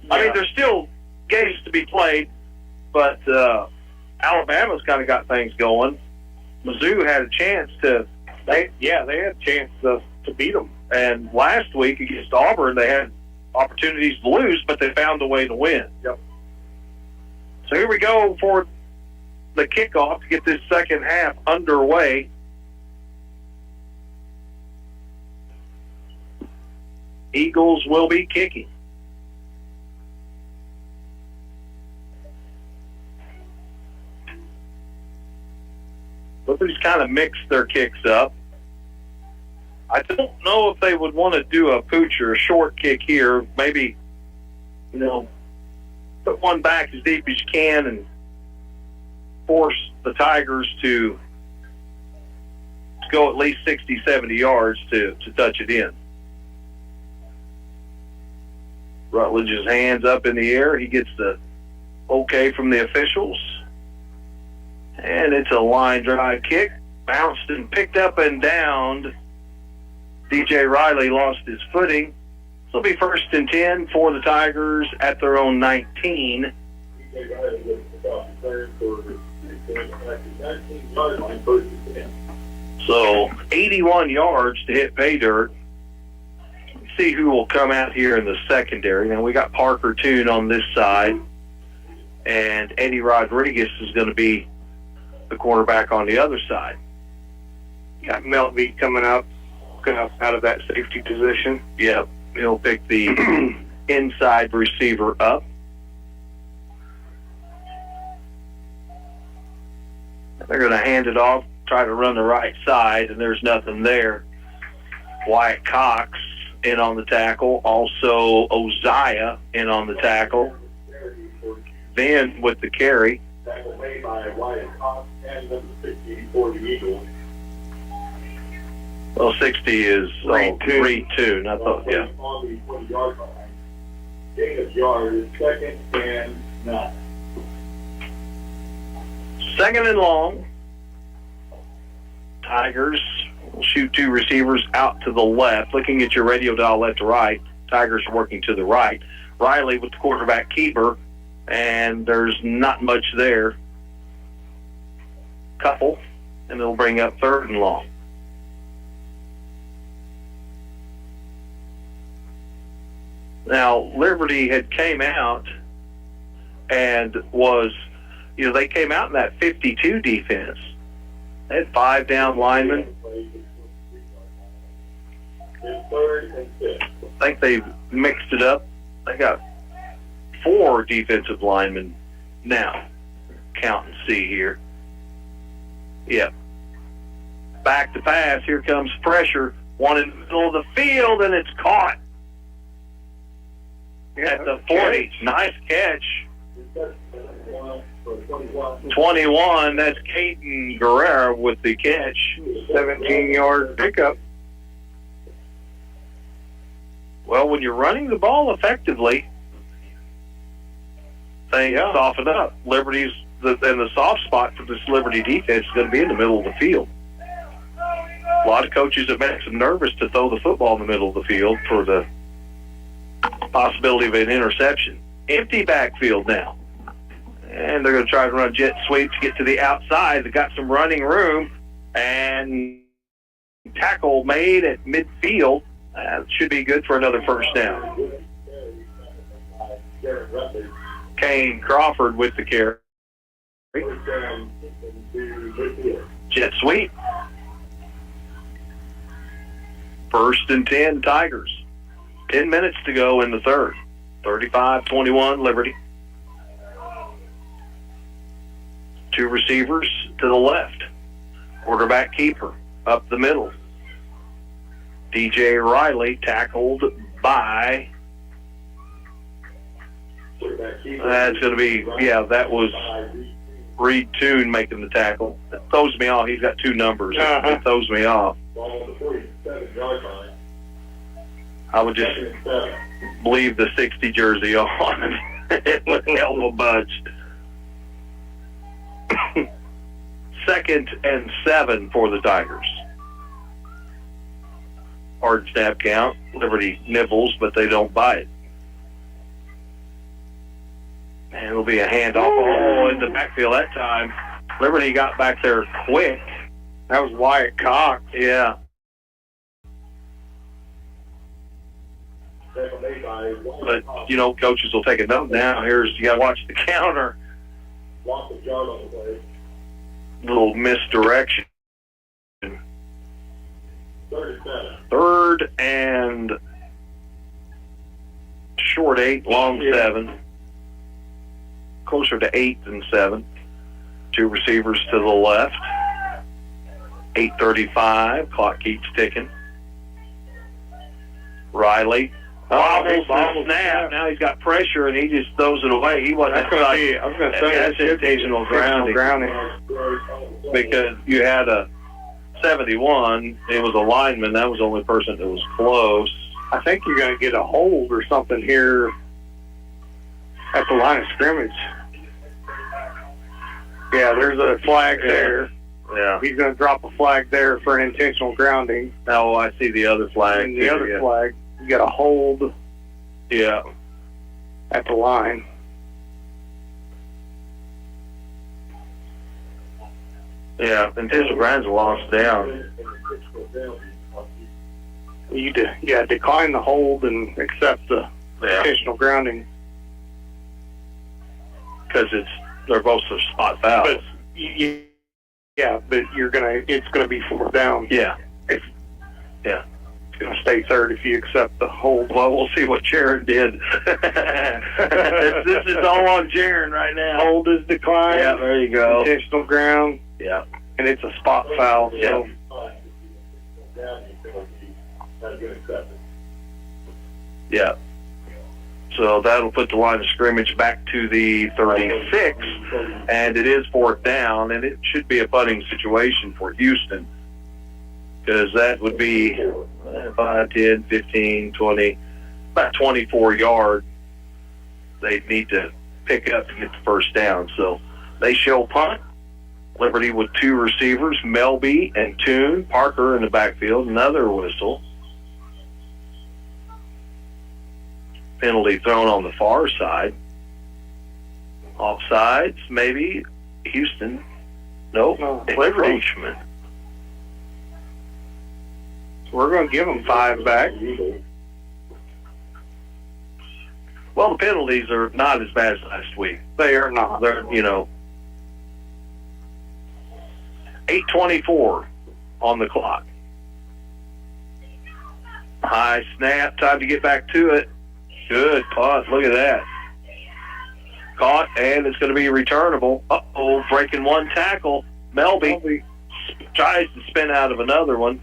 there's still games to be played, but Alabama's kind of got things going. Mizzou had a chance they had a chance to beat them. And last week against Auburn, they had opportunities to lose, but they found a way to win. Yep. So here we go for the kickoff to get this second half underway. Eagles will be kicking. Liberty's kind of mixed their kicks up. I don't know if they would want to do a pooch or a short kick here. Maybe, put one back as deep as you can and force the Tigers to go at least 60, 70 yards to touch it in. Rutledge's hands up in the air. He gets the okay from the officials. And it's a line drive kick. Bounced and picked up and downed. DJ Riley lost his footing. So it'll be 1st and 10 for the Tigers at their own 19. So 81 yards to hit pay dirt. Let's see who will come out here in the secondary. Now we got Parker Toon on this side, and Eddie Rodriguez is going to be the quarterback on the other side. Got Meltby coming up out of that safety position. Yep, he'll pick the inside receiver up. They're going to hand it off, try to run the right side, and there's nothing there. Wyatt Cox in on the tackle. Also, Oziah in on the tackle. Then with the carry. Tackle made by Wyatt Cox and number 60 for the Eagles. Well, 60 is Reed Toon. I thought, yeah. On the 20-yard line. Gain of yard is 2nd and 9. 2nd and long. Tigers will shoot 2 receivers out to the left. Looking at your radio dial left to right. Tigers are working to the right. Riley with the quarterback keeper, and there's not much there. Couple, and it'll bring up 3rd and long. Now, Liberty had came out and was, they came out in that 52 defense. They had 5 down linemen. I think they mixed it up. They got 4 defensive linemen now. Count and see here. Yep. Back to pass. Here comes pressure. One in the middle of the field, and it's caught. At the 40. Nice catch. 21. That's Caden Guerrero with the catch. 17-yard pickup. Well, when you're running the ball effectively, things soften up. Liberty's and the soft spot for this Liberty defense is going to be in the middle of the field. A lot of coaches have made them nervous to throw the football in the middle of the field for the possibility of an interception. Empty backfield now. And they're going to try to run jet sweep to get to the outside. They've got some running room, and tackle made at midfield. Should be good for another 1st down. Kane Crawford with the carry. Jet sweep. 1st and 10, Tigers. 10 minutes to go in the 3rd. 35-21, Liberty. 2 receivers to the left. Quarterback keeper up the middle. DJ Riley tackled by... That's going to be, that was Reed Toon making the tackle. It throws me off. He's got 2 numbers. It throws me off. I would just leave the 60 jersey on. It was elbow budged. 2nd and 7 for the Tigers. Hard snap count. Liberty nibbles, but they don't bite. And it'll be a handoff in the backfield that time. Liberty got back there quick. That was Wyatt Cox. Yeah. But, coaches will take a note now. You got to watch the counter. Little misdirection. 3rd and short 8, long 7. Closer to 8 than 7. 2 receivers to the left. 8:35. Clock keeps ticking. Riley. Bobbles the snap. Now he's got pressure, and he just throws it away. He wasn't. That's going to be. I was going to say that's intentional grounding. Because you had a 71. It was a lineman. That was the only person that was close. I think you're going to get a hold or something here at the line of scrimmage. Yeah, there's a flag there. Yeah. He's going to drop a flag there for an intentional grounding. Oh, I see the other flag. And the other flag, you got a hold. Yeah. At the line. Yeah, intentional ground's a loss down. You decline the hold and accept the intentional grounding. Because they're both spot fouls. But but it's gonna be 4th down. Yeah. It's gonna stay 3rd if you accept the hold. Well, we'll see what Jaron did. This is all on Jaron right now. Hold is declined. Yeah, there you go. Intentional ground. Yeah. And it's a spot foul. Yeah. Yeah. So that'll put the line of scrimmage back to the 36, and it is 4th down, and it should be a punting situation for Houston, because that would be 5, 10, 15, 20, about 24 yards they'd need to pick up to get the first down. So they show punt. Liberty with 2 receivers, Melby and Toon. Parker in the backfield, another whistle. Penalty thrown on the far side. Offsides, maybe. Houston. Nope. Encroachment. So we're going to give them 5 back. Well, the penalties are not as bad as last week. They are not. They're, 8:24 on the clock. High snap. Time to get back to it. Good punt. Look at that. Caught, and it's going to be returnable. Uh-oh, breaking one tackle. Melby tries to spin out of another one.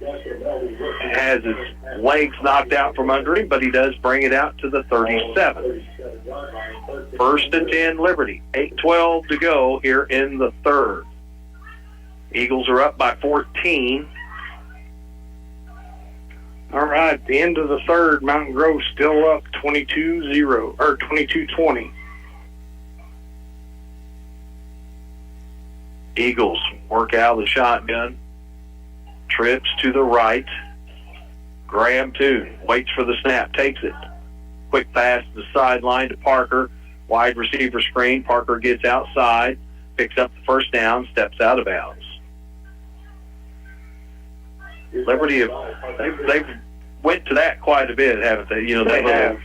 Has his legs knocked out from under him, but he does bring it out to the 37. 1st and 10, Liberty. 8:12 to go here in the 3rd. Eagles are up by 14. All right, the end of the 3rd, Mountain Grove still up 22-0 or 22-20. Eagles work out of the shotgun. Trips to the right. Graham Toon waits for the snap, takes it. Quick pass to the sideline to Parker. Wide receiver screen. Parker gets outside, picks up the first down, steps out of bounds. Liberty, they've went to that quite a bit, haven't they? They have.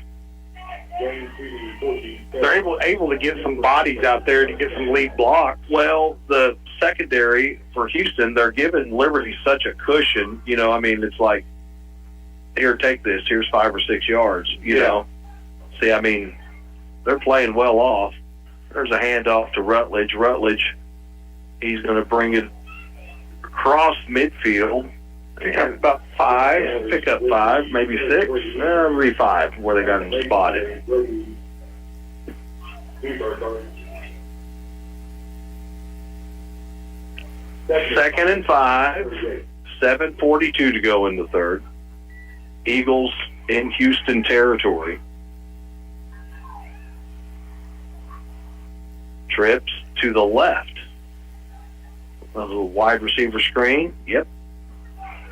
They're able to get some bodies out there to get some lead blocks. Well, the secondary for Houston, they're giving Liberty such a cushion. It's like, here, take this. Here's 5 or 6 yards. You know. See, they're playing well off. There's a handoff to Rutledge. Rutledge, he's going to bring it across midfield. Pick up about 5. Pick up 5, maybe 6. Maybe 5 where they got him spotted. Second and 5. 7:42 to go in the 3rd. Eagles in Houston territory. Trips to the left. A little wide receiver screen. Yep.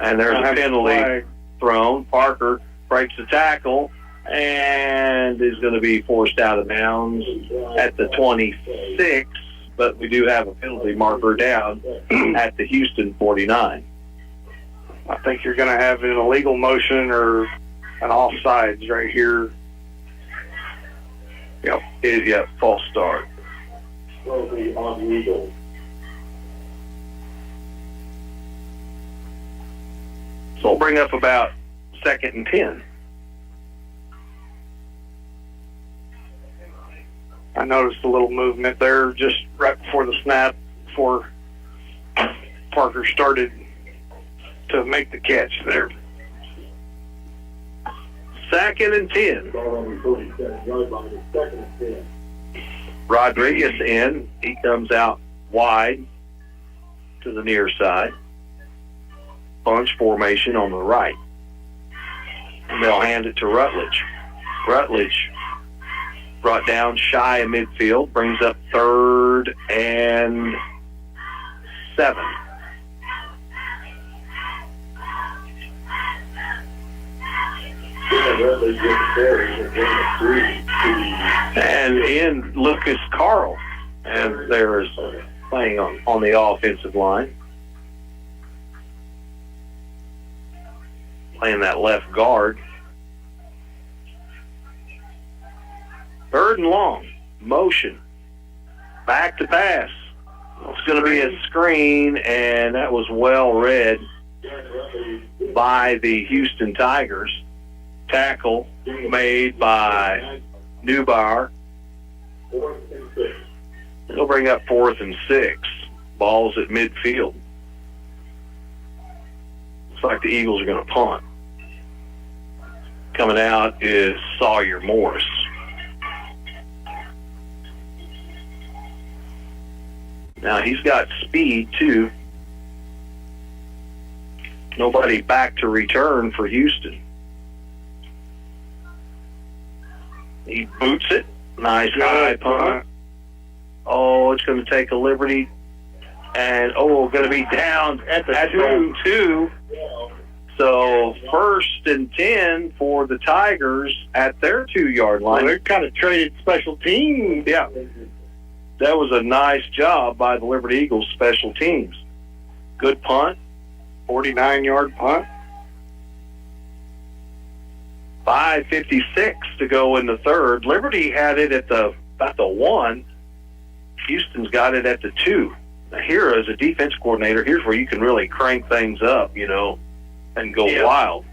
And there's a penalty thrown. Parker breaks the tackle and is going to be forced out of bounds at the 26, but we do have a penalty marker down at the Houston 49. I think you're going to have an illegal motion or an offsides right here. Yep. False start. So we'll bring up about 2nd and 10. I noticed a little movement there just right before the snap, before Parker started to make the catch there. 2nd and 10. Rodriguez in. He comes out wide to the near side. Bunch formation on the right. And they'll hand it to Rutledge. Rutledge brought down shy of midfield, brings up 3rd and 7. And in Lucas Carl, and there is playing on the offensive line, playing that left guard. 3rd and long, motion, back to pass. It's going to be a screen, and that was well read by the Houston Tigers. Tackle made by Neubauer. They'll bring up 4th and 6. Ball's at midfield. Looks like the Eagles are going to punt. Coming out is Sawyer Morris. Now he's got speed too. Nobody back to return for Houston. He boots it. Nice high punt. Oh, it's going to take a liberty. And, going to be down at the 2. So 1st and 10 for the Tigers at their 2-yard line. Well, they're kind of traded special teams. Yeah. That was a nice job by the Liberty Eagles special teams. Good punt. 49-yard punt. 5:56 to go in the 3rd. Liberty had it at about the 1. Houston's got it at the 2. Now here, as a defense coordinator, here's where you can really crank things up, and go wild.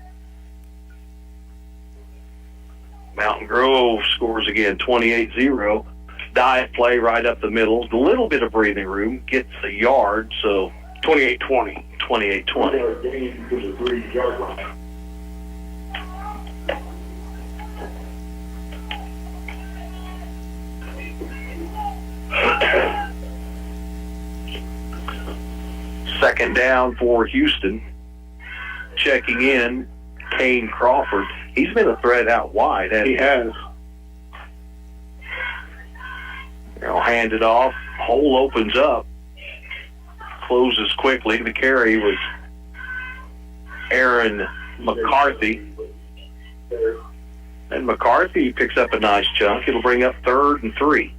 Mountain Grove scores again, 28-0. Dive play right up the middle. A little bit of breathing room. Gets a yard, so 28-20. 28-20. Second down for Houston. Checking in, Kane Crawford. He's been a threat out wide, hasn't he? He has. They'll hand it off. Hole opens up. Closes quickly. The carry was Aaron McCarthy. And McCarthy picks up a nice chunk. It'll bring up 3rd and 3.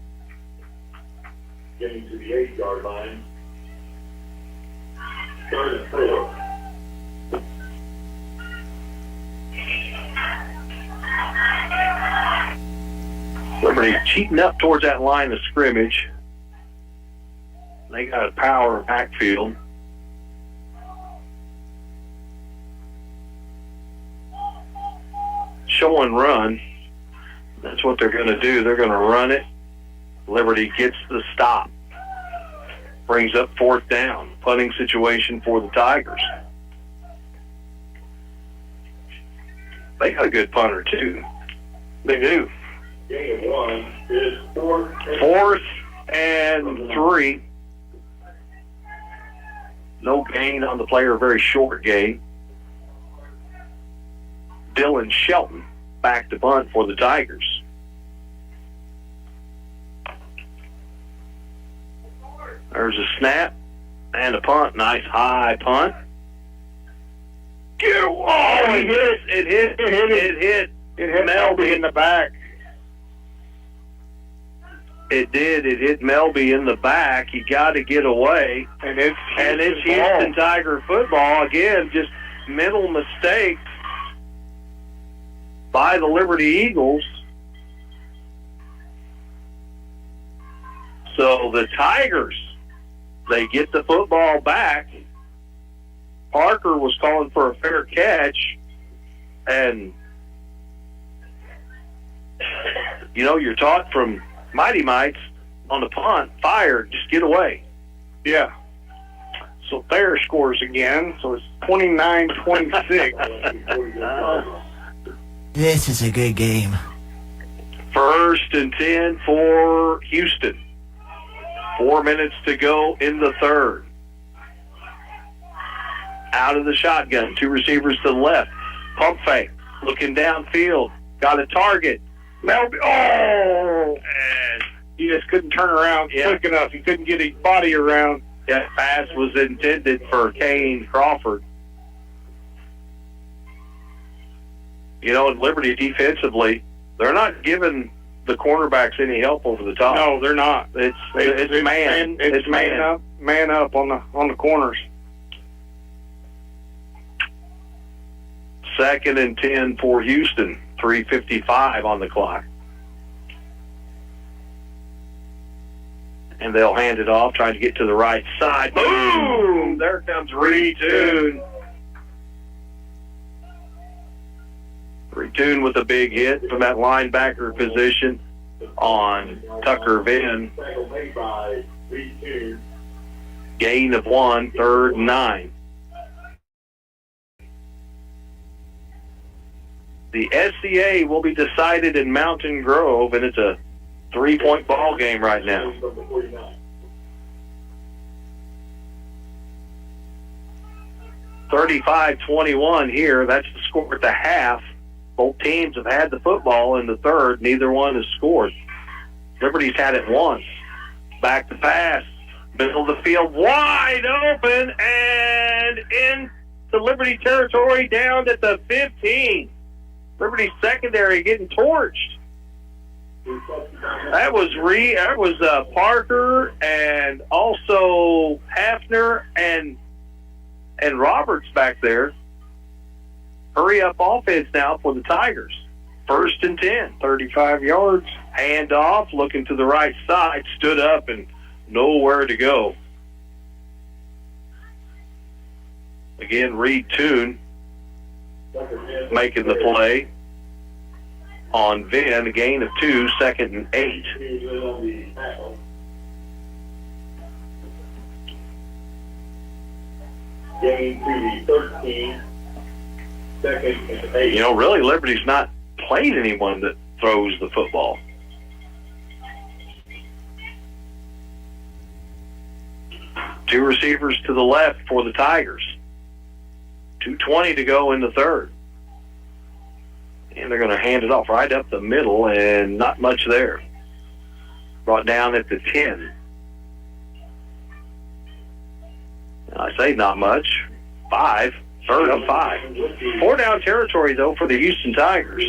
Getting to the 8-yard line. 3rd and 4. Liberty cheating up towards that line of scrimmage. They got a power backfield. Show and run. That's what they're going to do. They're going to run it. Liberty gets the stop. Brings up 4th down. Punting situation for the Tigers. They got a good punter, too. They do. Gain of 1 is 4th and 3. No gain on the player, a very short gain. Dylan Shelton back to punt for the Tigers. There's a snap and a punt. Nice high punt. It hit Melby in the back. It did. It hit Melby in the back. He got to get away. And it's Houston Tiger football. Again, just mental mistakes by the Liberty Eagles. So the Tigers, they get the football back. Parker was calling for a fair catch. And, you're taught from Mighty Mites on the punt, fire, just get away. Yeah. So Thayer scores again. So it's 29-26. This is a good game. First and 10 for Houston. 4 minutes to go in the third. Out of the shotgun. 2 receivers to the left. Pump fake. Looking downfield. Got a target. And he just couldn't turn around quick enough. He couldn't get his body around. That pass was intended for Kane Crawford. You know, in Liberty defensively, they're not giving the cornerbacks any help over the top. No, they're not. It's man. It's man up on the corners. Second and 10 for Houston. 3:55 on the clock. And they'll hand it off, trying to get to the right side. Boom! There comes Retune. Retune with a big hit from that linebacker position on Tucker Venn. Gain of 1, 3rd and 9. The SCA will be decided in Mountain Grove, and it's a 3-point ball game right now. (35-21) here. That's the score at the half. Both teams have had the football in the third. Neither one has scored. Liberty's had it once. Back to pass. Middle of the field, wide open, and in the Liberty territory down at the 15. Liberty secondary getting torched. That was Parker and also Hafner and Roberts back there. Hurry up offense now for the Tigers. First and 10, 35 yards. Hand off, looking to the right side, stood up and nowhere to go. Again, Reed Toon making the play on Venn, a gain of 2, 2nd and 8. Gain to the 13, 2nd and 8. You know, really, Liberty's not played anyone that throws the football. Two receivers to the left for the Tigers. 2:20 to go in the third. And they're going to hand it off right up the middle, and not much there. Brought down at the 10. I say not much. 5. 3rd and 5. 4 down territory, though, for the Houston Tigers.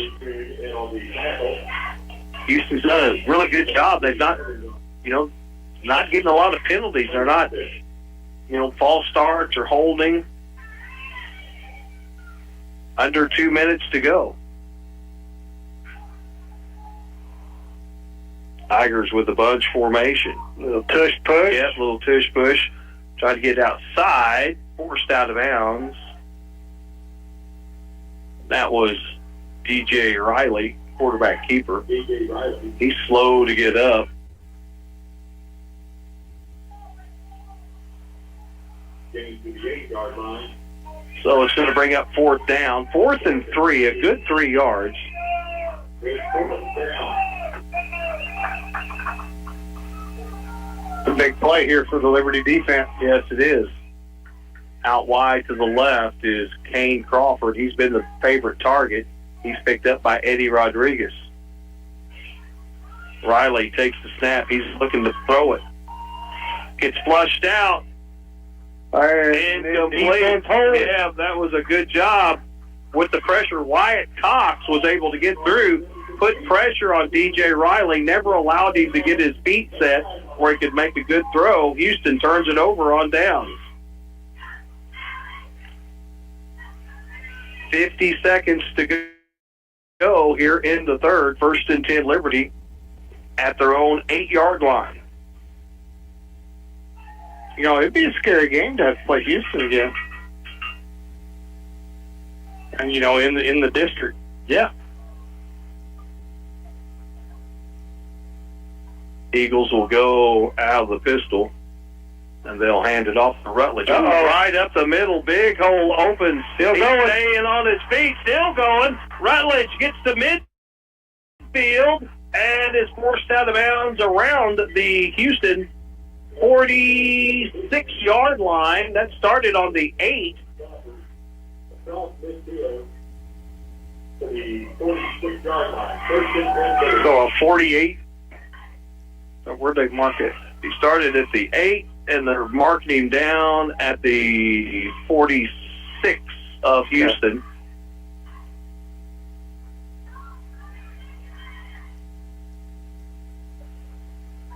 Houston's done a really good job. They've not, not getting a lot of penalties. They're not, false starts or holding. Under 2 minutes to go. Tigers with a bunch formation. Little tush push. Yep, little tush push. Trying to get outside. Forced out of bounds. That was DJ Riley, quarterback keeper. He's slow to get up. Getting to the 8-yard line. So it's going to bring up 4th down. 4th and 3, a good 3 yards. A big play here for the Liberty defense. Yes, it is. Out wide to the left is Kane Crawford. He's been the favorite target. He's picked up by Eddie Rodriguez. Riley takes the snap. He's looking to throw it. Gets flushed out. Incomplete. Yeah, that was a good job with the pressure. Wyatt Cox was able to get through, put pressure on DJ Riley, never allowed him to get his feet set where he could make a good throw. Houston turns it over on downs. 50 seconds to go here in the third. 1st and 10 Liberty at their own 8-yard line. It'd be a scary game to have to play Houston again. And, in the district. Yeah. Eagles will go out of the pistol. And they'll hand it off to Rutledge. Right up the middle, big hole open. Still going. Staying on his feet, still going. Rutledge gets to midfield and is forced out of bounds around the Houston 46-yard line. That started on the 8. So a 48. So where'd they mark it? He started at the 8, and they're marking him down at the 46 of Houston.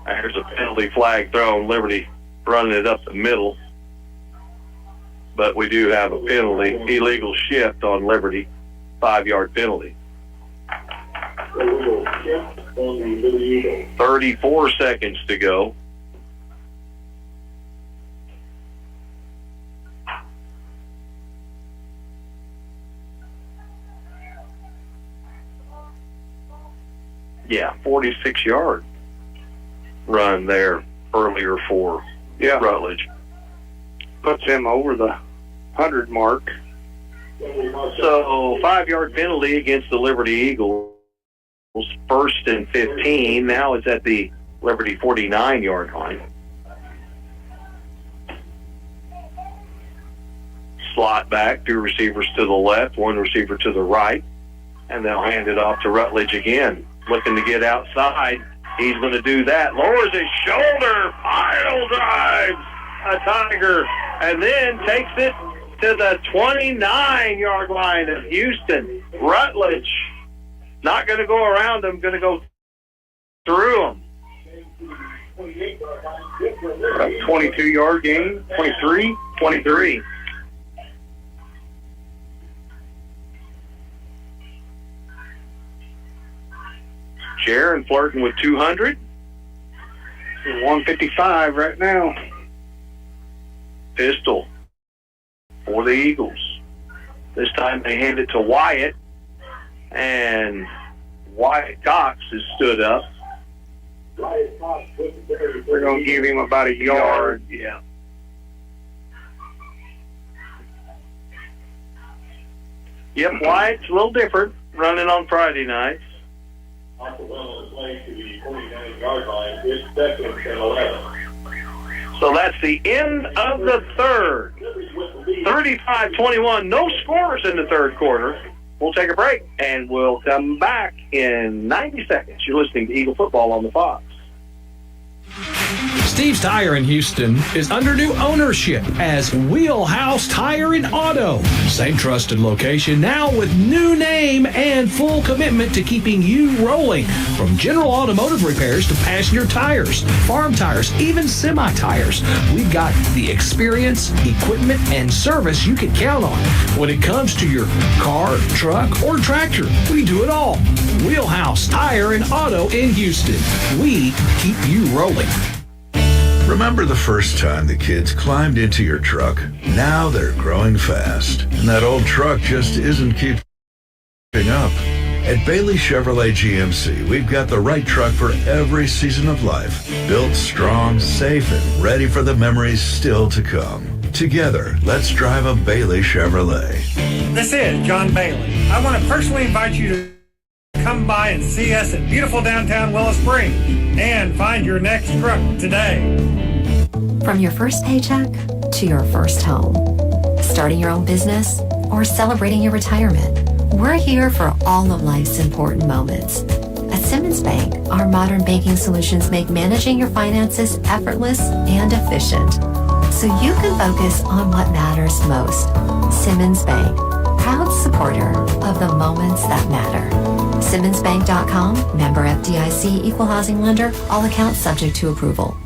There's a penalty flag thrown. Liberty running it up the middle. But we do have a penalty, illegal shift on Liberty, 5-yard penalty. 34 seconds to go. Yeah, 46-yard run there earlier for Rutledge. Puts him over the 100 mark. So 5-yard penalty against the Liberty Eagles. First and 15. Now it's at the Liberty 49-yard line. Slot back, 2 receivers to the left, 1 receiver to the right. And they'll hand it off to Rutledge again. Looking to get outside. He's going to do that. Lowers his shoulder. Pile drives a Tiger. And then takes it to the 29-yard line of Houston. Rutledge not going to go around him, going to go through him. 22-yard gain. 23. Sharon flirting with 200. 155 right now. Pistol for the Eagles. This time they hand it to Wyatt, and Wyatt Cox has stood up. We're going to give him about a yard. Yeah. Yep, Wyatt's a little different, running on Friday nights. So that's the end of the third. 35-21, no scores in the third quarter. We'll take a break, and we'll come back in 90 seconds. You're listening to Eagle Football on the Fox. Steve's Tire in Houston is under new ownership as Wheelhouse Tire and Auto. Same trusted location now with new name and full commitment to keeping you rolling. From general automotive repairs to passenger tires, farm tires, even semi-tires. We've got the experience, equipment, and service you can count on. When it comes to your car, truck, or tractor, we do it all. Wheelhouse Tire and Auto in Houston. We keep you rolling. Remember the first time the kids climbed into your truck? Now they're growing fast, and that old truck just isn't keeping up. At Bailey Chevrolet GMC, we've got the right truck for every season of life. Built strong, safe, and ready for the memories still to come. Together, let's drive a Bailey Chevrolet. This is John Bailey. I want to personally invite you to come by and see us in beautiful downtown Willow Springs and find your next truck today. From your first paycheck to your first home, starting your own business or celebrating your retirement, we're here for all of life's important moments. At Simmons Bank, our modern banking solutions make managing your finances effortless and efficient, so you can focus on what matters most. Simmons Bank, proud supporter of the moments that matter. SimmonsBank.com, member FDIC, equal housing lender, all accounts subject to approval.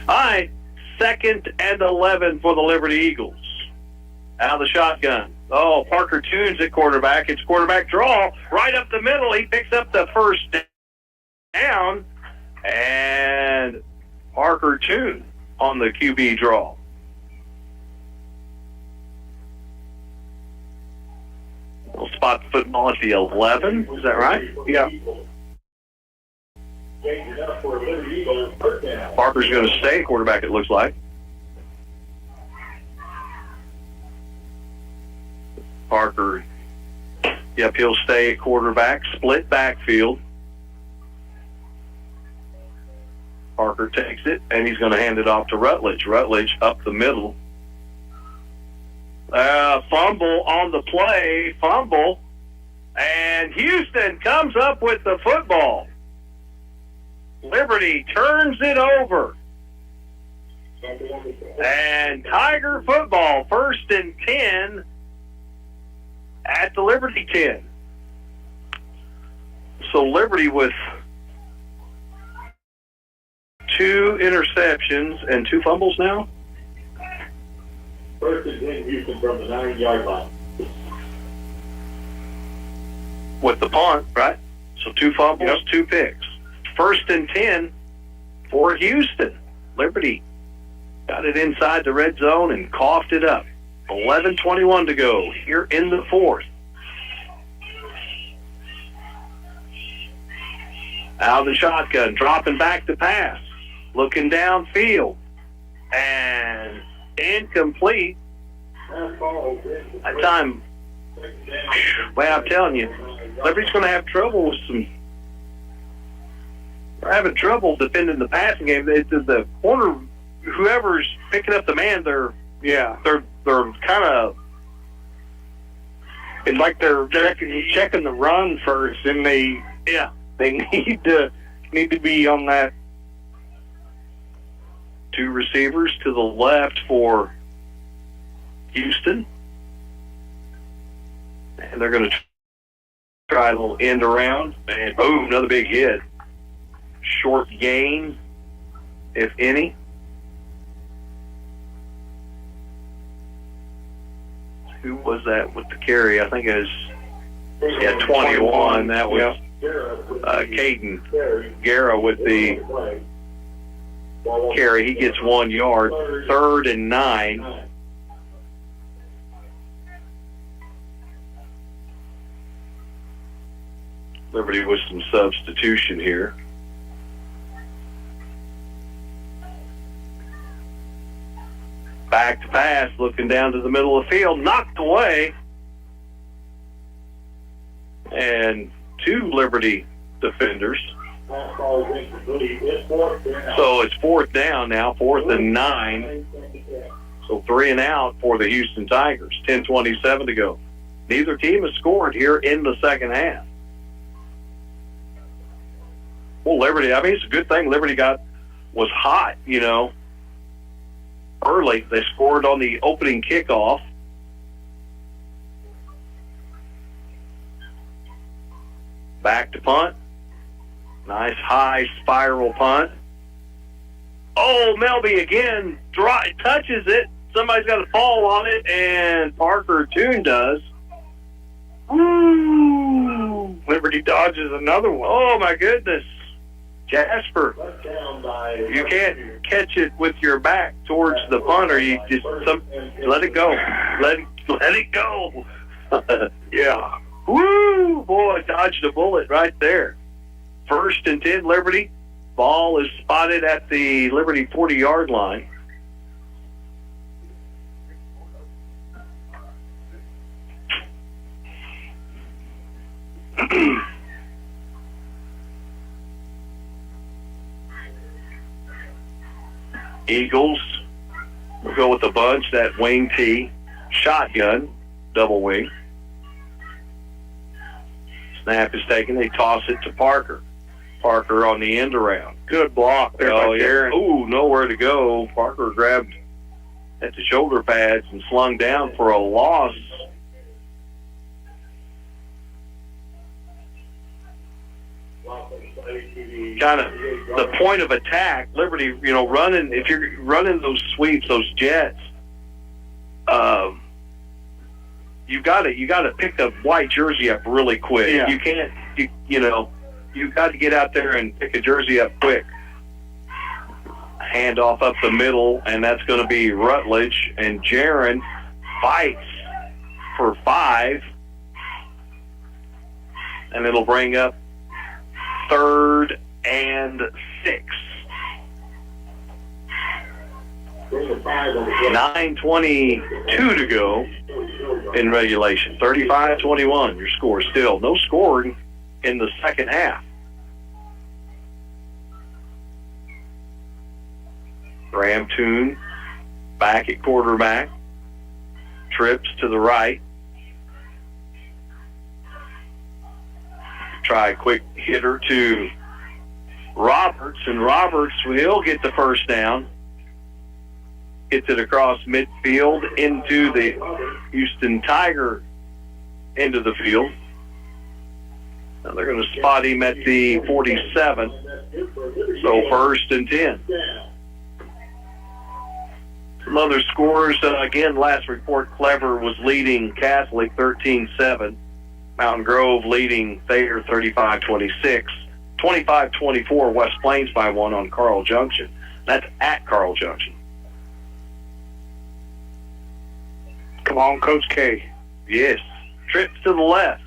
All right, 2nd and 11 for the Liberty Eagles. Out of the shotgun. Oh, Parker Tunes at quarterback. It's quarterback draw right up the middle. He picks up the first down, and Parker Tunes on the QB draw. We'll spot the football at the 11. Is that right? Yeah. Changing up for Liberty Eagles, first down. Parker's going to stay quarterback, it looks like. Parker, yep, he'll stay at quarterback, split backfield. Parker takes it, and he's going to hand it off to Rutledge. Rutledge up the middle. Fumble on the play, fumble, and Houston comes up with the football. Liberty turns it over. And Tiger football, 1st and 10 at the Liberty 10. So Liberty with 2 interceptions and 2 fumbles now. 1st and 10 Houston from the 9-yard line. With the punt, right? So 2 fumbles, 2 picks. 1st and 10 for Houston. Liberty got it inside the red zone and coughed it up. 11:21 to go here in the 4th. Out of the shotgun, dropping back to pass. Looking downfield. And incomplete. That time, well, I'm telling you, Liberty's going to have trouble with some. They're having trouble defending the passing game. The corner, whoever's picking up the man, they're kind of. It's like they're checking the run first, and they need to be on that. 2 receivers to the left for Houston, and they're going to try a little end around, and boom, another big hit. Short gain, if any. Who was that with the carry? I think it was 21. That was Caden Guerra with the carry. He gets 1 yard. 3rd and 9. Liberty with some substitution here. Back to pass, looking down to the middle of the field, knocked away. And 2 Liberty defenders. So it's 4th down now, 4th and 9. So 3 and out for the Houston Tigers. 10:27 to go. Neither team has scored here in the second half. Well, Liberty, I mean, it's a good thing Liberty was hot, early. They scored on the opening kickoff. Back to punt. Nice high spiral punt. Oh, Melby again touches it. Somebody's got to fall on it, and Parker Toon does. Ooh, Liberty dodges another one. Oh, my goodness. Jasper, you can't catch it with your back towards the punter. You just let it go. Let it go. Yeah. Woo! Boy, dodged a bullet right there. 1st and 10, Liberty. Ball is spotted at the Liberty 40-yard line. Eagles will go with the bunch, that wing T, shotgun, double wing. Snap is taken. They toss it to Parker. Parker on the end around. Good block there by Darren. Ooh, nowhere to go. Parker grabbed at the shoulder pads and slung down for a loss. Kind of the point of attack, Liberty, running, if you're running those sweeps, those jets, you got to pick the white jersey up really quick. Yeah. You can't, you got to get out there and pick a jersey up quick. Handoff up the middle, and that's going to be Rutledge, and Jaron fights for 5, and it'll bring up 3rd 9:22 to go in regulation. 35-21, your score still. No scoring in the second half. Graham Toon back at quarterback. Trips to the right. Try a quick hitter to Roberts, and Roberts will get the first down. Gets it across midfield into the Houston Tiger end of the field. Now they're going to spot him at the 47. So 1st and 10. Some other scores. Again, last report, Clever was leading Catholic 13-7. Mountain Grove leading Thayer 35-26. 25-24 West Plains by 1 on Carl Junction. That's at Carl Junction. Come on, Coach K. Yes. Trips to the left.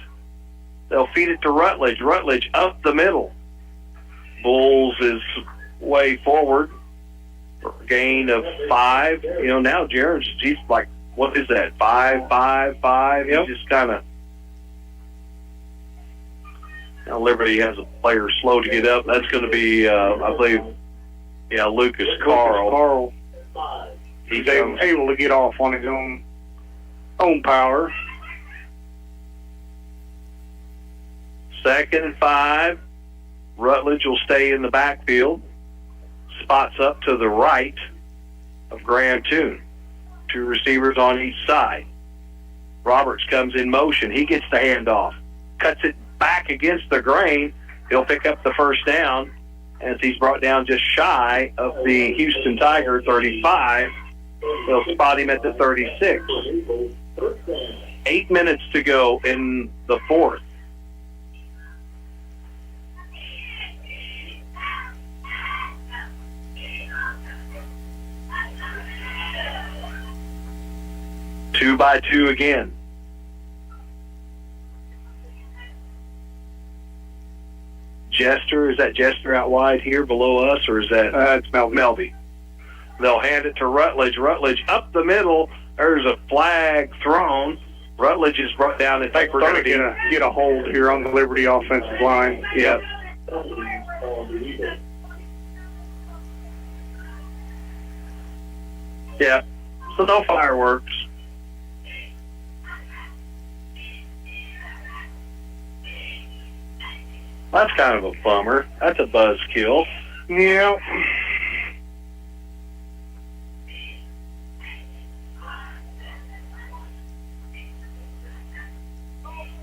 They'll feed it to Rutledge. Rutledge up the middle. Bulls is way forward for a gain of 5. You know, now Jaren's, he's like, what is that? 5, 5, 5. Yep. He's just kind of. Now Liberty has a player slow to get up. That's going to be, I believe, Lucas Carl. He's able to get off on his own power. 2nd and 5. Rutledge will stay in the backfield. Spots up to the right of Graham Toon. 2 receivers on each side. Roberts comes in motion. He gets the handoff. Cuts it back against the grain. He'll pick up the first down as he's brought down just shy of the Houston Tiger 35. They'll spot him at the 36. 8 minutes to go in the 4th. Two by 2 again. Jester, is that Jester out wide here below us, or is that it's Melby? They'll hand it to Rutledge. Rutledge up the middle. There's a flag thrown. Rutledge is brought down. In fact, we're going to get a hold here on the Liberty offensive line. Yep. Yeah. So no fireworks. That's kind of a bummer. That's a buzzkill. Yeah.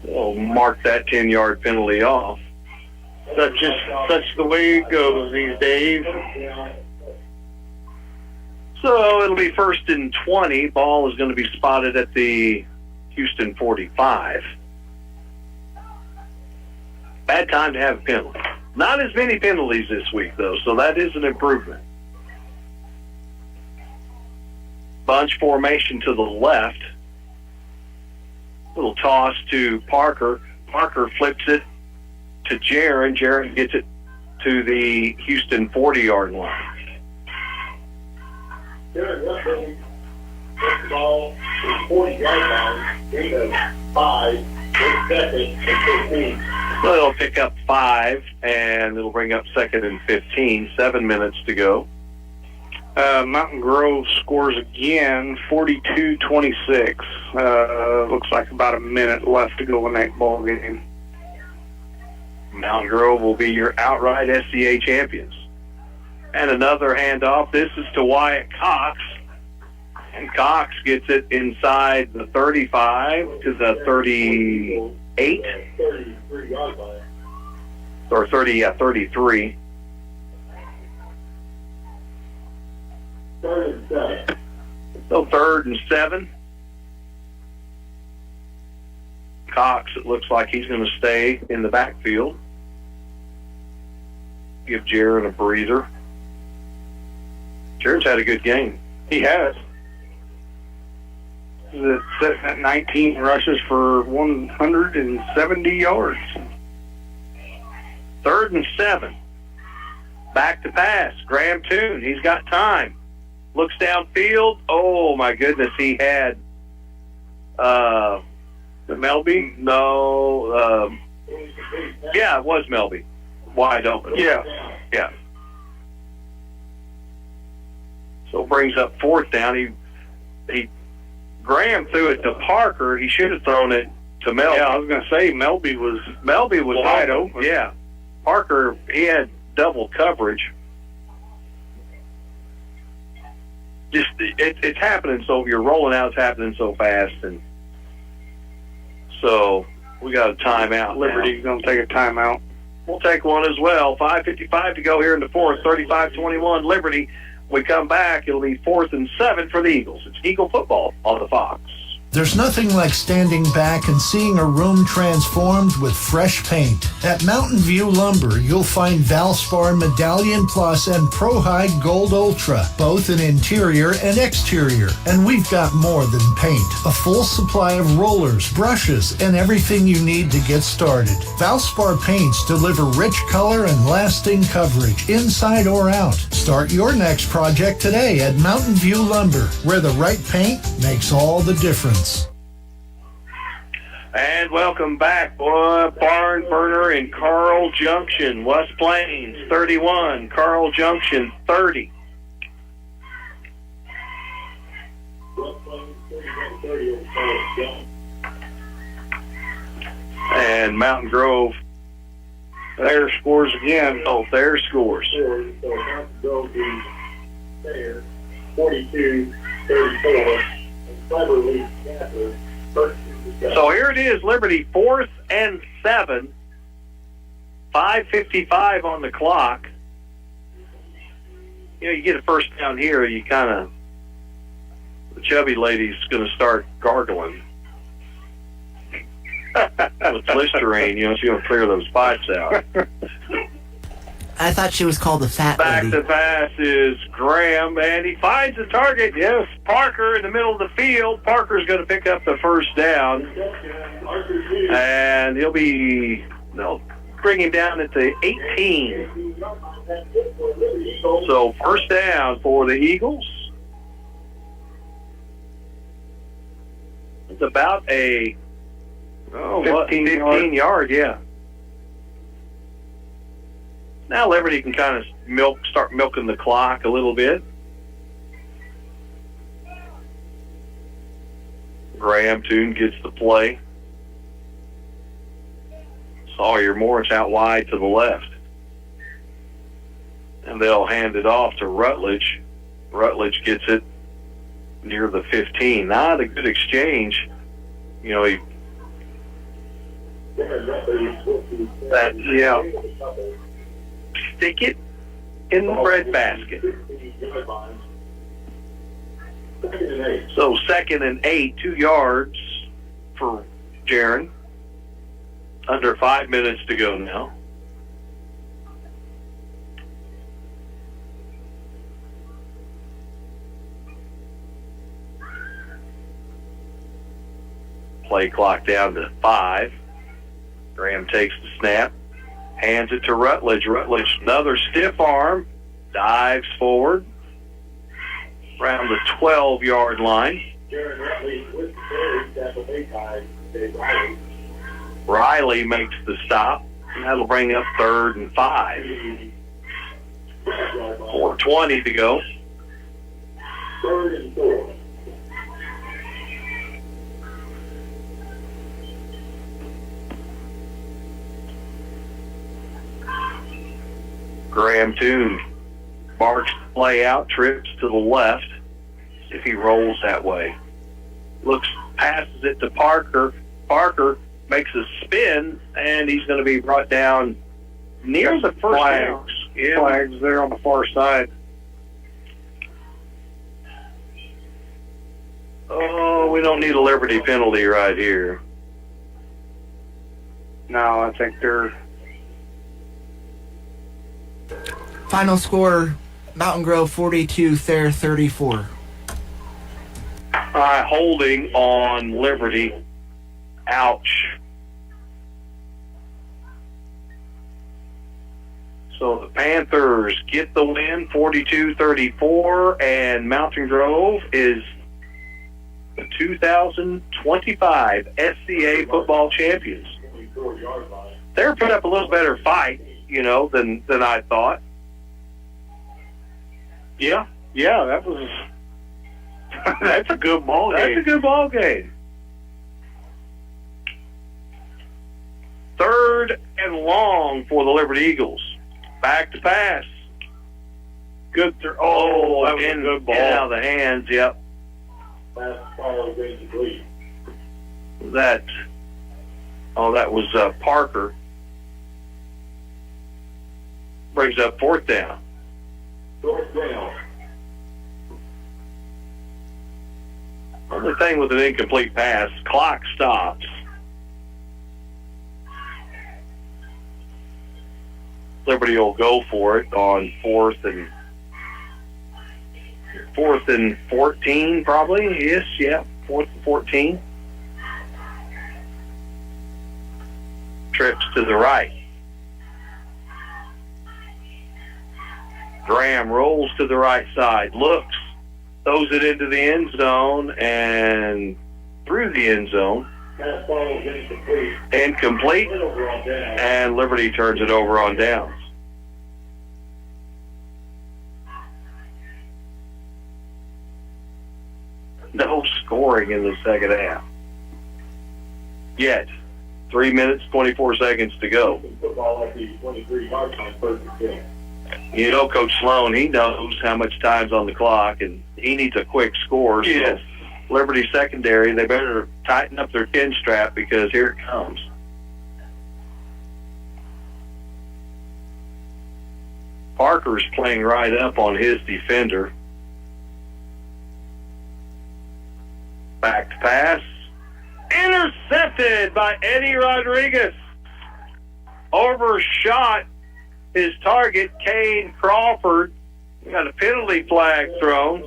We'll mark that 10-yard penalty off. That's the way it goes these days. So it'll be 1st and 20. Ball is going to be spotted at the Houston 45. Bad time to have a penalty. Not as many penalties this week, though, so that is an improvement. Bunch formation to the left. Little toss to Parker. Parker flips it to Jaron. Jaron gets it to the Houston 40-yard line. Ball, 40-yard line, gain of 5, 2nd and 15. So it'll pick up 5, and it'll bring up 2nd and 15. 7 minutes to go. Mountain Grove scores again, 42-26. Looks like about a minute left to go in that ball game. Mountain Grove will be your outright SCA champions. And another handoff. This is to Wyatt Cox. And Cox gets it inside the 35 to the 38. Or 33. 3rd and 7. So 3rd and 7. Cox, it looks like he's going to stay in the backfield. Give Jaron a breather. Jaron's had a good game. He has. He's sitting at 19 rushes for 170 yards. 3rd and 7. Back to pass. Graham Toon. He's got time. Looks downfield. Oh, my goodness. He had Melby? No. Yeah, it was Melby. Wide open. Yeah. Yeah. So brings up fourth down. Graham threw it to Parker. He should have thrown it to Melby. Yeah, I was going to say Melby was wide open. Yeah. Parker, he had double coverage. Just it's happening so you're rolling out. It's happening so fast, and so we got a timeout. Liberty's going to take a timeout. We'll take one as well. 5:55 to go here in the fourth. 35-21 Liberty. We come back. It'll be 4th and 7 for the Eagles. It's Eagle football on the Fox. There's nothing like standing back and seeing a room transformed with fresh paint. At Mountain View Lumber, you'll find Valspar Medallion Plus and Pro High Gold Ultra, both in interior and exterior. And we've got more than paint. A full supply of rollers, brushes, and everything you need to get started. Valspar paints deliver rich color and lasting coverage, inside or out. Start your next project today at Mountain View Lumber, where the right paint makes all the difference. And welcome back, Barn Burner in Carl Junction, West Plains 31, Carl Junction 30. And Mountain Grove, Thayer scores again. Oh, Thayer scores. So Mountain Grove is Thayer 42-34. Cleverly Cather, 13-7. So here it is, Liberty 4th and 7. 5:55 on the clock. You get a first down here, you kind of, the chubby lady's going to start gargling. With Listerine, she's going to clear those pipes out. I thought she was called the fat lady. Back to pass is Graham, and he finds the target. Yes, Parker in the middle of the field. Parker's going to pick up the first down, and they'll bring him down at the 18. So first down for the Eagles. It's about a 15 yard, yeah. Now Liberty can kind of start milking the clock a little bit. Graham Toon gets the play. Sawyer Morris out wide to the left. And they'll hand it off to Rutledge. Rutledge gets it near the 15. Not a good exchange. Stick it in the bread basket. So 2nd and 8, 2 yards for Jaron. Under 5 minutes to go now. Play clock down to 5. Graham takes the snap. Hands it to Rutledge. Rutledge, another stiff arm. Dives forward. Around the 12-yard line. Riley makes the stop. And that'll bring up 3rd and 5. 4:20 to go. 3rd and 4. Graham Toon marks the play out, trips to the left. If he rolls that way. Passes it to Parker. Parker makes a spin, and he's going to be brought down near the first down. Flags there on the far side. Oh, we don't need a Liberty penalty right here. No, I think they're... Final score, Mountain Grove 42, Thayer 34. Holding on Liberty. Ouch. So the Panthers get the win, 42-34, and Mountain Grove is the 2025 SCA football champions. They're put up a little better fight, than I thought. Yeah, that was. That's a good ball game. That's a good ball game. 3rd and long for the Liberty Eagles. Back to pass. Good throw. Oh, that was a good ball. Out of the hands, yep. That was Parker. Brings up 4th down. Only thing with an incomplete pass, clock stops. Liberty will go for it on 4th and 14, probably. Yes, yeah, 4th and 14. Trips to the right. Graham rolls to the right side, looks, throws it into the end zone and through the end zone. Incomplete. And Liberty turns it over on downs. No scoring in the second half. Yet. 3 minutes, 24 seconds to go. Coach Sloan, he knows how much time's on the clock, and he needs a quick score. Yes. So Liberty secondary, they better tighten up their chin strap because here it comes. Parker's playing right up on his defender. Back to pass. Intercepted by Eddie Rodriguez. Overshot his target, Kane Crawford. Got a penalty flag thrown.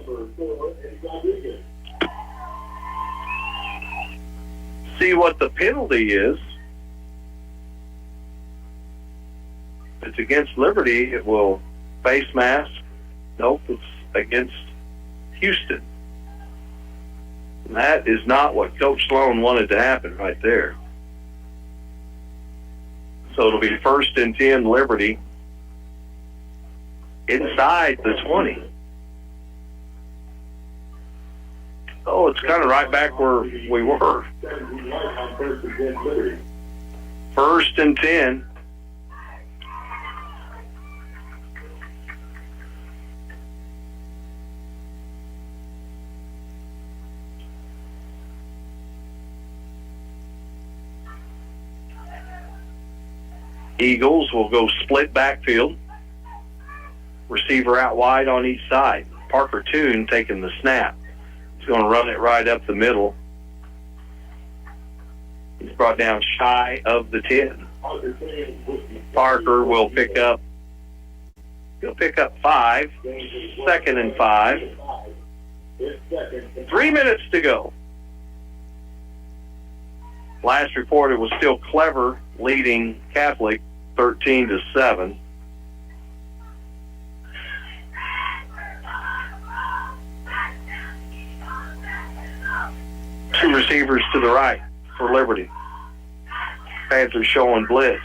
See what the penalty is. If it's against Liberty, it will face mask. Nope, it's against Houston. And that is not what Coach Sloan wanted to happen right there. So it'll be 1st and 10 Liberty inside the 20. Oh, it's kind of right back where we were. 1st and 10. Eagles will go split backfield. Receiver out wide on each side. Parker Toon taking the snap. He's going to run it right up the middle. He's brought down shy of the 10. Parker will pick up. He'll pick up 5. 2nd and 5. 3 minutes to go. Last report, it was still Clever leading Catholic 13-7. Two receivers to the right for Liberty. Panthers showing blitz.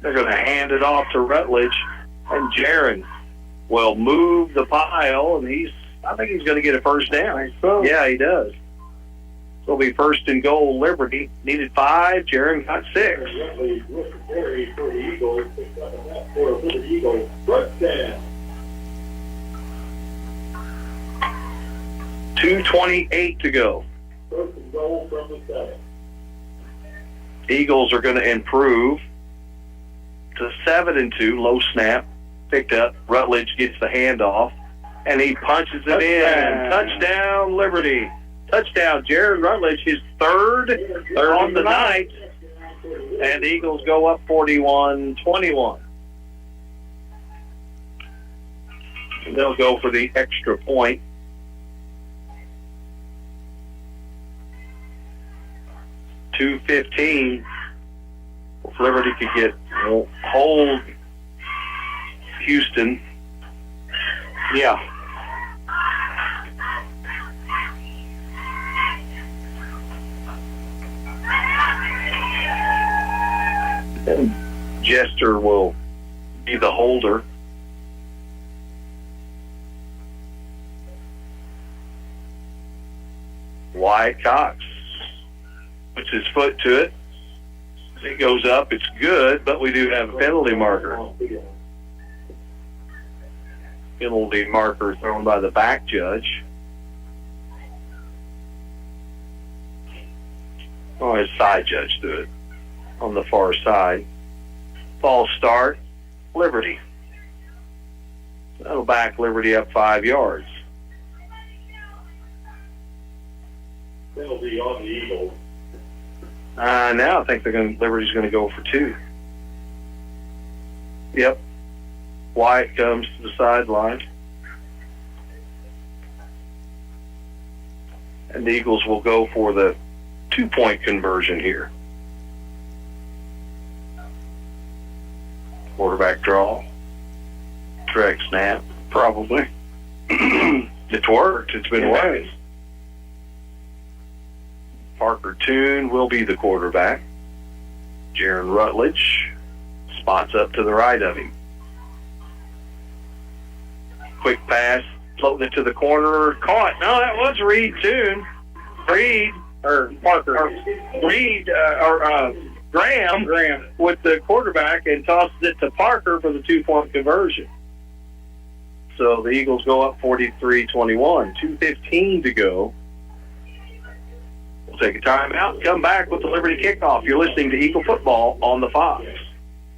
They're going to hand it off to Rutledge, and Jaron will move the pile, and I think he's going to get a first down. Yeah, he does. It'll be 1st and goal, Liberty. Needed 5. Jaron got 6. 2:28 to go. Eagles are going to improve to 7-2. Low snap. Picked up. Rutledge gets the handoff, and he punches it in. Touchdown, Liberty. Touchdown, Jared Rutledge, his third on the night. And the Eagles go up 41-21. They'll go for the extra point. $2:15. If Liberty could hold Houston. Yeah. And Jester will be the holder. Wyatt Cox puts his foot to it. It goes up. It's good, but we do have a penalty marker. Penalty marker thrown by the back judge. Oh, his side judge threw it on the far side. False start, Liberty. That'll back Liberty up 5 yards. Penalty on the Eagles. Now I think Liberty's going to go for 2. Yep. Wyatt comes to the sideline. And the Eagles will go for the 2-point conversion here. Quarterback draw. Direct snap. Probably. It's worked. It's been working. Parker Toon will be the quarterback. Jaron Rutledge spots up to the right of him. Quick pass, floating it to the corner, caught. No, that was Reed Toon. Graham with the quarterback and tosses it to Parker for the 2-point conversion. So the Eagles go up 43-21. 2:15 to go. We'll take a timeout and come back with the Liberty kickoff. You're listening to Eagle Football on the Fox.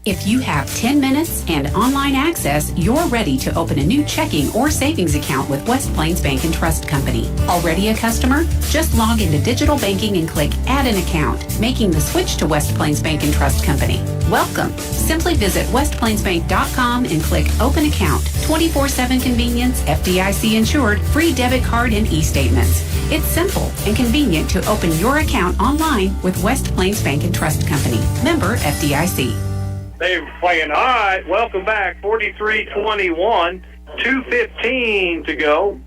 If you have 10 minutes and online access, you're ready to open a new checking or savings account with West Plains Bank and Trust Company. Already a customer? Just log into digital banking and click Add an Account, making the switch to West Plains Bank and Trust Company. Welcome. Simply visit westplainsbank.com and click Open Account. 24/7 convenience, FDIC insured, free debit card and e-statements. It's simple and convenient to open your account online with West Plains Bank and Trust Company. Member FDIC. They were playing. All right, welcome back. 43-21, 2:15 to go.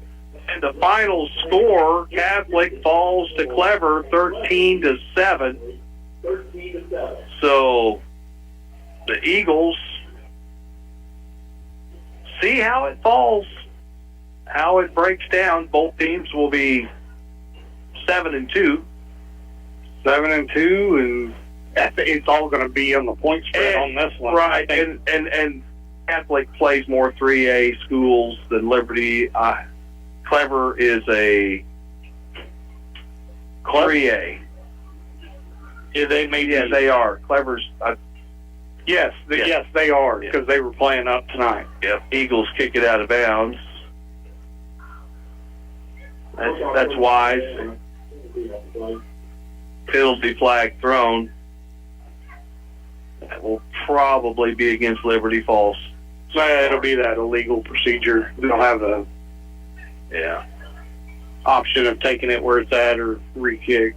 And the final score, Catholic falls to Clever 13-7. So the Eagles, see how it falls, how it breaks down. Both teams will be 7-2. 7-2, and it's all going to be on the point spread on this one. Right, and Catholic plays more 3A schools than Liberty. Clever is a 3A. Yeah, they are. Clever's. Yes, they are, because they were playing up tonight. Yep. Eagles kick it out of bounds. That's wise. Penalty flag thrown. That will probably be against Liberty Falls. So it'll be that illegal procedure. They'll have the option of taking it where it's at or re-kick.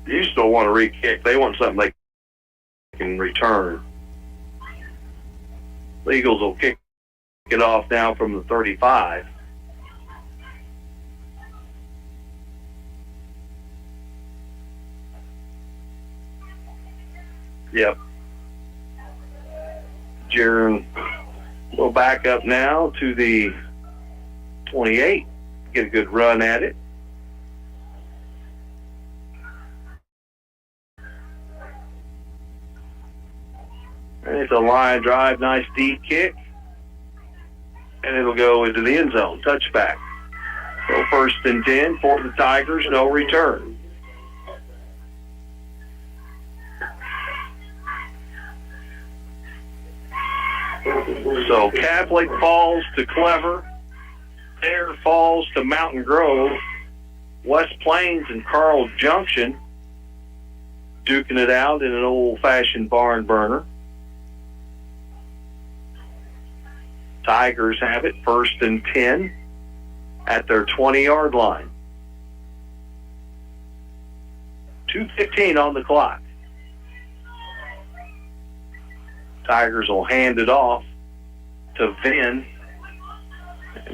You still want to re-kick. They want something they can return. The Eagles will kick it off now from the 35. Yep. Jaron will back up now to the 28. Get a good run at it. And it's a line drive, nice deep kick. And it'll go into the end zone. Touchback. So 1st and 10 for the Tigers, no return. So Catholic falls to Clever. Air falls to Mountain Grove. West Plains and Carl Junction duking it out in an old-fashioned barn burner. Tigers have it 1st and 10 at their 20-yard line. 2:15 on the clock. Tigers will hand it off to Vin.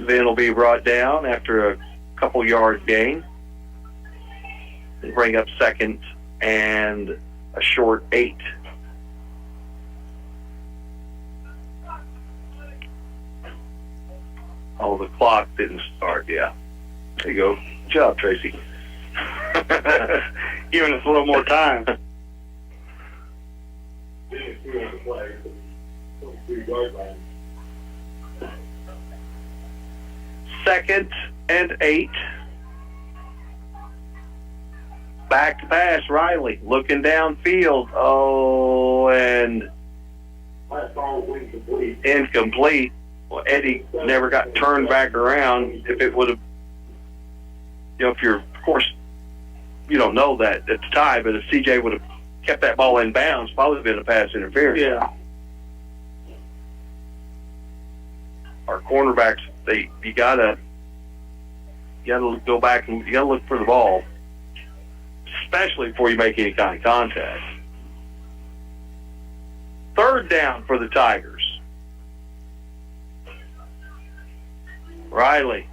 Vin will be brought down after a couple-yard gain. They bring up second and a short 8. Oh, the clock didn't start. Yeah. There you go. Good job, Tracy. Giving us a little more time. Second and 8. Back to pass, Riley looking downfield. Oh, and incomplete. Well, Eddie never got turned back around. If it would have, if you're, of course, you don't know that at the time, but if CJ would have kept that ball in bounds, probably been a pass interference. Yeah. Our cornerbacks, you gotta go back and you gotta look for the ball, especially before you make any kind of contact. Third down for the Tigers. Riley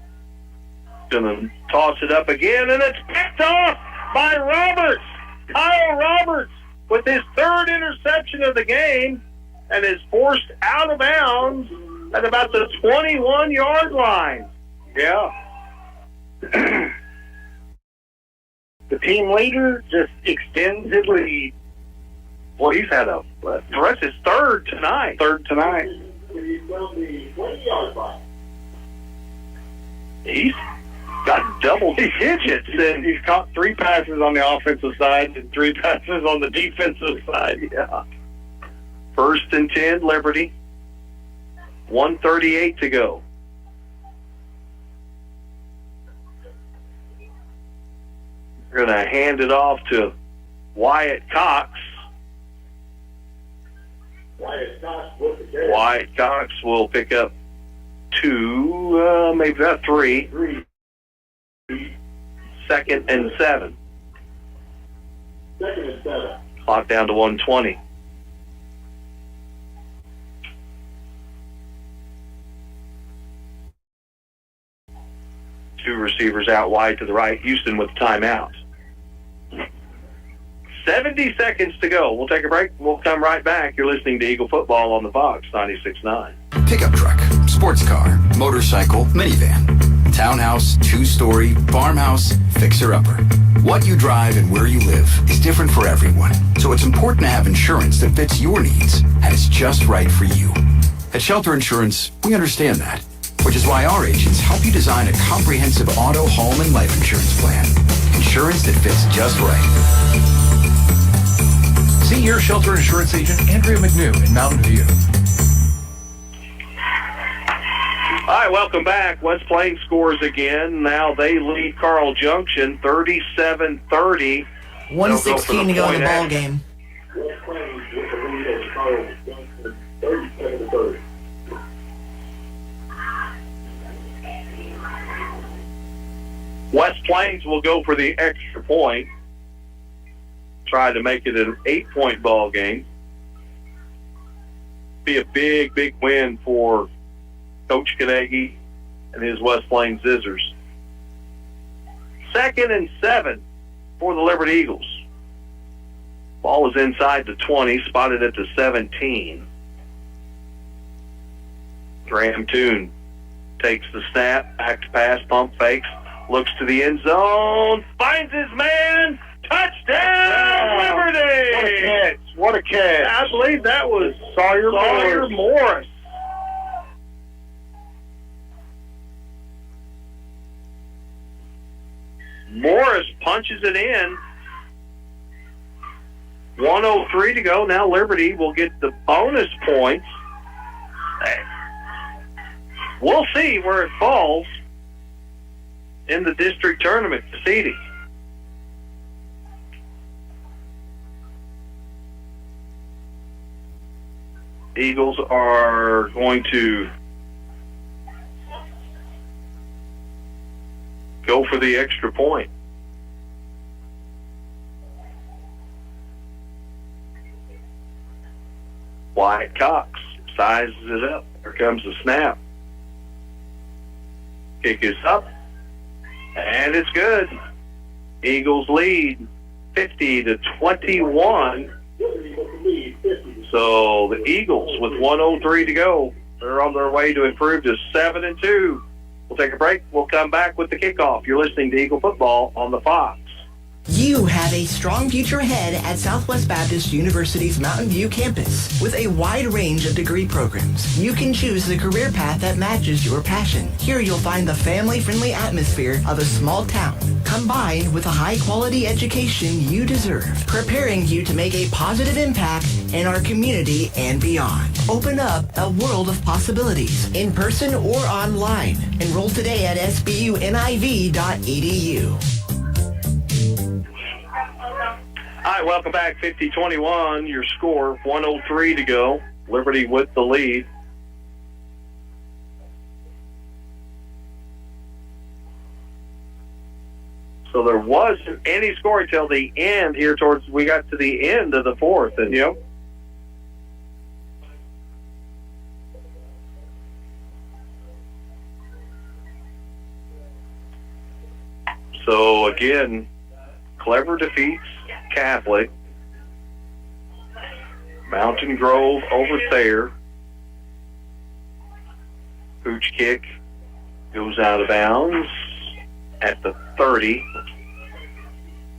gonna toss it up again, and it's picked off by Roberts. Kyle Roberts with his third interception of the game, and is forced out of bounds at about the 21-yard line. Yeah. The team leader just extends his lead. Well, he's had the rest is third tonight. He's got double digits, and he's caught 3 passes on the offensive side and 3 passes on the defensive side. Yeah. First and 10, Liberty. 1:38 to go. We're going to hand it off to Wyatt Cox. Wyatt Cox will pick up 2, maybe not 3. Second and 7. Clock down to 1:20. Two receivers out wide to the right. Houston with timeout. 70 seconds to go. We'll take a break. We'll come right back. You're listening to Eagle Football on the Fox 96.9. Pickup truck, sports car, motorcycle, minivan, townhouse, 2-story, farmhouse, fixer-upper. What you drive and where you live is different for everyone, so it's important to have insurance that fits your needs and is just right for you. At Shelter Insurance, we understand that, which is why our agents help you design a comprehensive auto, home, and life insurance plan. Insurance that fits just right. See your Shelter Insurance agent, Andrea McNew in Mountain View. All right, welcome back. West Plains scores again. Now they lead Carl Junction 37-30. 1:16 to go in the ball game. West Plains will go for the extra point. Try to make it an 8-point ball game. Be a big, big win for Coach Kanegi and his West Plains Scissors. 2nd and 7 for the Liberty Eagles. Ball is inside the 20, spotted at the 17. Graham Toon takes the snap, back to pass, pump fakes, looks to the end zone, finds his man, touchdown, Liberty! What a catch. I believe that was Sawyer Morris. Morris punches it in. 1:03 to go. Now Liberty will get the bonus points. We'll see where it falls in the district tournament proceedings. Eagles are going to go for the extra point. Wyatt Cox sizes it up. Here comes the snap. Kick is up, and it's good. Eagles lead 50-21. So the Eagles, with 1:03 to go, they're on their way to improve to 7-2. We'll take a break. We'll come back with the kickoff. You're listening to Eagle Football on the Fox. You have a strong future ahead at Southwest Baptist University's Mountain View campus. With a wide range of degree programs, you can choose the career path that matches your passion. Here you'll find the family-friendly atmosphere of a small town, combined with a high-quality education you deserve, preparing you to make a positive impact in our community and beyond. Open up a world of possibilities, in person or online. Enroll today at sbuniv.edu. All right, welcome back. 50-21, your score, 1:03 to go. Liberty with the lead. So there wasn't any scoring till the end here we got to the end of the fourth. And Yep. So again, Clever defeats Catholic. Mountain Grove over Thayer. Pooch kick goes out of bounds at the 30.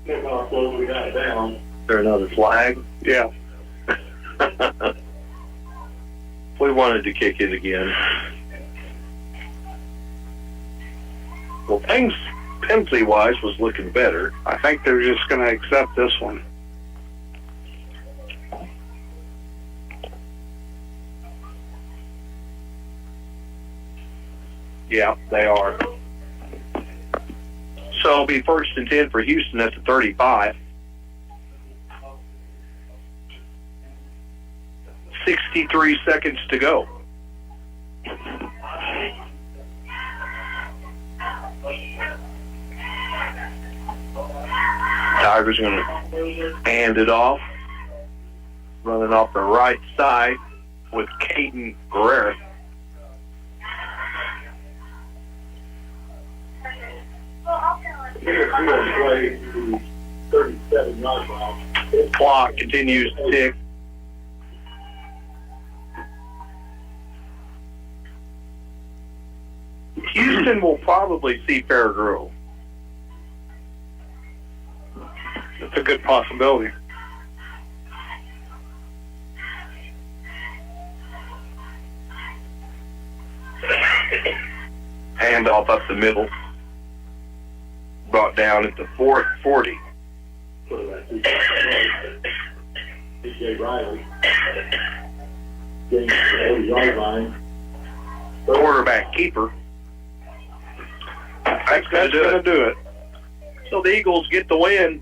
Look how close we got down. Is there another flag? Yeah. We wanted to kick it again. Well, things penalty-wise was looking better. I think they're just going to accept this one. Yeah, they are. So it'll be 1st and 10 for Houston at the 35. 63 seconds to go. Tigers going to hand it off. Running off the right side with Caden Guerrero. Clock continues to tick. Houston will probably see Fair Grove. It's a good possibility. Handoff up the middle. Brought down at the 40. DJ Riley. Getting to the yard line. Quarterback keeper. That's going to do it. So the Eagles get the win,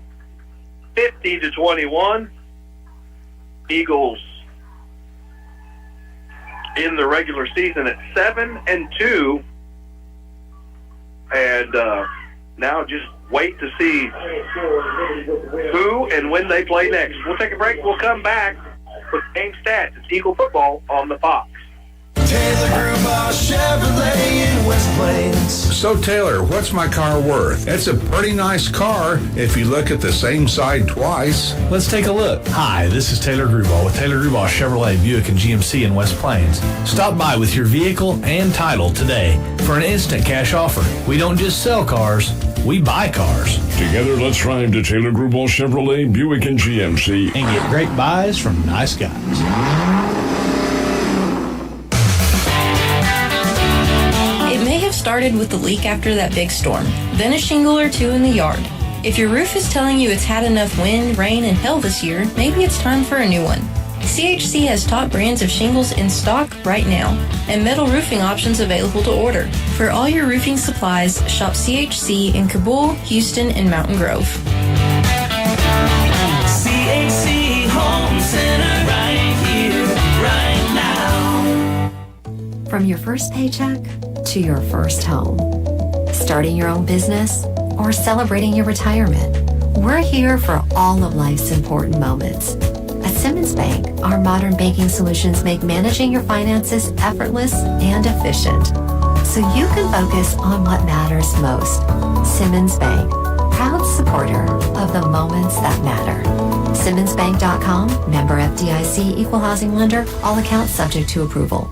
50-21. Eagles in the regular season at 7-2, and now just wait to see who and when they play next. We'll take a break. We'll come back with game stats. It's Eagle Football on the Fox. Taylor Grubauer Chevrolet in West Plains. So Taylor, what's my car worth? It's a pretty nice car if you look at the same side twice. Let's take a look. Hi, this is Taylor Grubauer with Taylor Grubauer Chevrolet, Buick, and GMC in West Plains. Stop by with your vehicle and title today for an instant cash offer. We don't just sell cars, we buy cars. Together, let's ride to Taylor Grubauer Chevrolet, Buick, and GMC. And get great buys from nice guys. Started with the leak after that big storm, then a shingle or two in the yard. If your roof is telling you it's had enough wind, rain, and hail this year, maybe it's time for a new one. CHC has top brands of shingles in stock right now, and metal roofing options available to order. For all your roofing supplies, shop CHC in Kabul, Houston, and Mountain Grove. CHC Home Center right here, right now. From your first paycheck to your first home. Starting your own business or celebrating your retirement. We're here for all of life's important moments. At Simmons Bank, our modern banking solutions make managing your finances effortless and efficient, so you can focus on what matters most. Simmons Bank, proud supporter of the moments that matter. SimmonsBank.com, member FDIC, equal housing lender, all accounts subject to approval.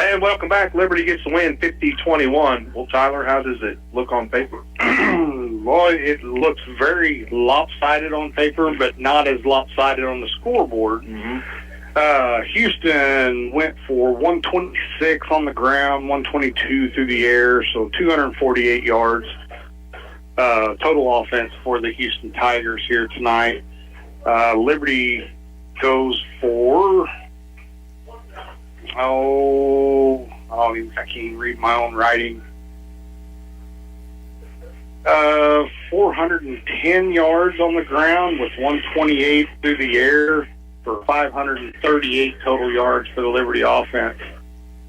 And welcome back. Liberty gets the win 50-21. Well, Tyler, how does it look on paper? Well, it looks very lopsided on paper, but not as lopsided on the scoreboard. Houston went for 126 on the ground, 122 through the air, so 248 yards. Total offense for the Houston Tigers here tonight. Liberty goes for... I can't even read my own writing. 410 yards on the ground with 128 through the air for 538 total yards for the Liberty offense.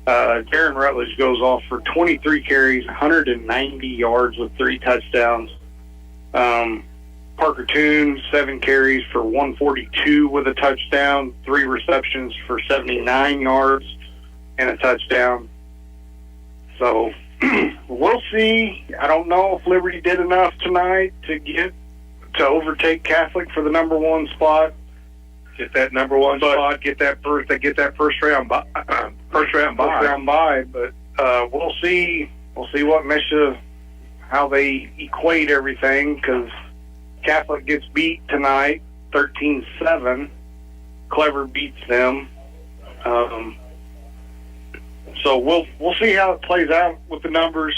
Darren Rutledge goes off for 23 carries, 190 yards with 3 touchdowns. Parker Toon, 7 carries for 142 with a touchdown, 3 receptions for 79 yards and a touchdown. So we'll see. I don't know if Liberty did enough tonight to overtake Catholic for the number 1 spot. Get that number 1 spot. Get that first round bye. But we'll see. We'll see what how they equate everything, because Catholic gets beat tonight, 13-7. Clever beats them. So we'll see how it plays out with the numbers,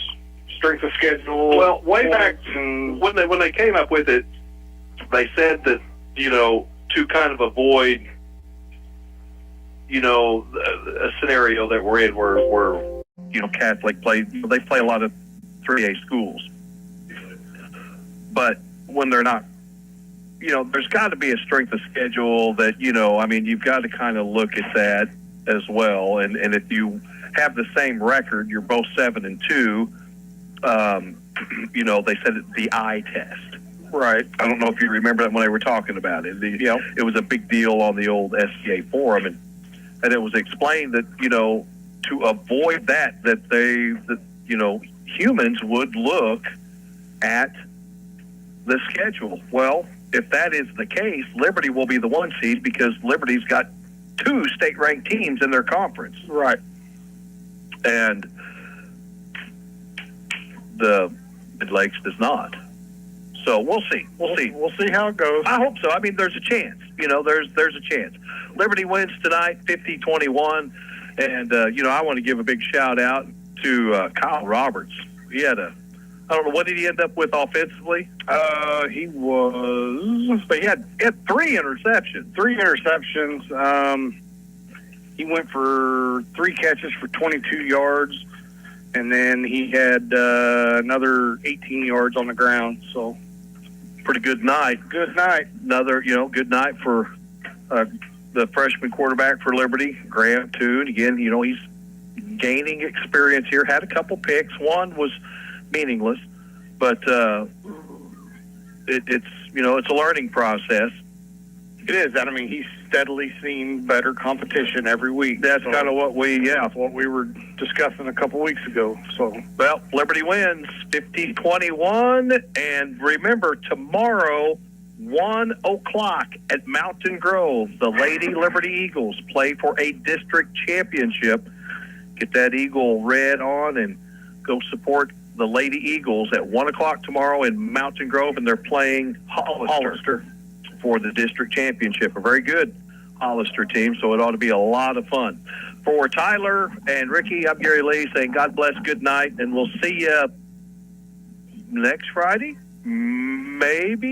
strength of schedule. Well, way back when they came up with it, they said that, to kind of avoid, a scenario that we're in where Catholic they play a lot of 3A schools. But when they're not, there's got to be a strength of schedule that, you've got to kind of look at that as well. And if you have the same record, you're both 7-2, they said it's the eye test. Right. I don't know if you remember that when they were talking about it. It was a big deal on the old SCA forum, and it was explained that, to avoid that humans would look at the schedule. Well, if that is the case, Liberty will be the 1 seed because Liberty's got 2 state-ranked teams in their conference. Right. And the Mid-Lakes does not. So we'll see. We'll see how it goes. I hope so. There's a chance. There's a chance. Liberty wins tonight, 50-21. And, I want to give a big shout-out to Kyle Roberts. He had I don't know, what did he end up with offensively? He had 3 interceptions. 3 interceptions. He went for 3 catches for 22 yards, and then he had another 18 yards on the ground. So, pretty good night. Good night. Another, good night for the freshman quarterback for Liberty, Graham Toon. Again, he's gaining experience here. Had a couple picks. One was meaningless, but it's a learning process. It is. He's steadily seen better competition every week. That's kind of what we were discussing a couple weeks ago. So, well, Liberty wins 50-21, and remember, tomorrow, 1 o'clock at Mountain Grove, the Lady Liberty Eagles play for a district championship. Get that Eagle red on and go support the Lady Eagles at 1 o'clock tomorrow in Mountain Grove, and they're playing Hollister for the district championship. A very good Hollister team, so it ought to be a lot of fun. For Tyler and Ricky, I'm Gary Lee saying God bless, good night, and we'll see you next Friday, maybe.